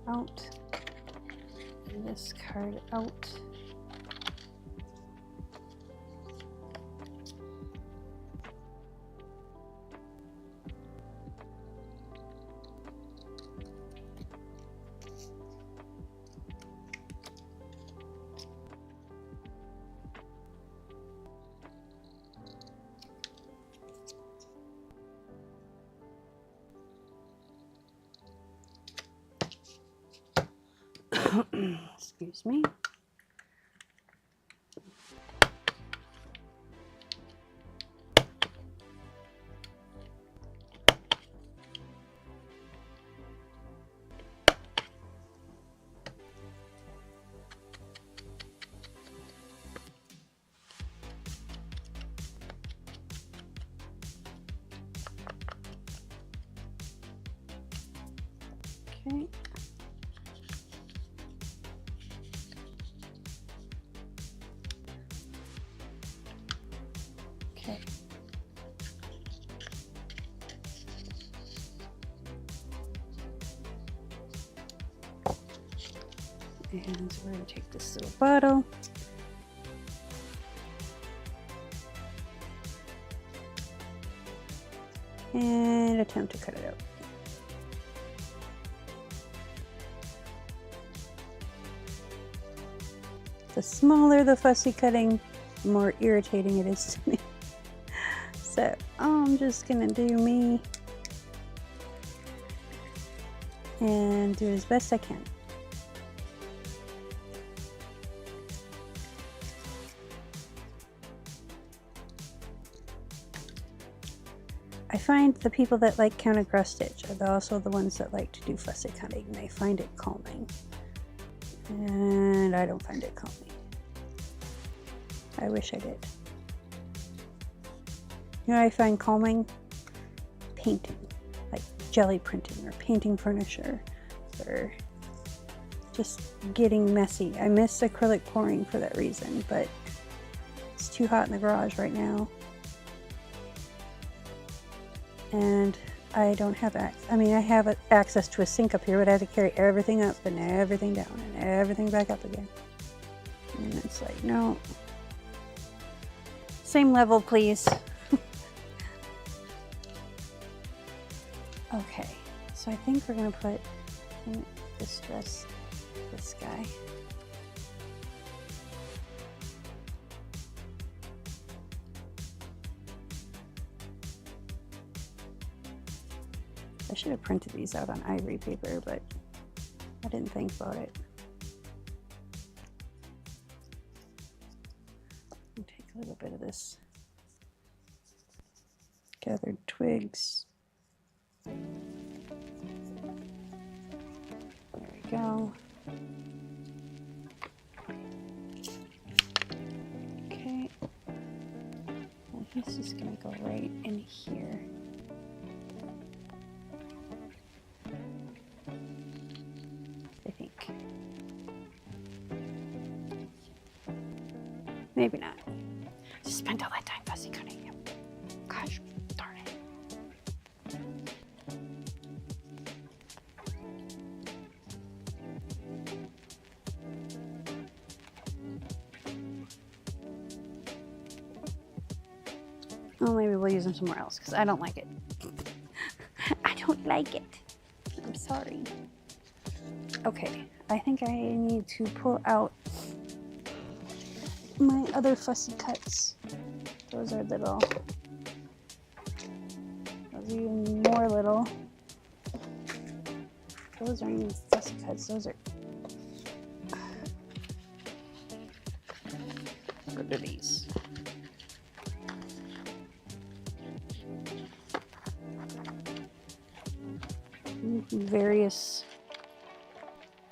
Out. And this card out. Excuse me. Okay. Okay. And we're going to take this little bottle. And attempt to cut it out. The smaller the fussy cutting, the more irritating it is to me. So I'm just gonna do me and do it as best I can. I find the people that like counter cross stitch are also the ones that like to do fussy cutting. They find it calming. And I don't find it calming. I wish I did. You know what I find calming? Painting. Like jelly printing or painting furniture. Or just getting messy. I miss acrylic pouring for that reason, but it's too hot in the garage right now. And I don't have access. I mean, I have access to a sink up here, but I have to carry everything up and everything down and everything back up again. And it's like, no. Same level, please. Okay, so I think we're gonna put in this dress, this guy. I should have printed these out on ivory paper, but I didn't think about it. I'll take a little bit of this gathered twigs. There we go. Okay. And he's just gonna go right in here. I think. Maybe not. Just spent all that time fussy cutting him. Gosh, darn it. Oh, maybe we'll use them somewhere else because I don't like it. I don't like it. I'm sorry. Okay, I think I need to pull out my other fussy cuts. Those are little. Those are even more little. Those aren't even fussy cuts. Those are. What are these? Various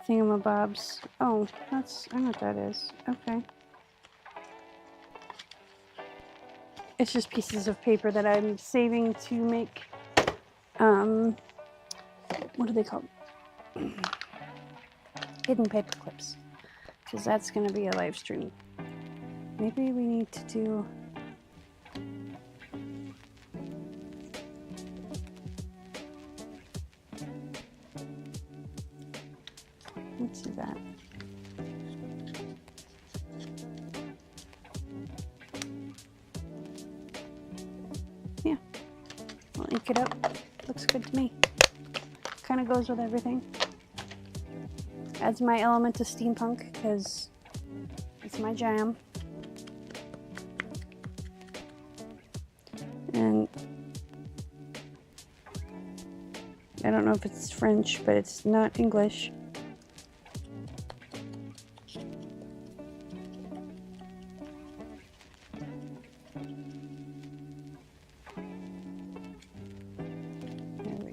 thingamabobs. Oh, I know what that is. Okay. It's just pieces of paper that I'm saving to make, what are they called? Hidden paper clips. Because that's going to be a live stream. Maybe we need to do... Let's do that. Yeah, I'll ink it up. Looks good to me. Kind of goes with everything. Adds my element to steampunk because it's my jam. And I don't know if it's French, but it's not English.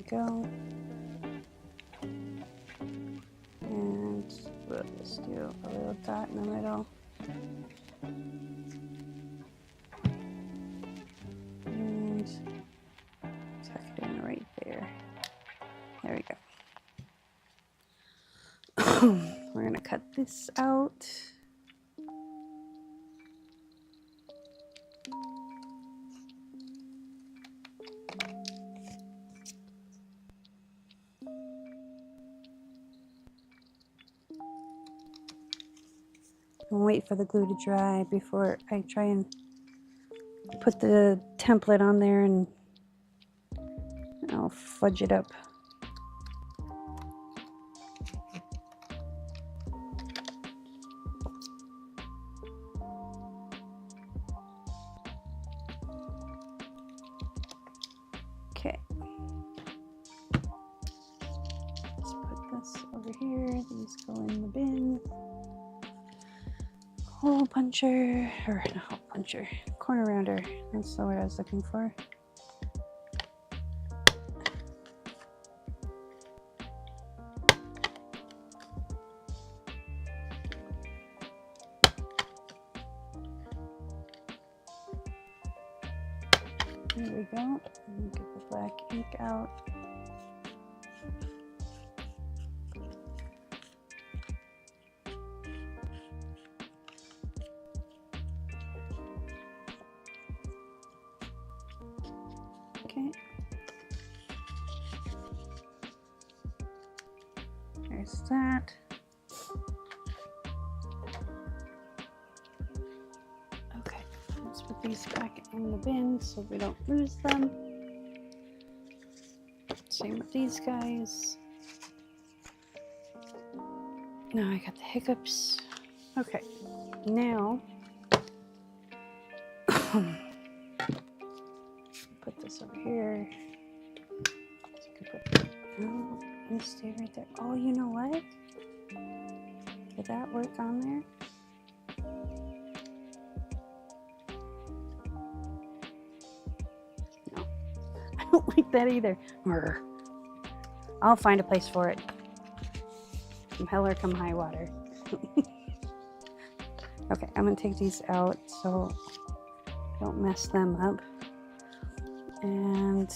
Go. And we'll just do a little dot in the middle. And tuck it in right there. There we go. We're going to cut this out. And wait for the glue to dry before I try and put the template on there, and I'll fudge it up. Okay. Let's put this over here. These go in the bin. Hole puncher, or not hole puncher, corner rounder. That's the word I was looking for. There we go. Get the black ink out. Okay. There's that. Okay, let's put these back in the bin so we don't lose them. Same with these guys. Now I got the hiccups. Okay, now put this over here. So I can put, oh, you stay right there. Oh, you know what? Did that work on there? No, I don't like that either. I'll find a place for it. Come hell or come high water. Okay, I'm gonna take these out so don't mess them up. And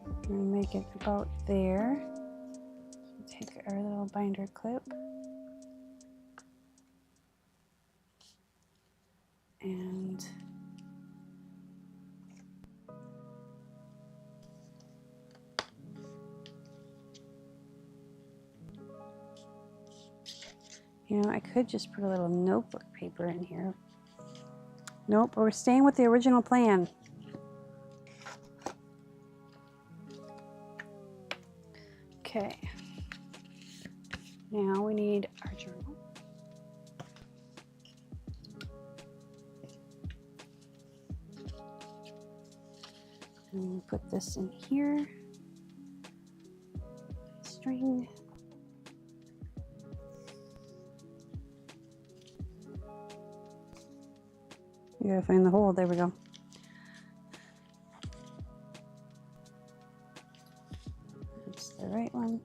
I'm gonna make it about there. So take our little binder clip. And you know, I could just put a little notebook paper in here. Nope, we're staying with the original plan. Okay. Now we need our journal. And put this in here. String. You gotta find the hole. There we go. That's the right one.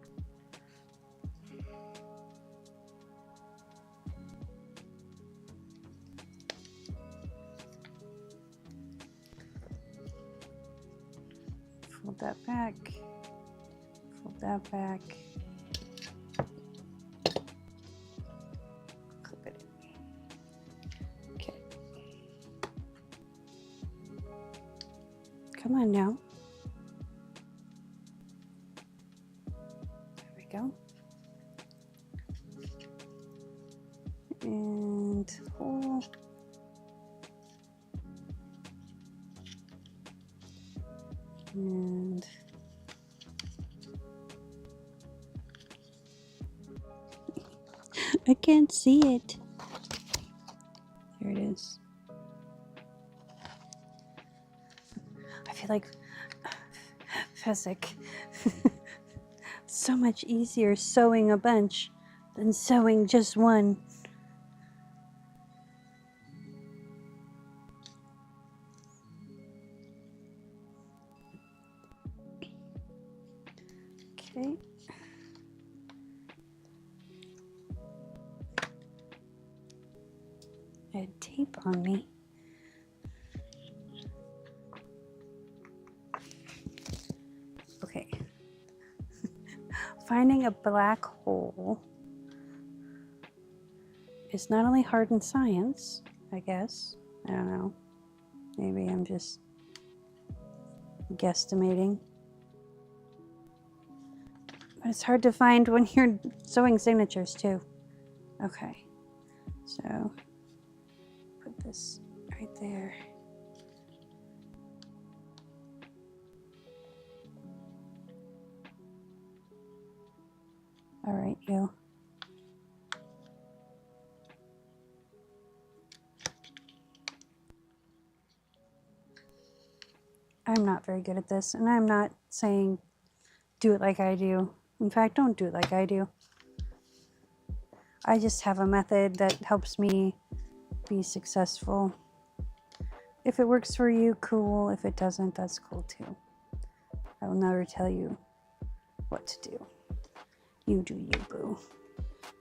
Fold that back. Fold that back. Clip it in. Okay. Come on now. There we go. And hole. And I can't see it. There it is. I feel like Fezzik. So much easier sewing a bunch than sewing just one. Okay. I had tape on me. Okay. Finding a black hole is not only hard in science, I guess. I don't know. Maybe I'm just guesstimating. But it's hard to find when you're sewing signatures too. Okay. So put this right there. All right, you. I'm not very good at this, and I'm not saying do it like I do. In fact, don't do it like I do. I just have a method that helps me be successful. If it works for you, cool. If it doesn't, that's cool too. I will never tell you what to do. You do you, boo.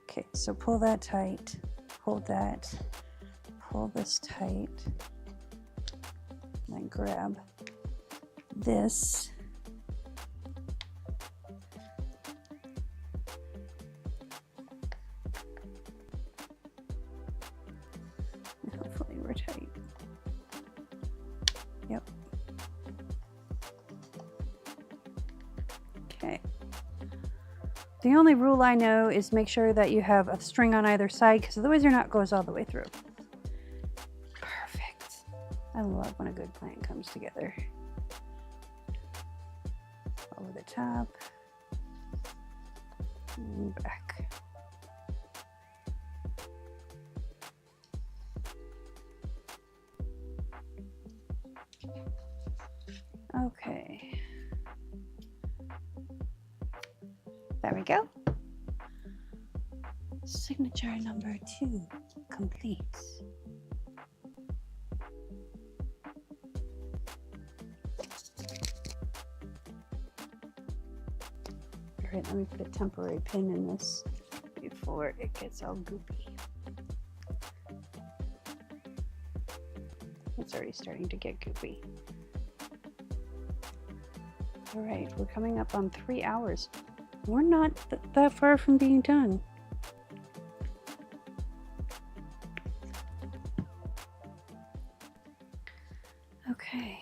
Okay, so pull that tight. Hold that. Pull this tight. And then grab this. Hopefully we're tight. Yep. Okay. The only rule I know is make sure that you have a string on either side, because otherwise your knot goes all the way through. Perfect. I love when a good plan comes together. Over the top and back. Okay. There we go. Signature number 2 complete. All right, let me put a temporary pin in this before it gets all goopy. It's already starting to get goopy. All right, we're coming up on 3 hours. We're not that far from being done. Okay.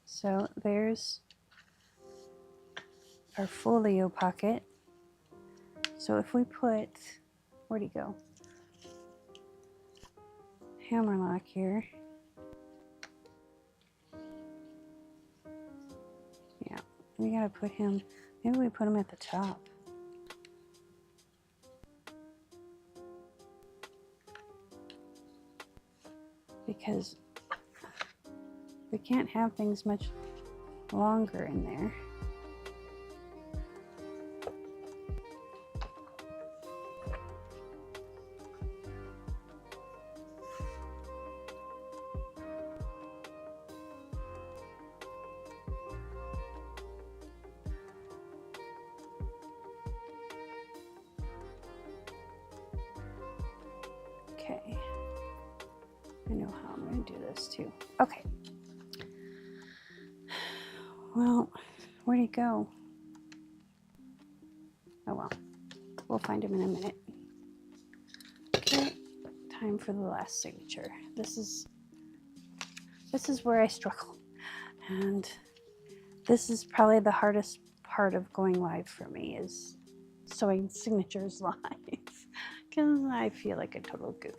So there's our folio pocket. So if we put, where'd he go? hammerlock here. Yeah, we gotta put him, maybe we put him at the top. Because we can't have things much longer in there. Okay, I know how I'm going to do this too. Okay. Well, where'd he go? Oh well, we'll find him in a minute. Okay, time for the last signature. This is where I struggle, and this is probably the hardest part of going live for me, is sewing signatures live, because I feel like a total goof.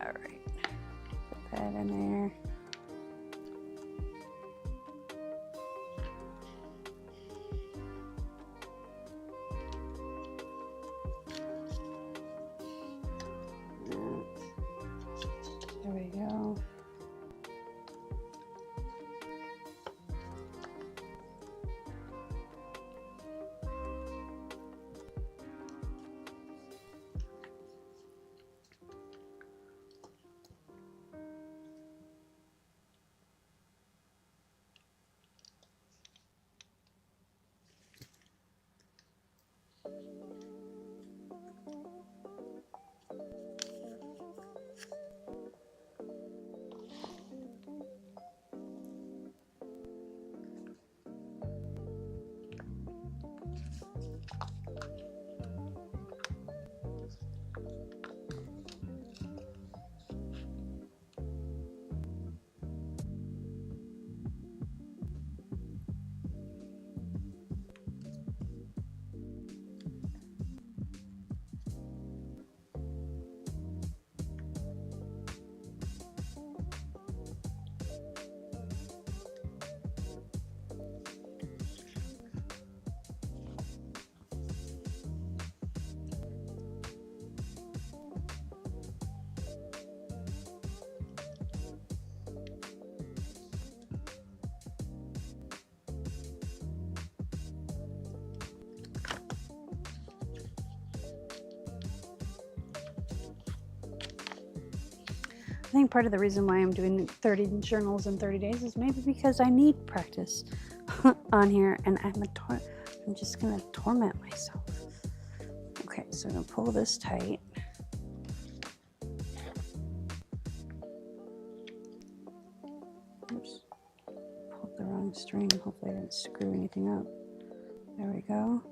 All right, put that in there. There we go. I think part of the reason why I'm doing 30 journals in 30 days is maybe because I need practice on here, and I'm just gonna torment myself. Okay, so I'm gonna pull this tight. Oops, pulled the wrong string. Hopefully I didn't screw anything up. There we go.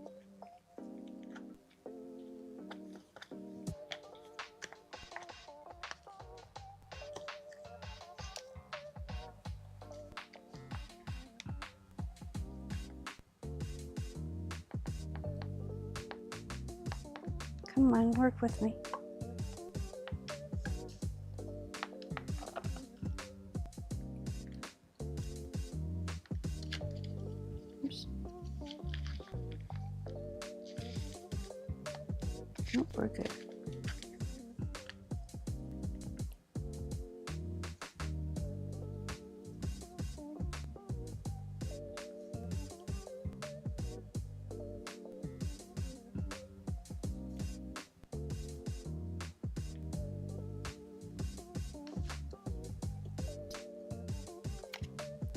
Come on, work with me. Oops. Nope, we're good.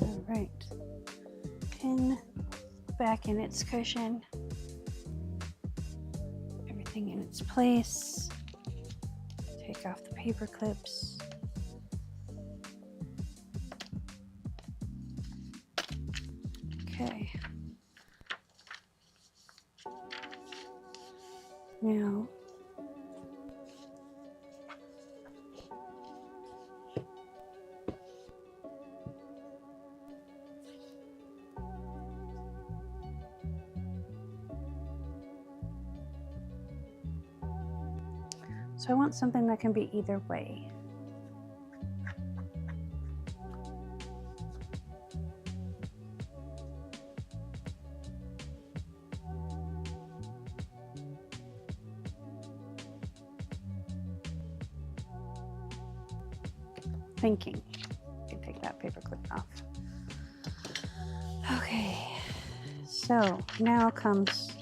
All right, pin back in its cushion, everything in its place. Take off the paper clips. Okay. Now, So I want something that can be either way. Thinking. I can take that paper clip off. Okay, so now comes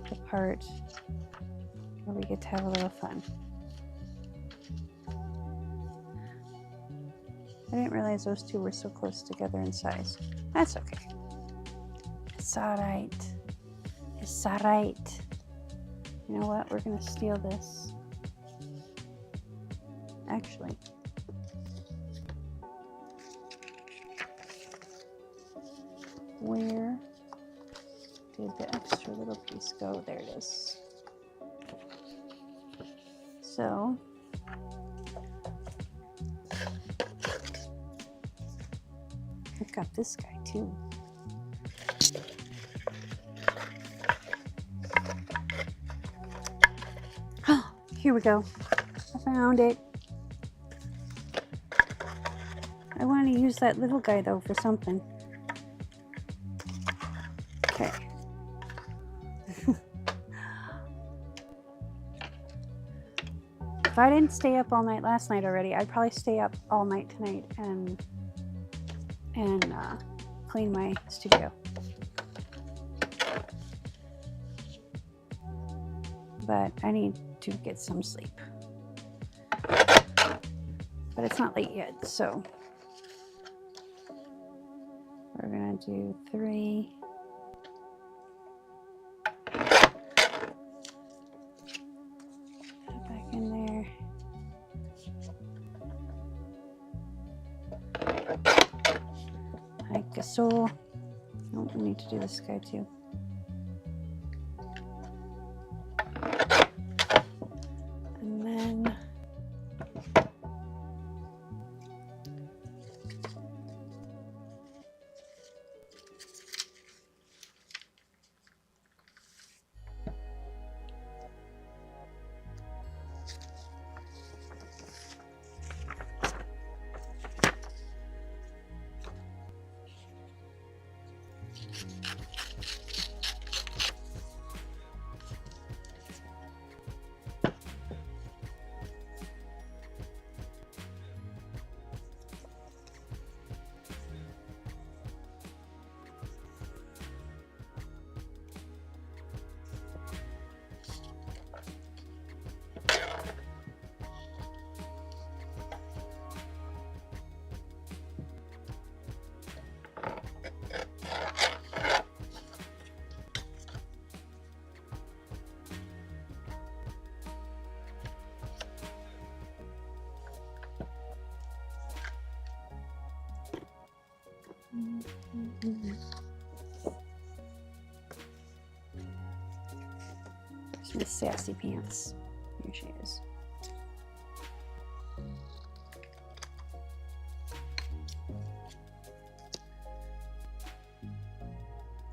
the part where we get to have a little fun. I didn't realize those two were so close together in size. That's okay. It's all right. It's all right. You know what? We're gonna steal this. Actually, where did the extra little piece go? There it is. So I've got this guy too. Oh, here we go. I found it. I want to use that little guy though for something. Okay. If I didn't stay up all night last night already, I'd probably stay up all night tonight and clean my studio. But I need to get some sleep. But it's not late yet, so we're gonna do 3. Put it back in there. Like so. Oh, we need to do this guy too. And then there's Miss Sassy Pants. Here she is.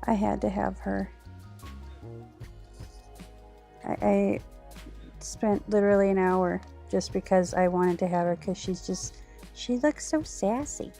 I had to have her. I spent literally an hour just because I wanted to have her, because she looks so sassy.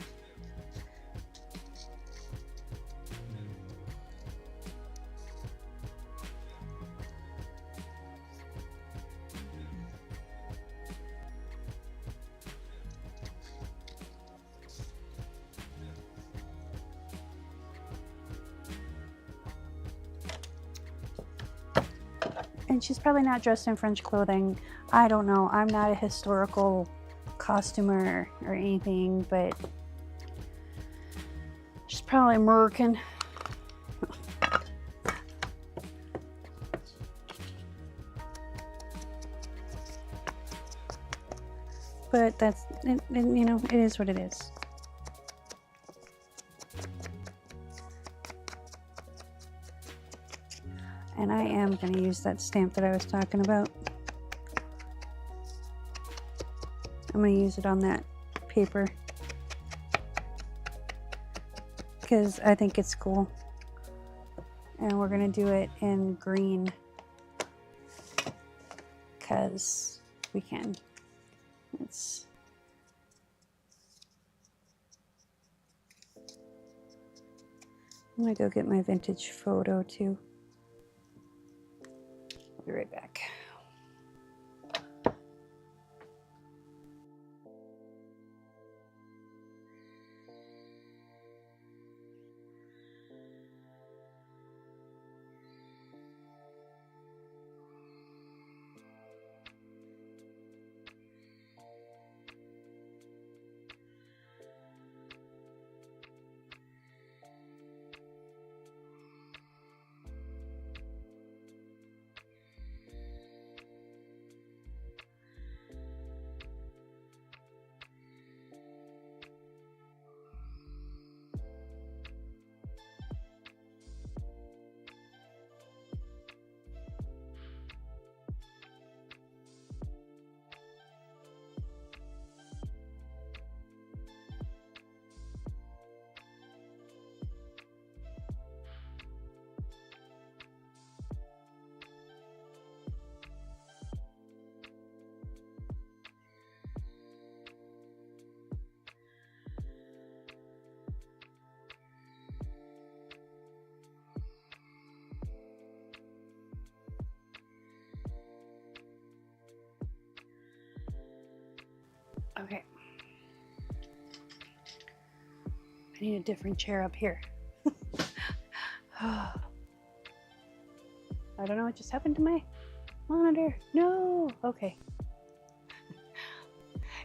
And she's probably not dressed in French clothing. I don't know. I'm not a historical costumer or anything, but she's probably American. But that's, you know, it is what it is. And I am going to use that stamp that I was talking about. I'm going to use it on that paper because I think it's cool. And we're going to do it in green. because we can. I'm gonna go get my vintage photo too. I'll be right back. Okay. I need a different chair up here. I don't know what just happened to my monitor. No. Okay.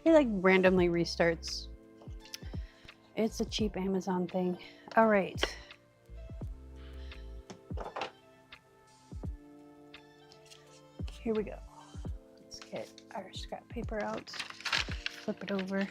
It like randomly restarts. It's a cheap Amazon thing. All right. Here we go. Let's get our scrap paper out. Flip it over.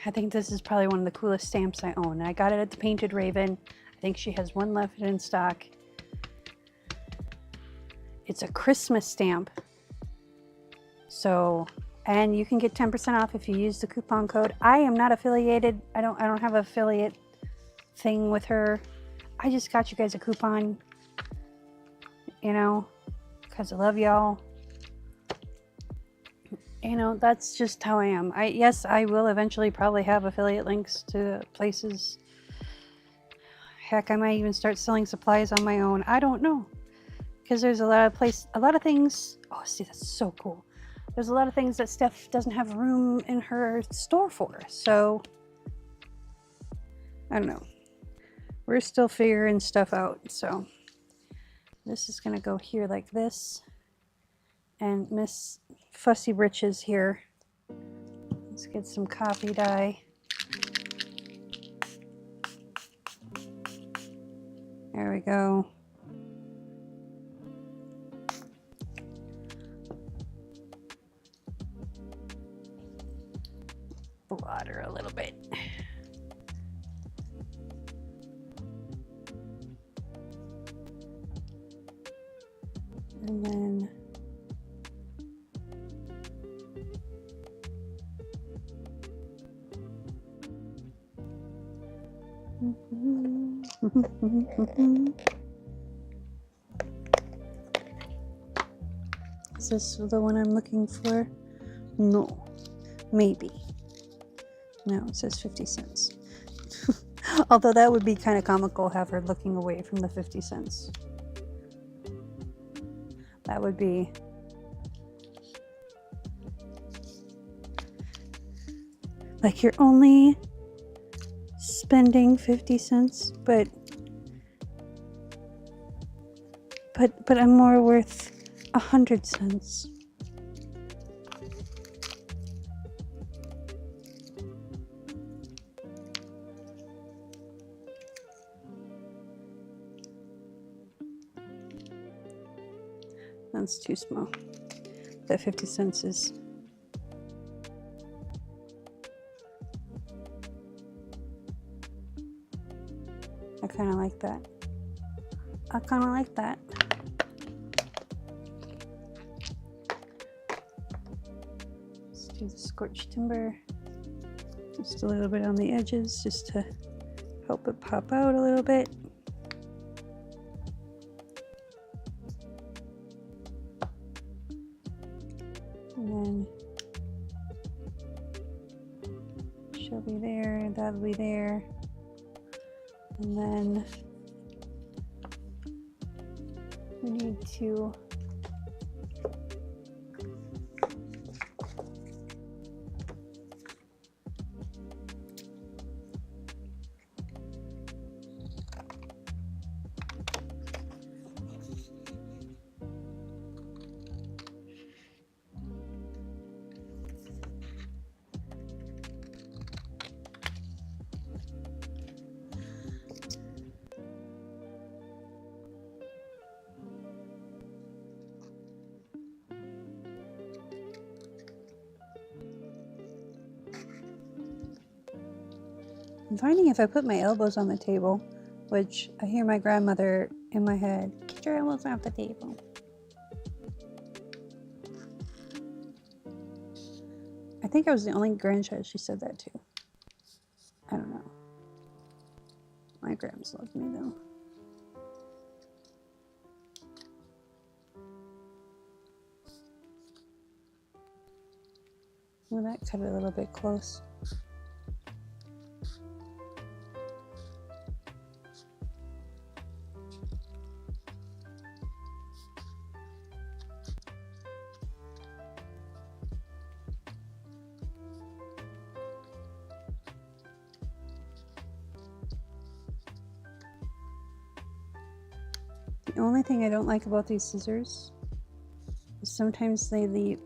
I think this is probably one of the coolest stamps I own. I got it at the Painted Raven. I think she has one left in stock. It's a Christmas stamp. So, and you can get 10% off if you use the coupon code. I am not affiliated. I don't have an affiliate thing with her. I just got you guys a coupon, you know, because I love y'all. You know, that's just how I am. Yes, I will eventually probably have affiliate links to places. Heck, I might even start selling supplies on my own. I don't know. Because there's a lot of things. Oh, see, that's so cool. There's a lot of things that Steph doesn't have room in her store for. So, I don't know. We're still figuring stuff out. So, this is going to go here like this. And Miss Fussy Britches here. Let's get some copy dye. There we go. Water a little bit. And then is this the one I'm looking for? No. Maybe. No, it says 50 cents. Although that would be kind of comical, have her looking away from the 50 cents. That would be... like you're only spending 50 cents, but I'm more worth 100 cents. That's too small. That 50 cents is... I kind of like that. I kind of like that. Do the scorched timber just a little bit on the edges, just to help it pop out a little bit. And then she'll be there, that'll be there. And then we need to I'm finding if I put my elbows on the table, which I hear my grandmother in my head, get your elbows off the table. I think I was the only grandchild she said that to. I don't know. My grams loved me though. Well, that cut it a little bit close. The only thing I don't like about these scissors is sometimes they leave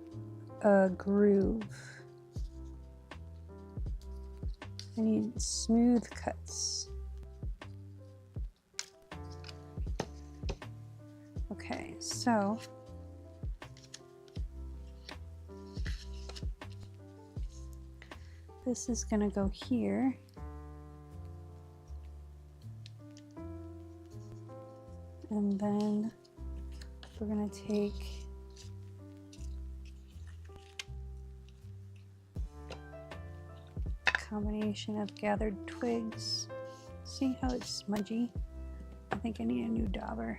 a groove. I need smooth cuts. Okay, so this is gonna go here. And then we're gonna take a combination of gathered twigs. See how it's smudgy? I think I need a new dauber.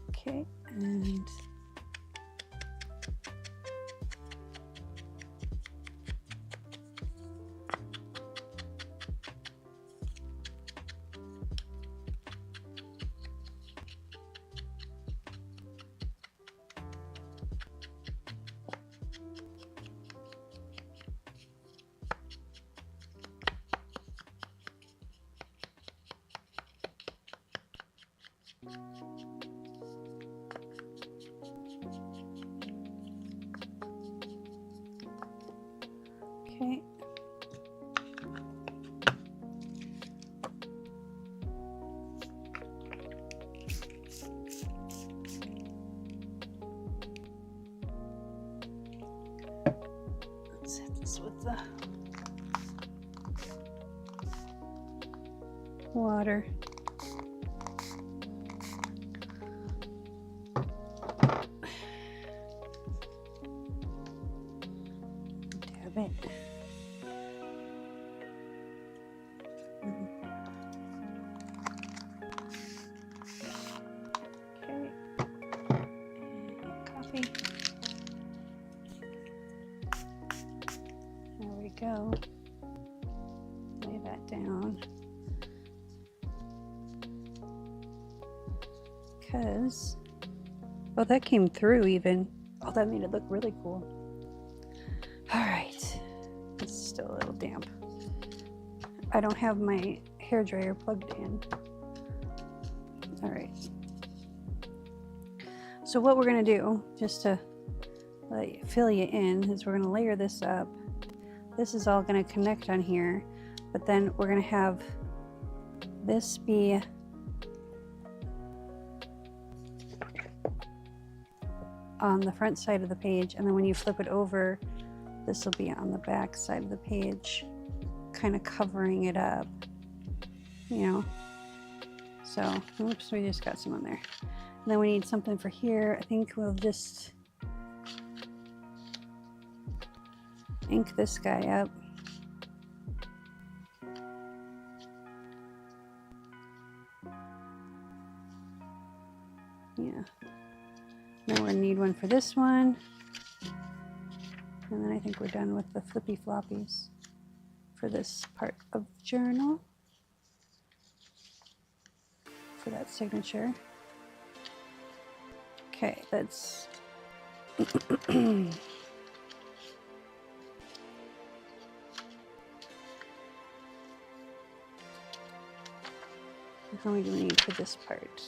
Okay, and okay. Let's hit this with the water. Dab it. Okay. And coffee. There we go. Lay that down. Because, oh, that came through even. Oh, that made it look really cool. All right, it's still a little damp. I don't have my hairdryer plugged in. All right. So what we're gonna do, just to fill you in, is we're gonna layer this up. This is all gonna connect on here, but then we're gonna have this be on the front side of the page, and then when you flip it over, this will be on the back side of the page, kind of covering it up, you know. So, oops, we just got some on there. And then we need something for here. I think we'll just ink this guy up. Yeah. Then we'll need one for this one. And then I think we're done with the flippy floppies for this part of the journal. For that signature. Okay, that's how many do we need for this part?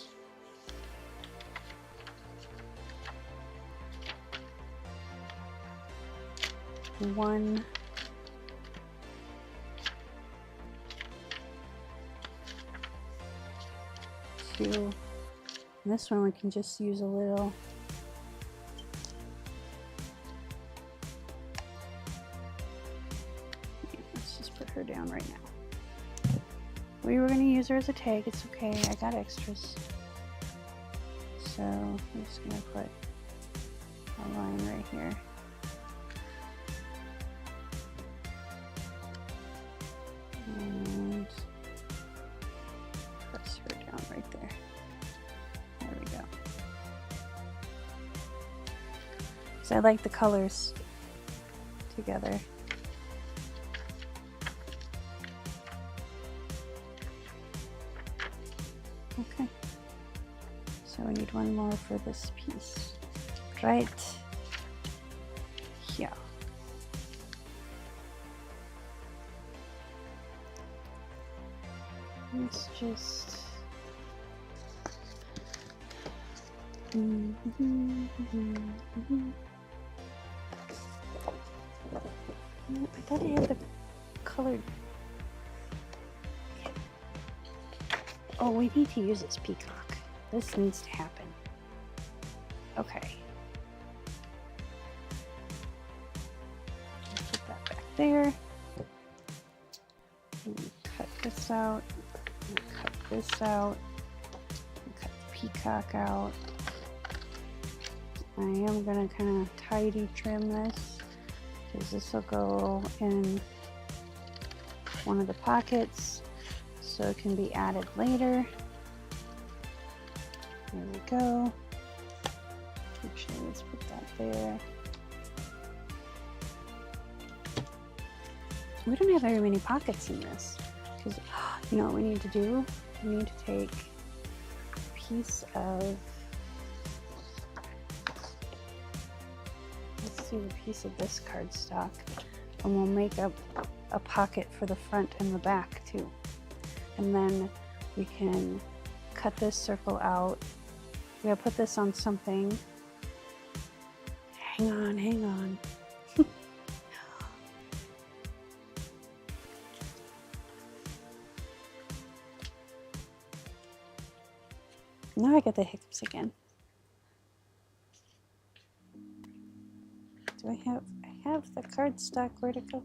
One, two, and this one we can just use a little. Let's just put her down right now. We were going to use her as a tag. It's okay. I got extras. So I'm just going to put a line right here. And press her down right there. There we go. So I like the colors together. Okay. So we need one more for this piece. Right here. Let's just I thought I had the colored. Oh, we need to use this peacock. This needs to happen. Okay. Put that back there. And cut this out. And cut this out. And cut the peacock out. I am going to kind of tidy trim this because this will go in one of the pockets so it can be added later. There we go. Actually, let's put that there. We don't have very many pockets in this because you know what we need to do? We need to take a piece of, let's do a piece of this cardstock, and we'll make up a pocket for the front and the back too. And then we can cut this circle out. We gotta put this on something. Hang on, hang on. Now I get the hiccups again. Do I have the cardstock? Where'd it go?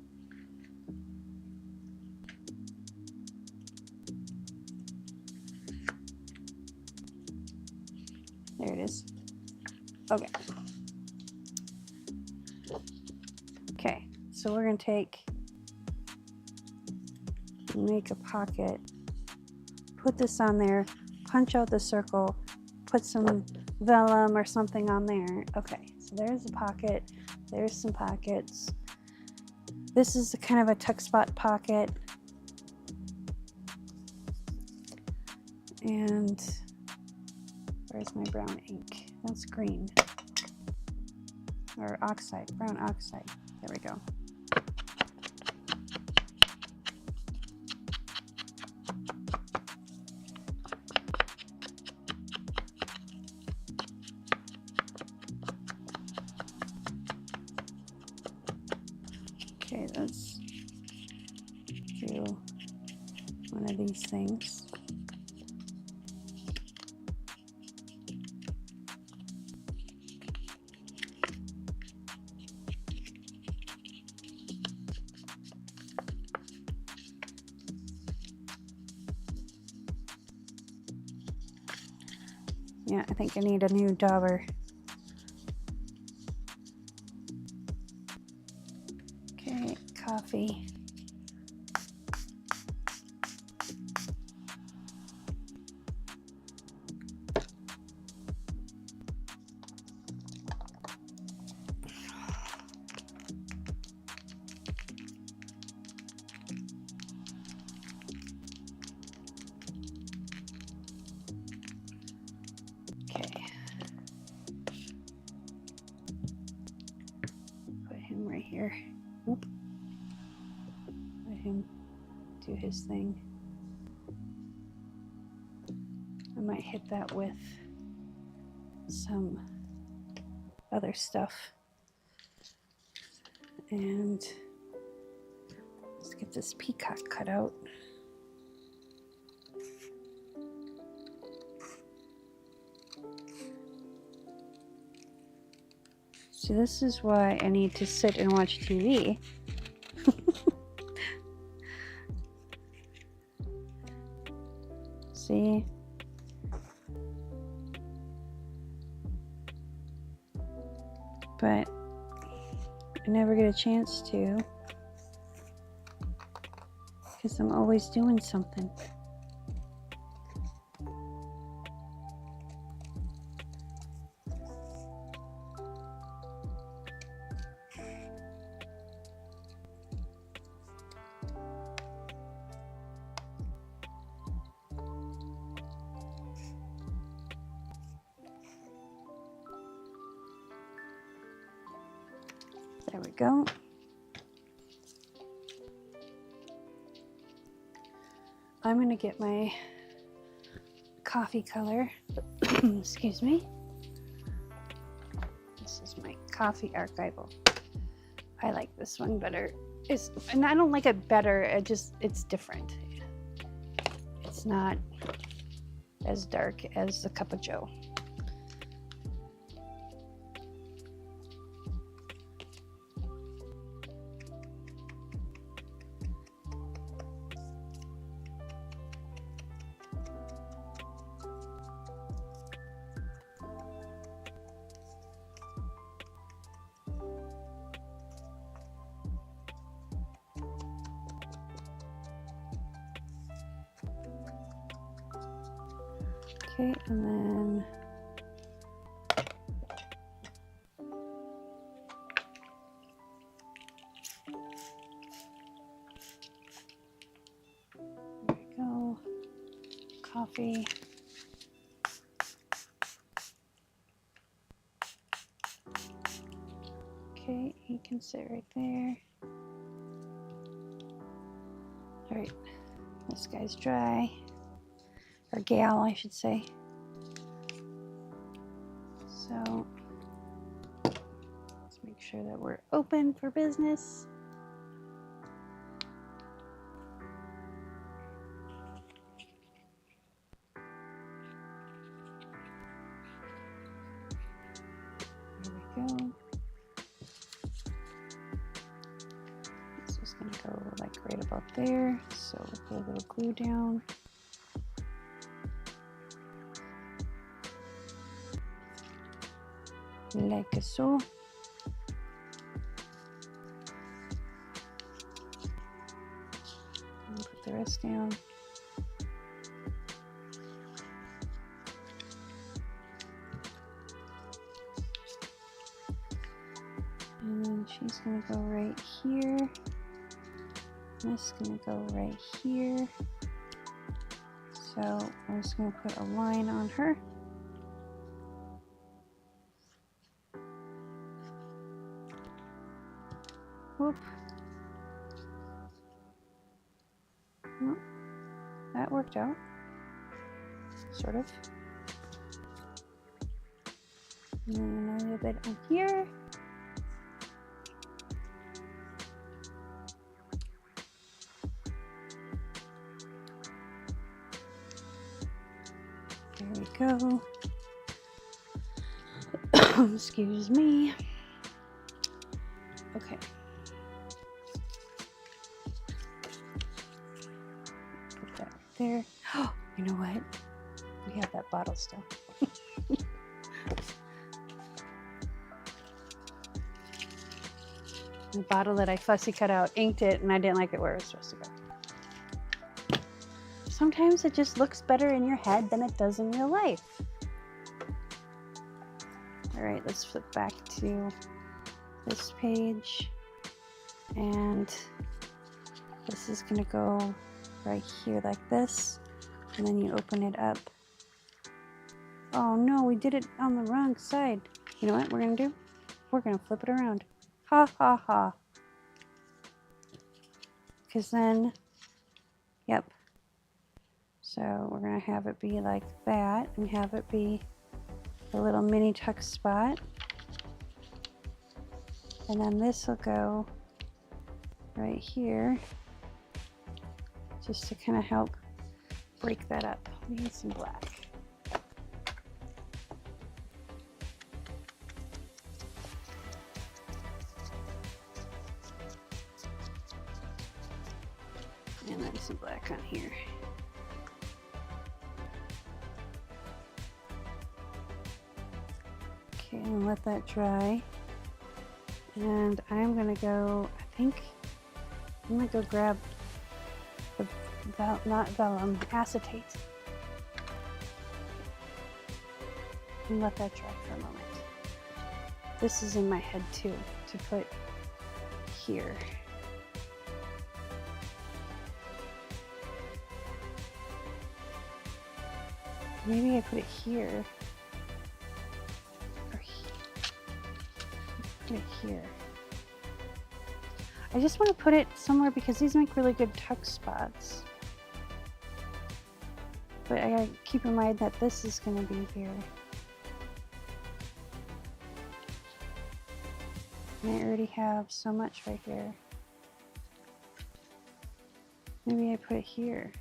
There it is. Okay. Okay, so we're gonna make a pocket, put this on there, punch out the circle, put some vellum or something on there. Okay, so there's a pocket, there's some pockets. This is kind of a tuck spot pocket. And where's my brown ink? That's green. Or oxide, brown oxide. There we go. Okay, let's do one of these things. Yeah, I think I need a new dauber. Okay, coffee. Here. Oop. Let him do his thing. I might hit that with some other stuff. And let's get this peacock cut out. So this is why I need to sit and watch TV. See? But I never get a chance to because I'm always doing something. There we go. I'm gonna get my coffee color. Excuse me. This is my coffee archival. I like this one better. And I don't like it better, it's different. It's not as dark as the Cup of Joe. Okay, and then there we go. Coffee. Okay, he can sit right there. All right, this guy's dry. Or gal, I should say. So let's make sure that we're open for business. There we go. This is going to go like right about there. So we'll put a little glue down. Like so. And put the rest down. And then she's going to go right here. This is going to go right here. So I'm just going to put a line on her. Whoop. Well, that worked out. Sort of. And then a little bit on here. There we go. Excuse me. Okay. Put that right there. Oh, you know what? We have that bottle still. The bottle that I fussy cut out inked it, and I didn't like it where it was supposed to go. Sometimes it just looks better in your head than it does in real life. All right, let's flip back to this page, and this is gonna go right here like this, and then you open it up. Oh no, we did it on the wrong side. You know what we're gonna do? We're gonna flip it around. Ha ha ha. Because then, yep. So we're gonna have it be like that and have it be a little mini tuck spot. And then this will go right here, just to kind of help break that up. We need some black. And then some black on here. Okay, and let that dry. And I'm gonna go, I think, I'm gonna go grab the, not vellum, acetate. And let that dry for a moment. This is in my head too, to put here. Maybe I put it here. Or put it here. I just want to put it somewhere because these make really good tuck spots. But I gotta keep in mind that this is gonna be here. And I already have so much right here. Maybe I put it here.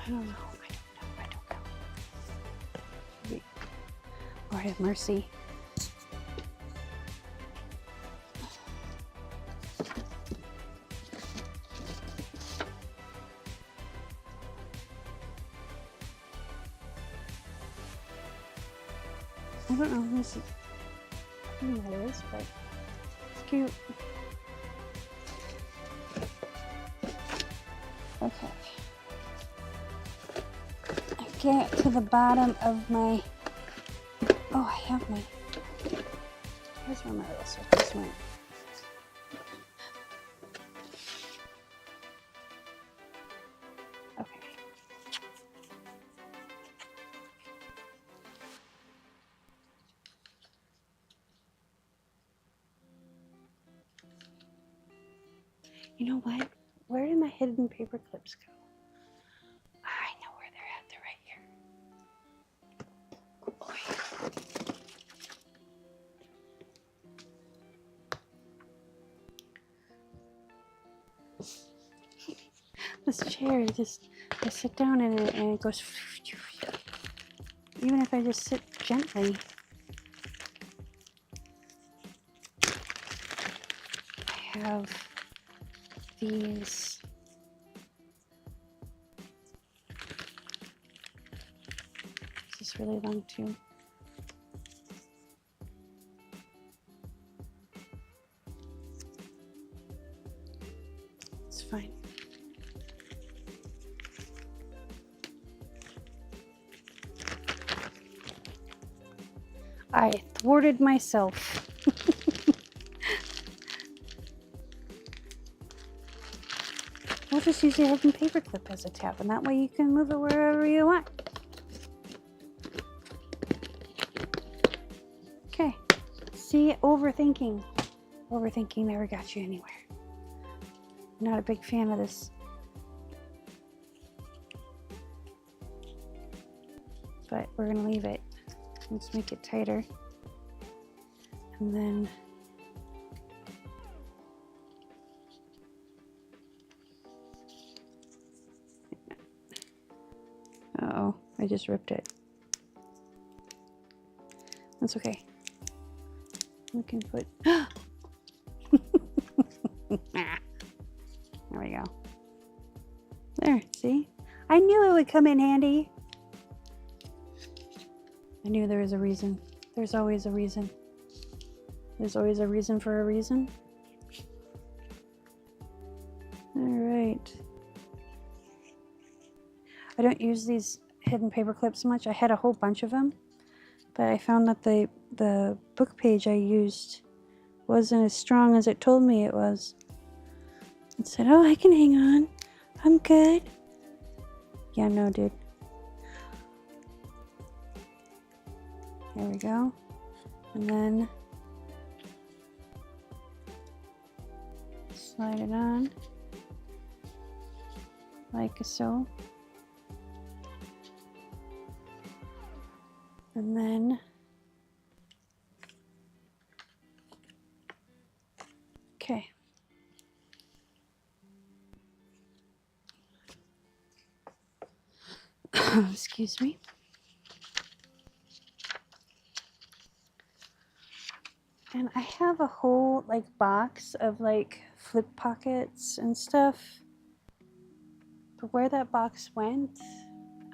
I don't know. Lord have mercy. I don't know who this is. I don't know what it is, but it's cute. Okay. Get to the bottom of my, oh, I have my, here's where my little circles went. Okay. You know what? Where did my hidden paper clips go? This chair, I sit down in it and it goes, even if I just sit gently. I have these this is really long too. It's fine. I thwarted myself. We'll just use your hidden paper clip as a tab, and that way you can move it wherever you want. Okay. See, overthinking. Overthinking never got you anywhere. I'm not a big fan of this. But we're gonna leave it. Let's make it tighter. And then uh-oh, I just ripped it. That's okay. We can put, there we go. There, see? I knew it would come in handy. I knew there was a reason. There's always a reason. There's always a reason for a reason. All right. I don't use these hidden paper clips much. I had a whole bunch of them, but I found that the book page I used wasn't as strong as it told me it was. It said, oh, I can hang on. I'm good. Yeah, no, dude. There we go. And then slide it on like so. And then okay. Excuse me. And I have a whole like box of like flip pockets and stuff. But where that box went,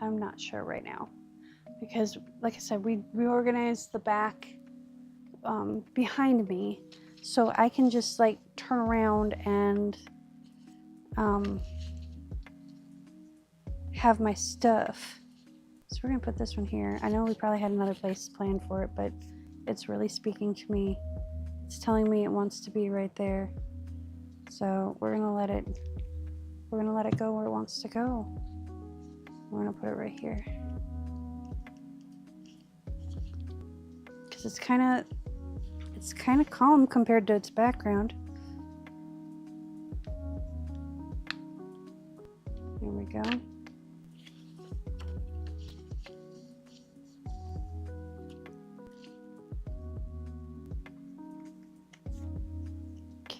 I'm not sure right now. Because like I said, we reorganized the back behind me. So I can just like turn around and have my stuff. So we're gonna put this one here. I know we probably had another place planned for it, but it's really speaking to me. It's telling me it wants to be right there. So we're gonna let it go where it wants to go. We're gonna put it right here. Because it's kind of calm compared to its background. Here we go.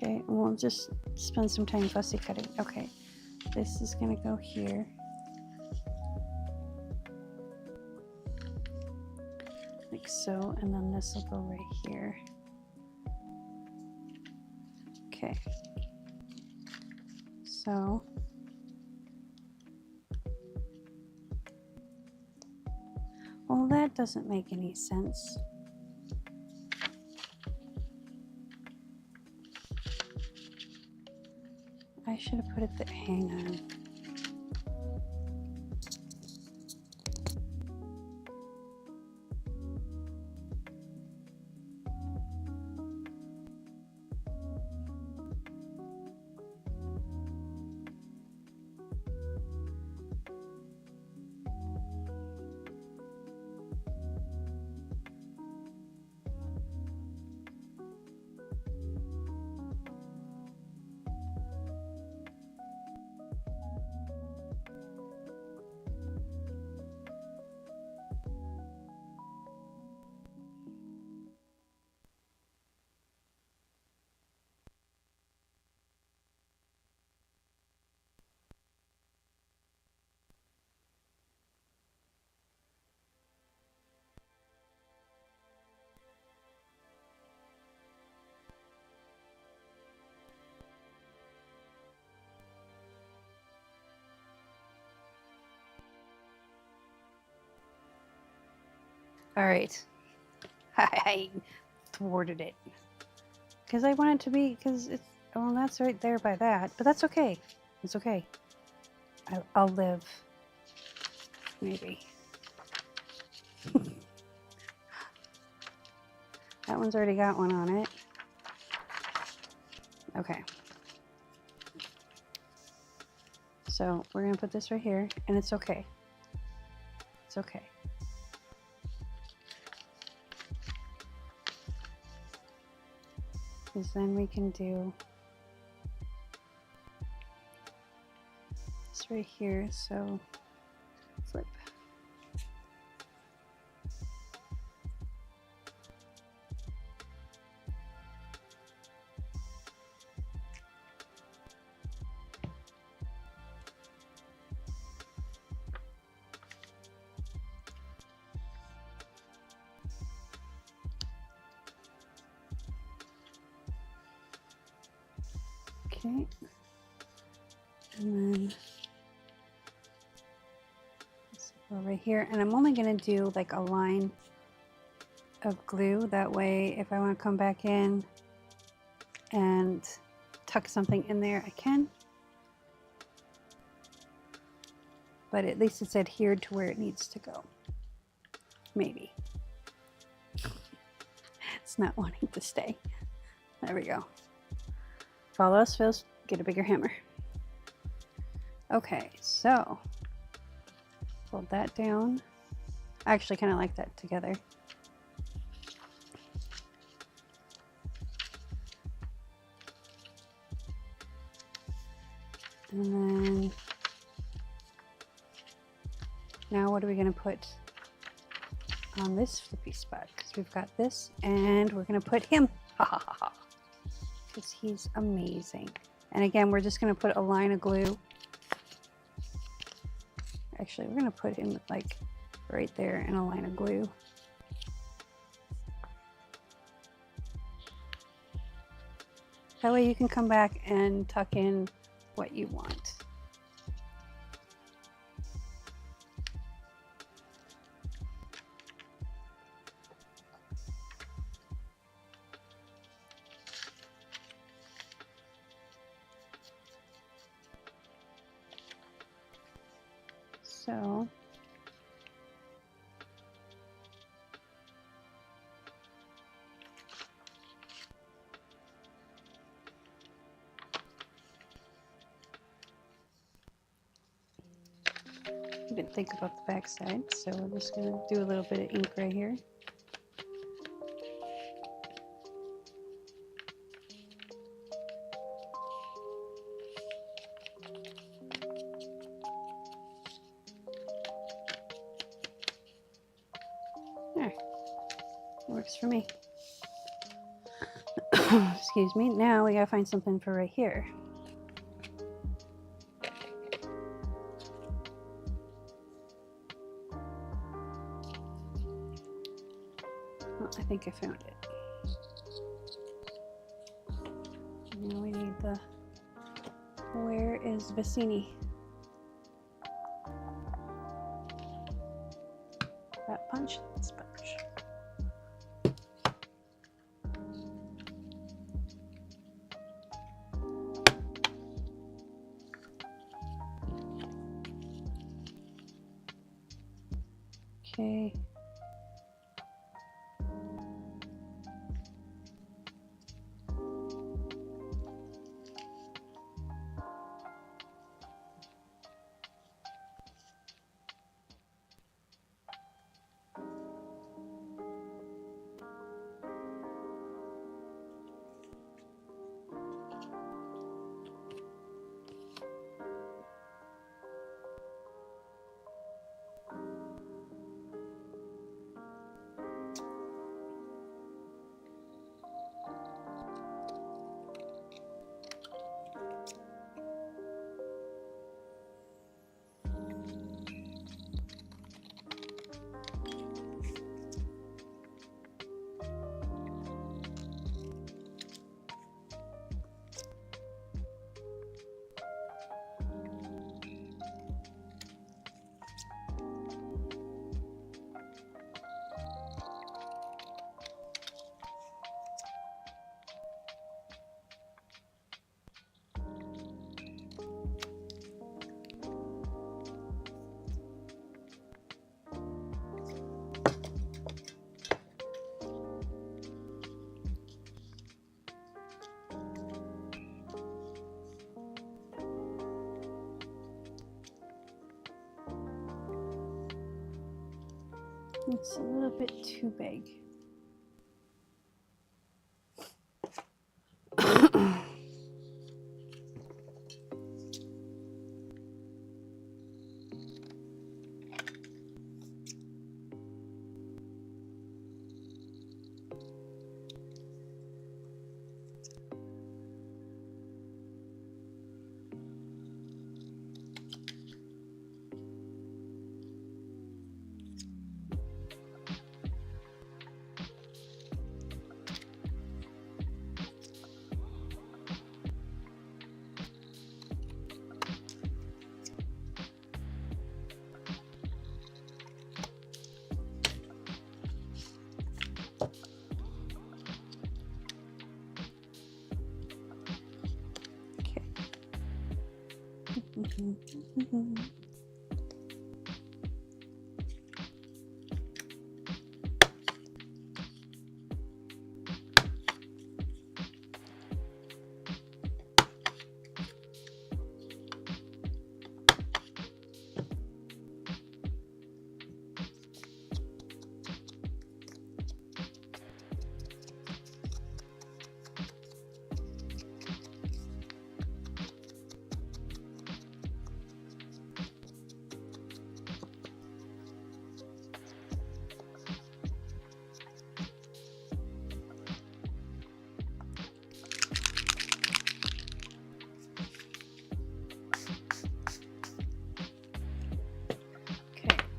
Okay, and we'll just spend some time fussy cutting. Okay, this is gonna go here. Like so, and then this will go right here. Okay. So well, that doesn't make any sense. I should have put it there. Hang on. All right. I thwarted it. Because I want it to be, because it's, well, that's right there by that. But that's okay. It's okay. I'll live. Maybe. That one's already got one on it. Okay. So we're going to put this right here, and it's okay. It's okay. Because then we can do this right here, so flip. Okay. And then this over here. And I'm only going to do like a line of glue. That way, if I want to come back in and tuck something in there, I can. But at least it's adhered to where it needs to go. Maybe. It's not wanting to stay. There we go. If all else fails, get a bigger hammer. Okay, so fold that down. I actually kind of like that together. And then now what are we going to put on this flippy spot? Because we've got this, and we're going to put him. Ha ha ha ha. Because he's amazing. And again, we're just going to put a line of glue. Actually, we're going to put him like right there in a line of glue. That way you can come back and tuck in what you want. So I didn't think about the back side, so we're just going to do a little bit of ink right here. There, works for me. Excuse me. Now we gotta find something for right here. Oh, I think I found it. Now we need the, where is Vicini? That punch, this punch. Okay. It's a little bit too big.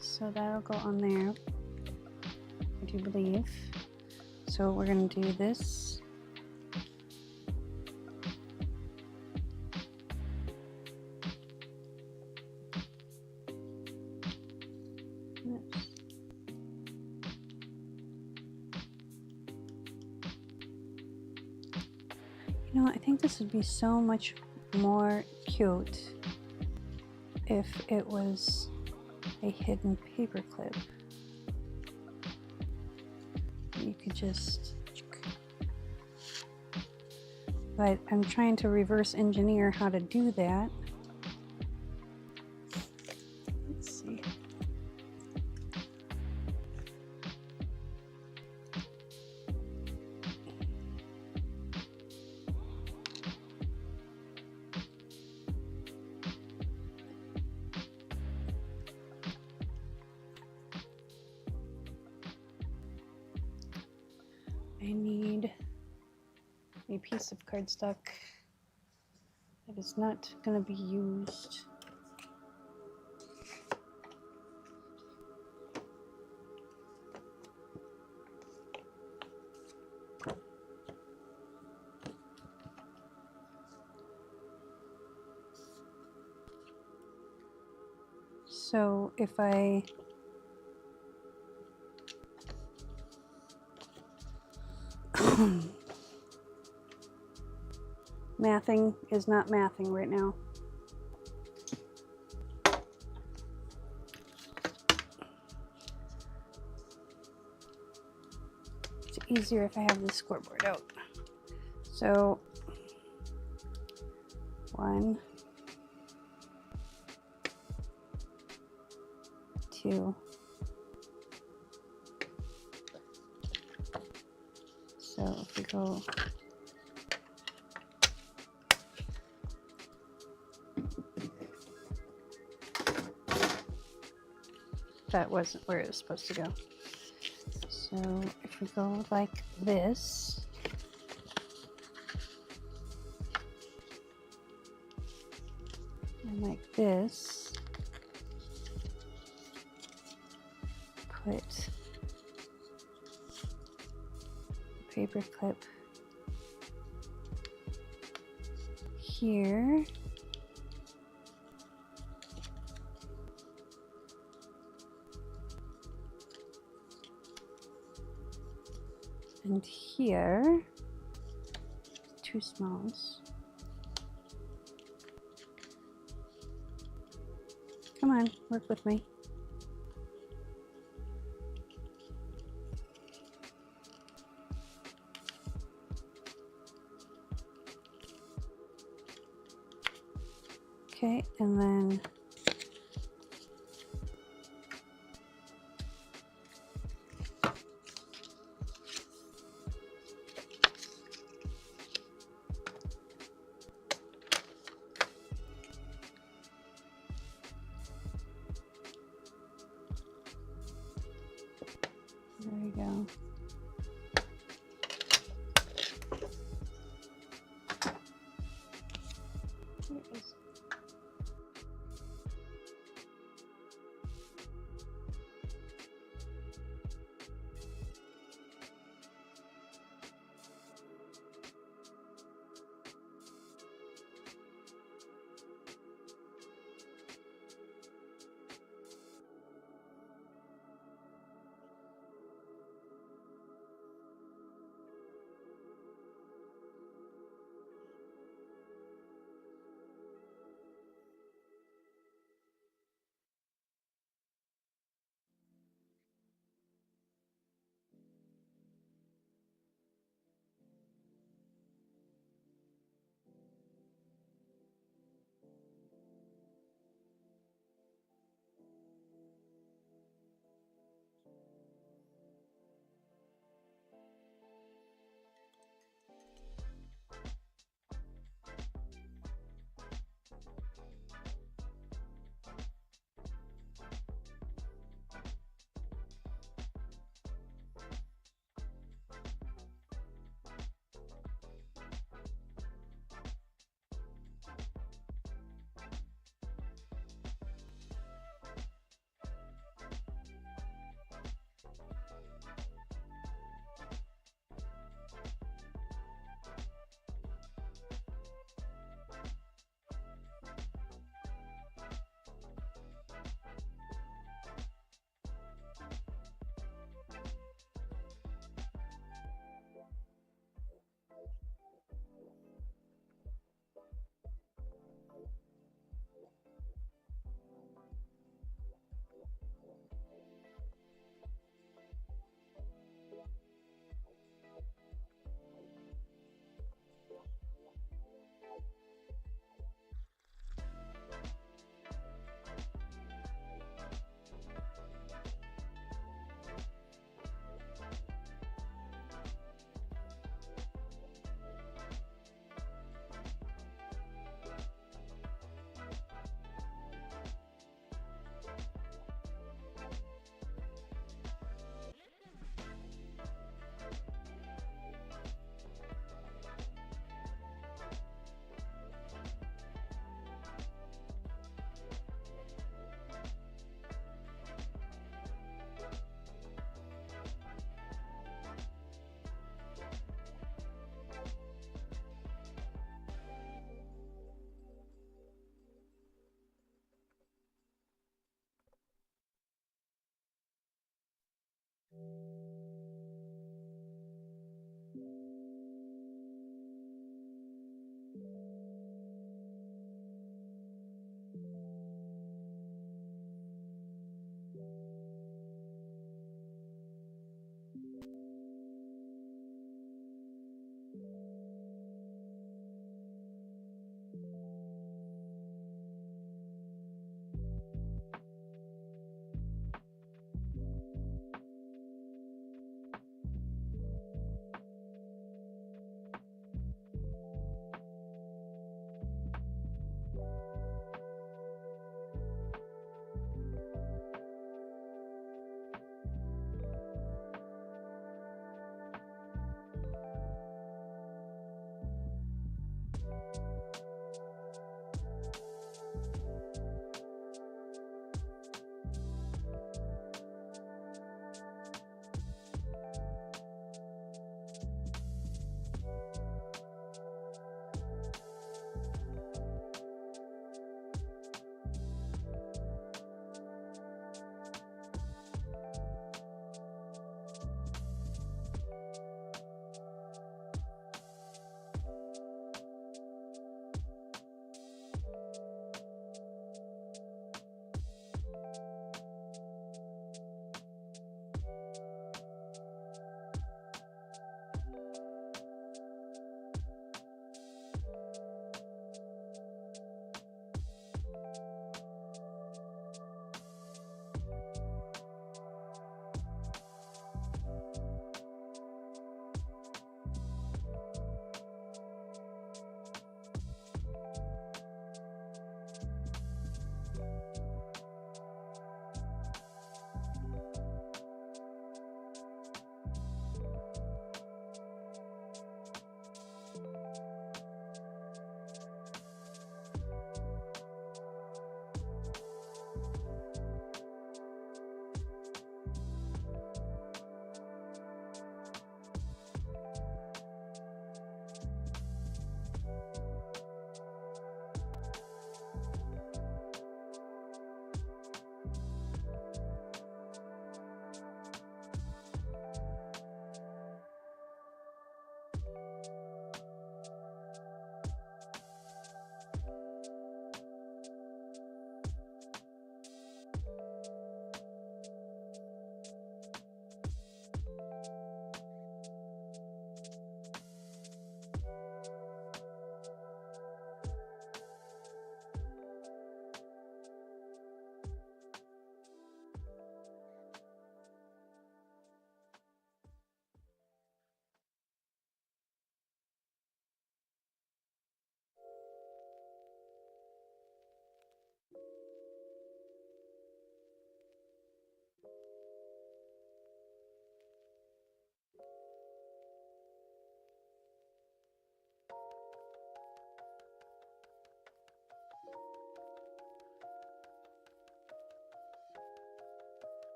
So that'll go on there, I do believe. So we're going to do this. Oops. You know, I think this would be so much more cute if it was a hidden paper clip. You could just, but I'm trying to reverse engineer how to do that. Let's see. I need a piece of cardstock that is not going to be used. So if I mathing is not mathing right now. It's easier if I have the scoreboard out. So 1, 2, so if we go that wasn't where it was supposed to go. So if we go like this, and like this, put a paper clip here. And here, 2 smalls. Come on, work with me. Okay, and then there we go. There it is.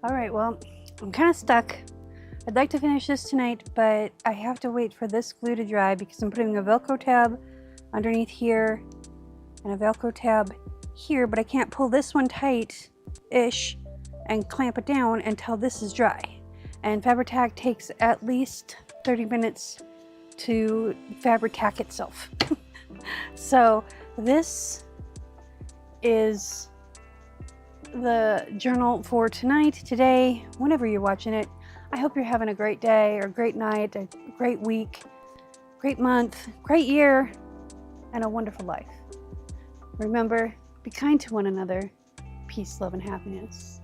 All right, well, I'm kind of stuck. I'd like to finish this tonight, but I have to wait for this glue to dry because I'm putting a Velcro tab underneath here and a Velcro tab here, but I can't pull this one tight-ish and clamp it down until this is dry. And Fabri-Tac takes at least 30 minutes to Fabri-Tac itself. So this is the journal for tonight, today, whenever you're watching it. I hope you're having a great day or great night, a great week, great month, great year, and a wonderful life. Remember, be kind to one another. Peace, love, and happiness.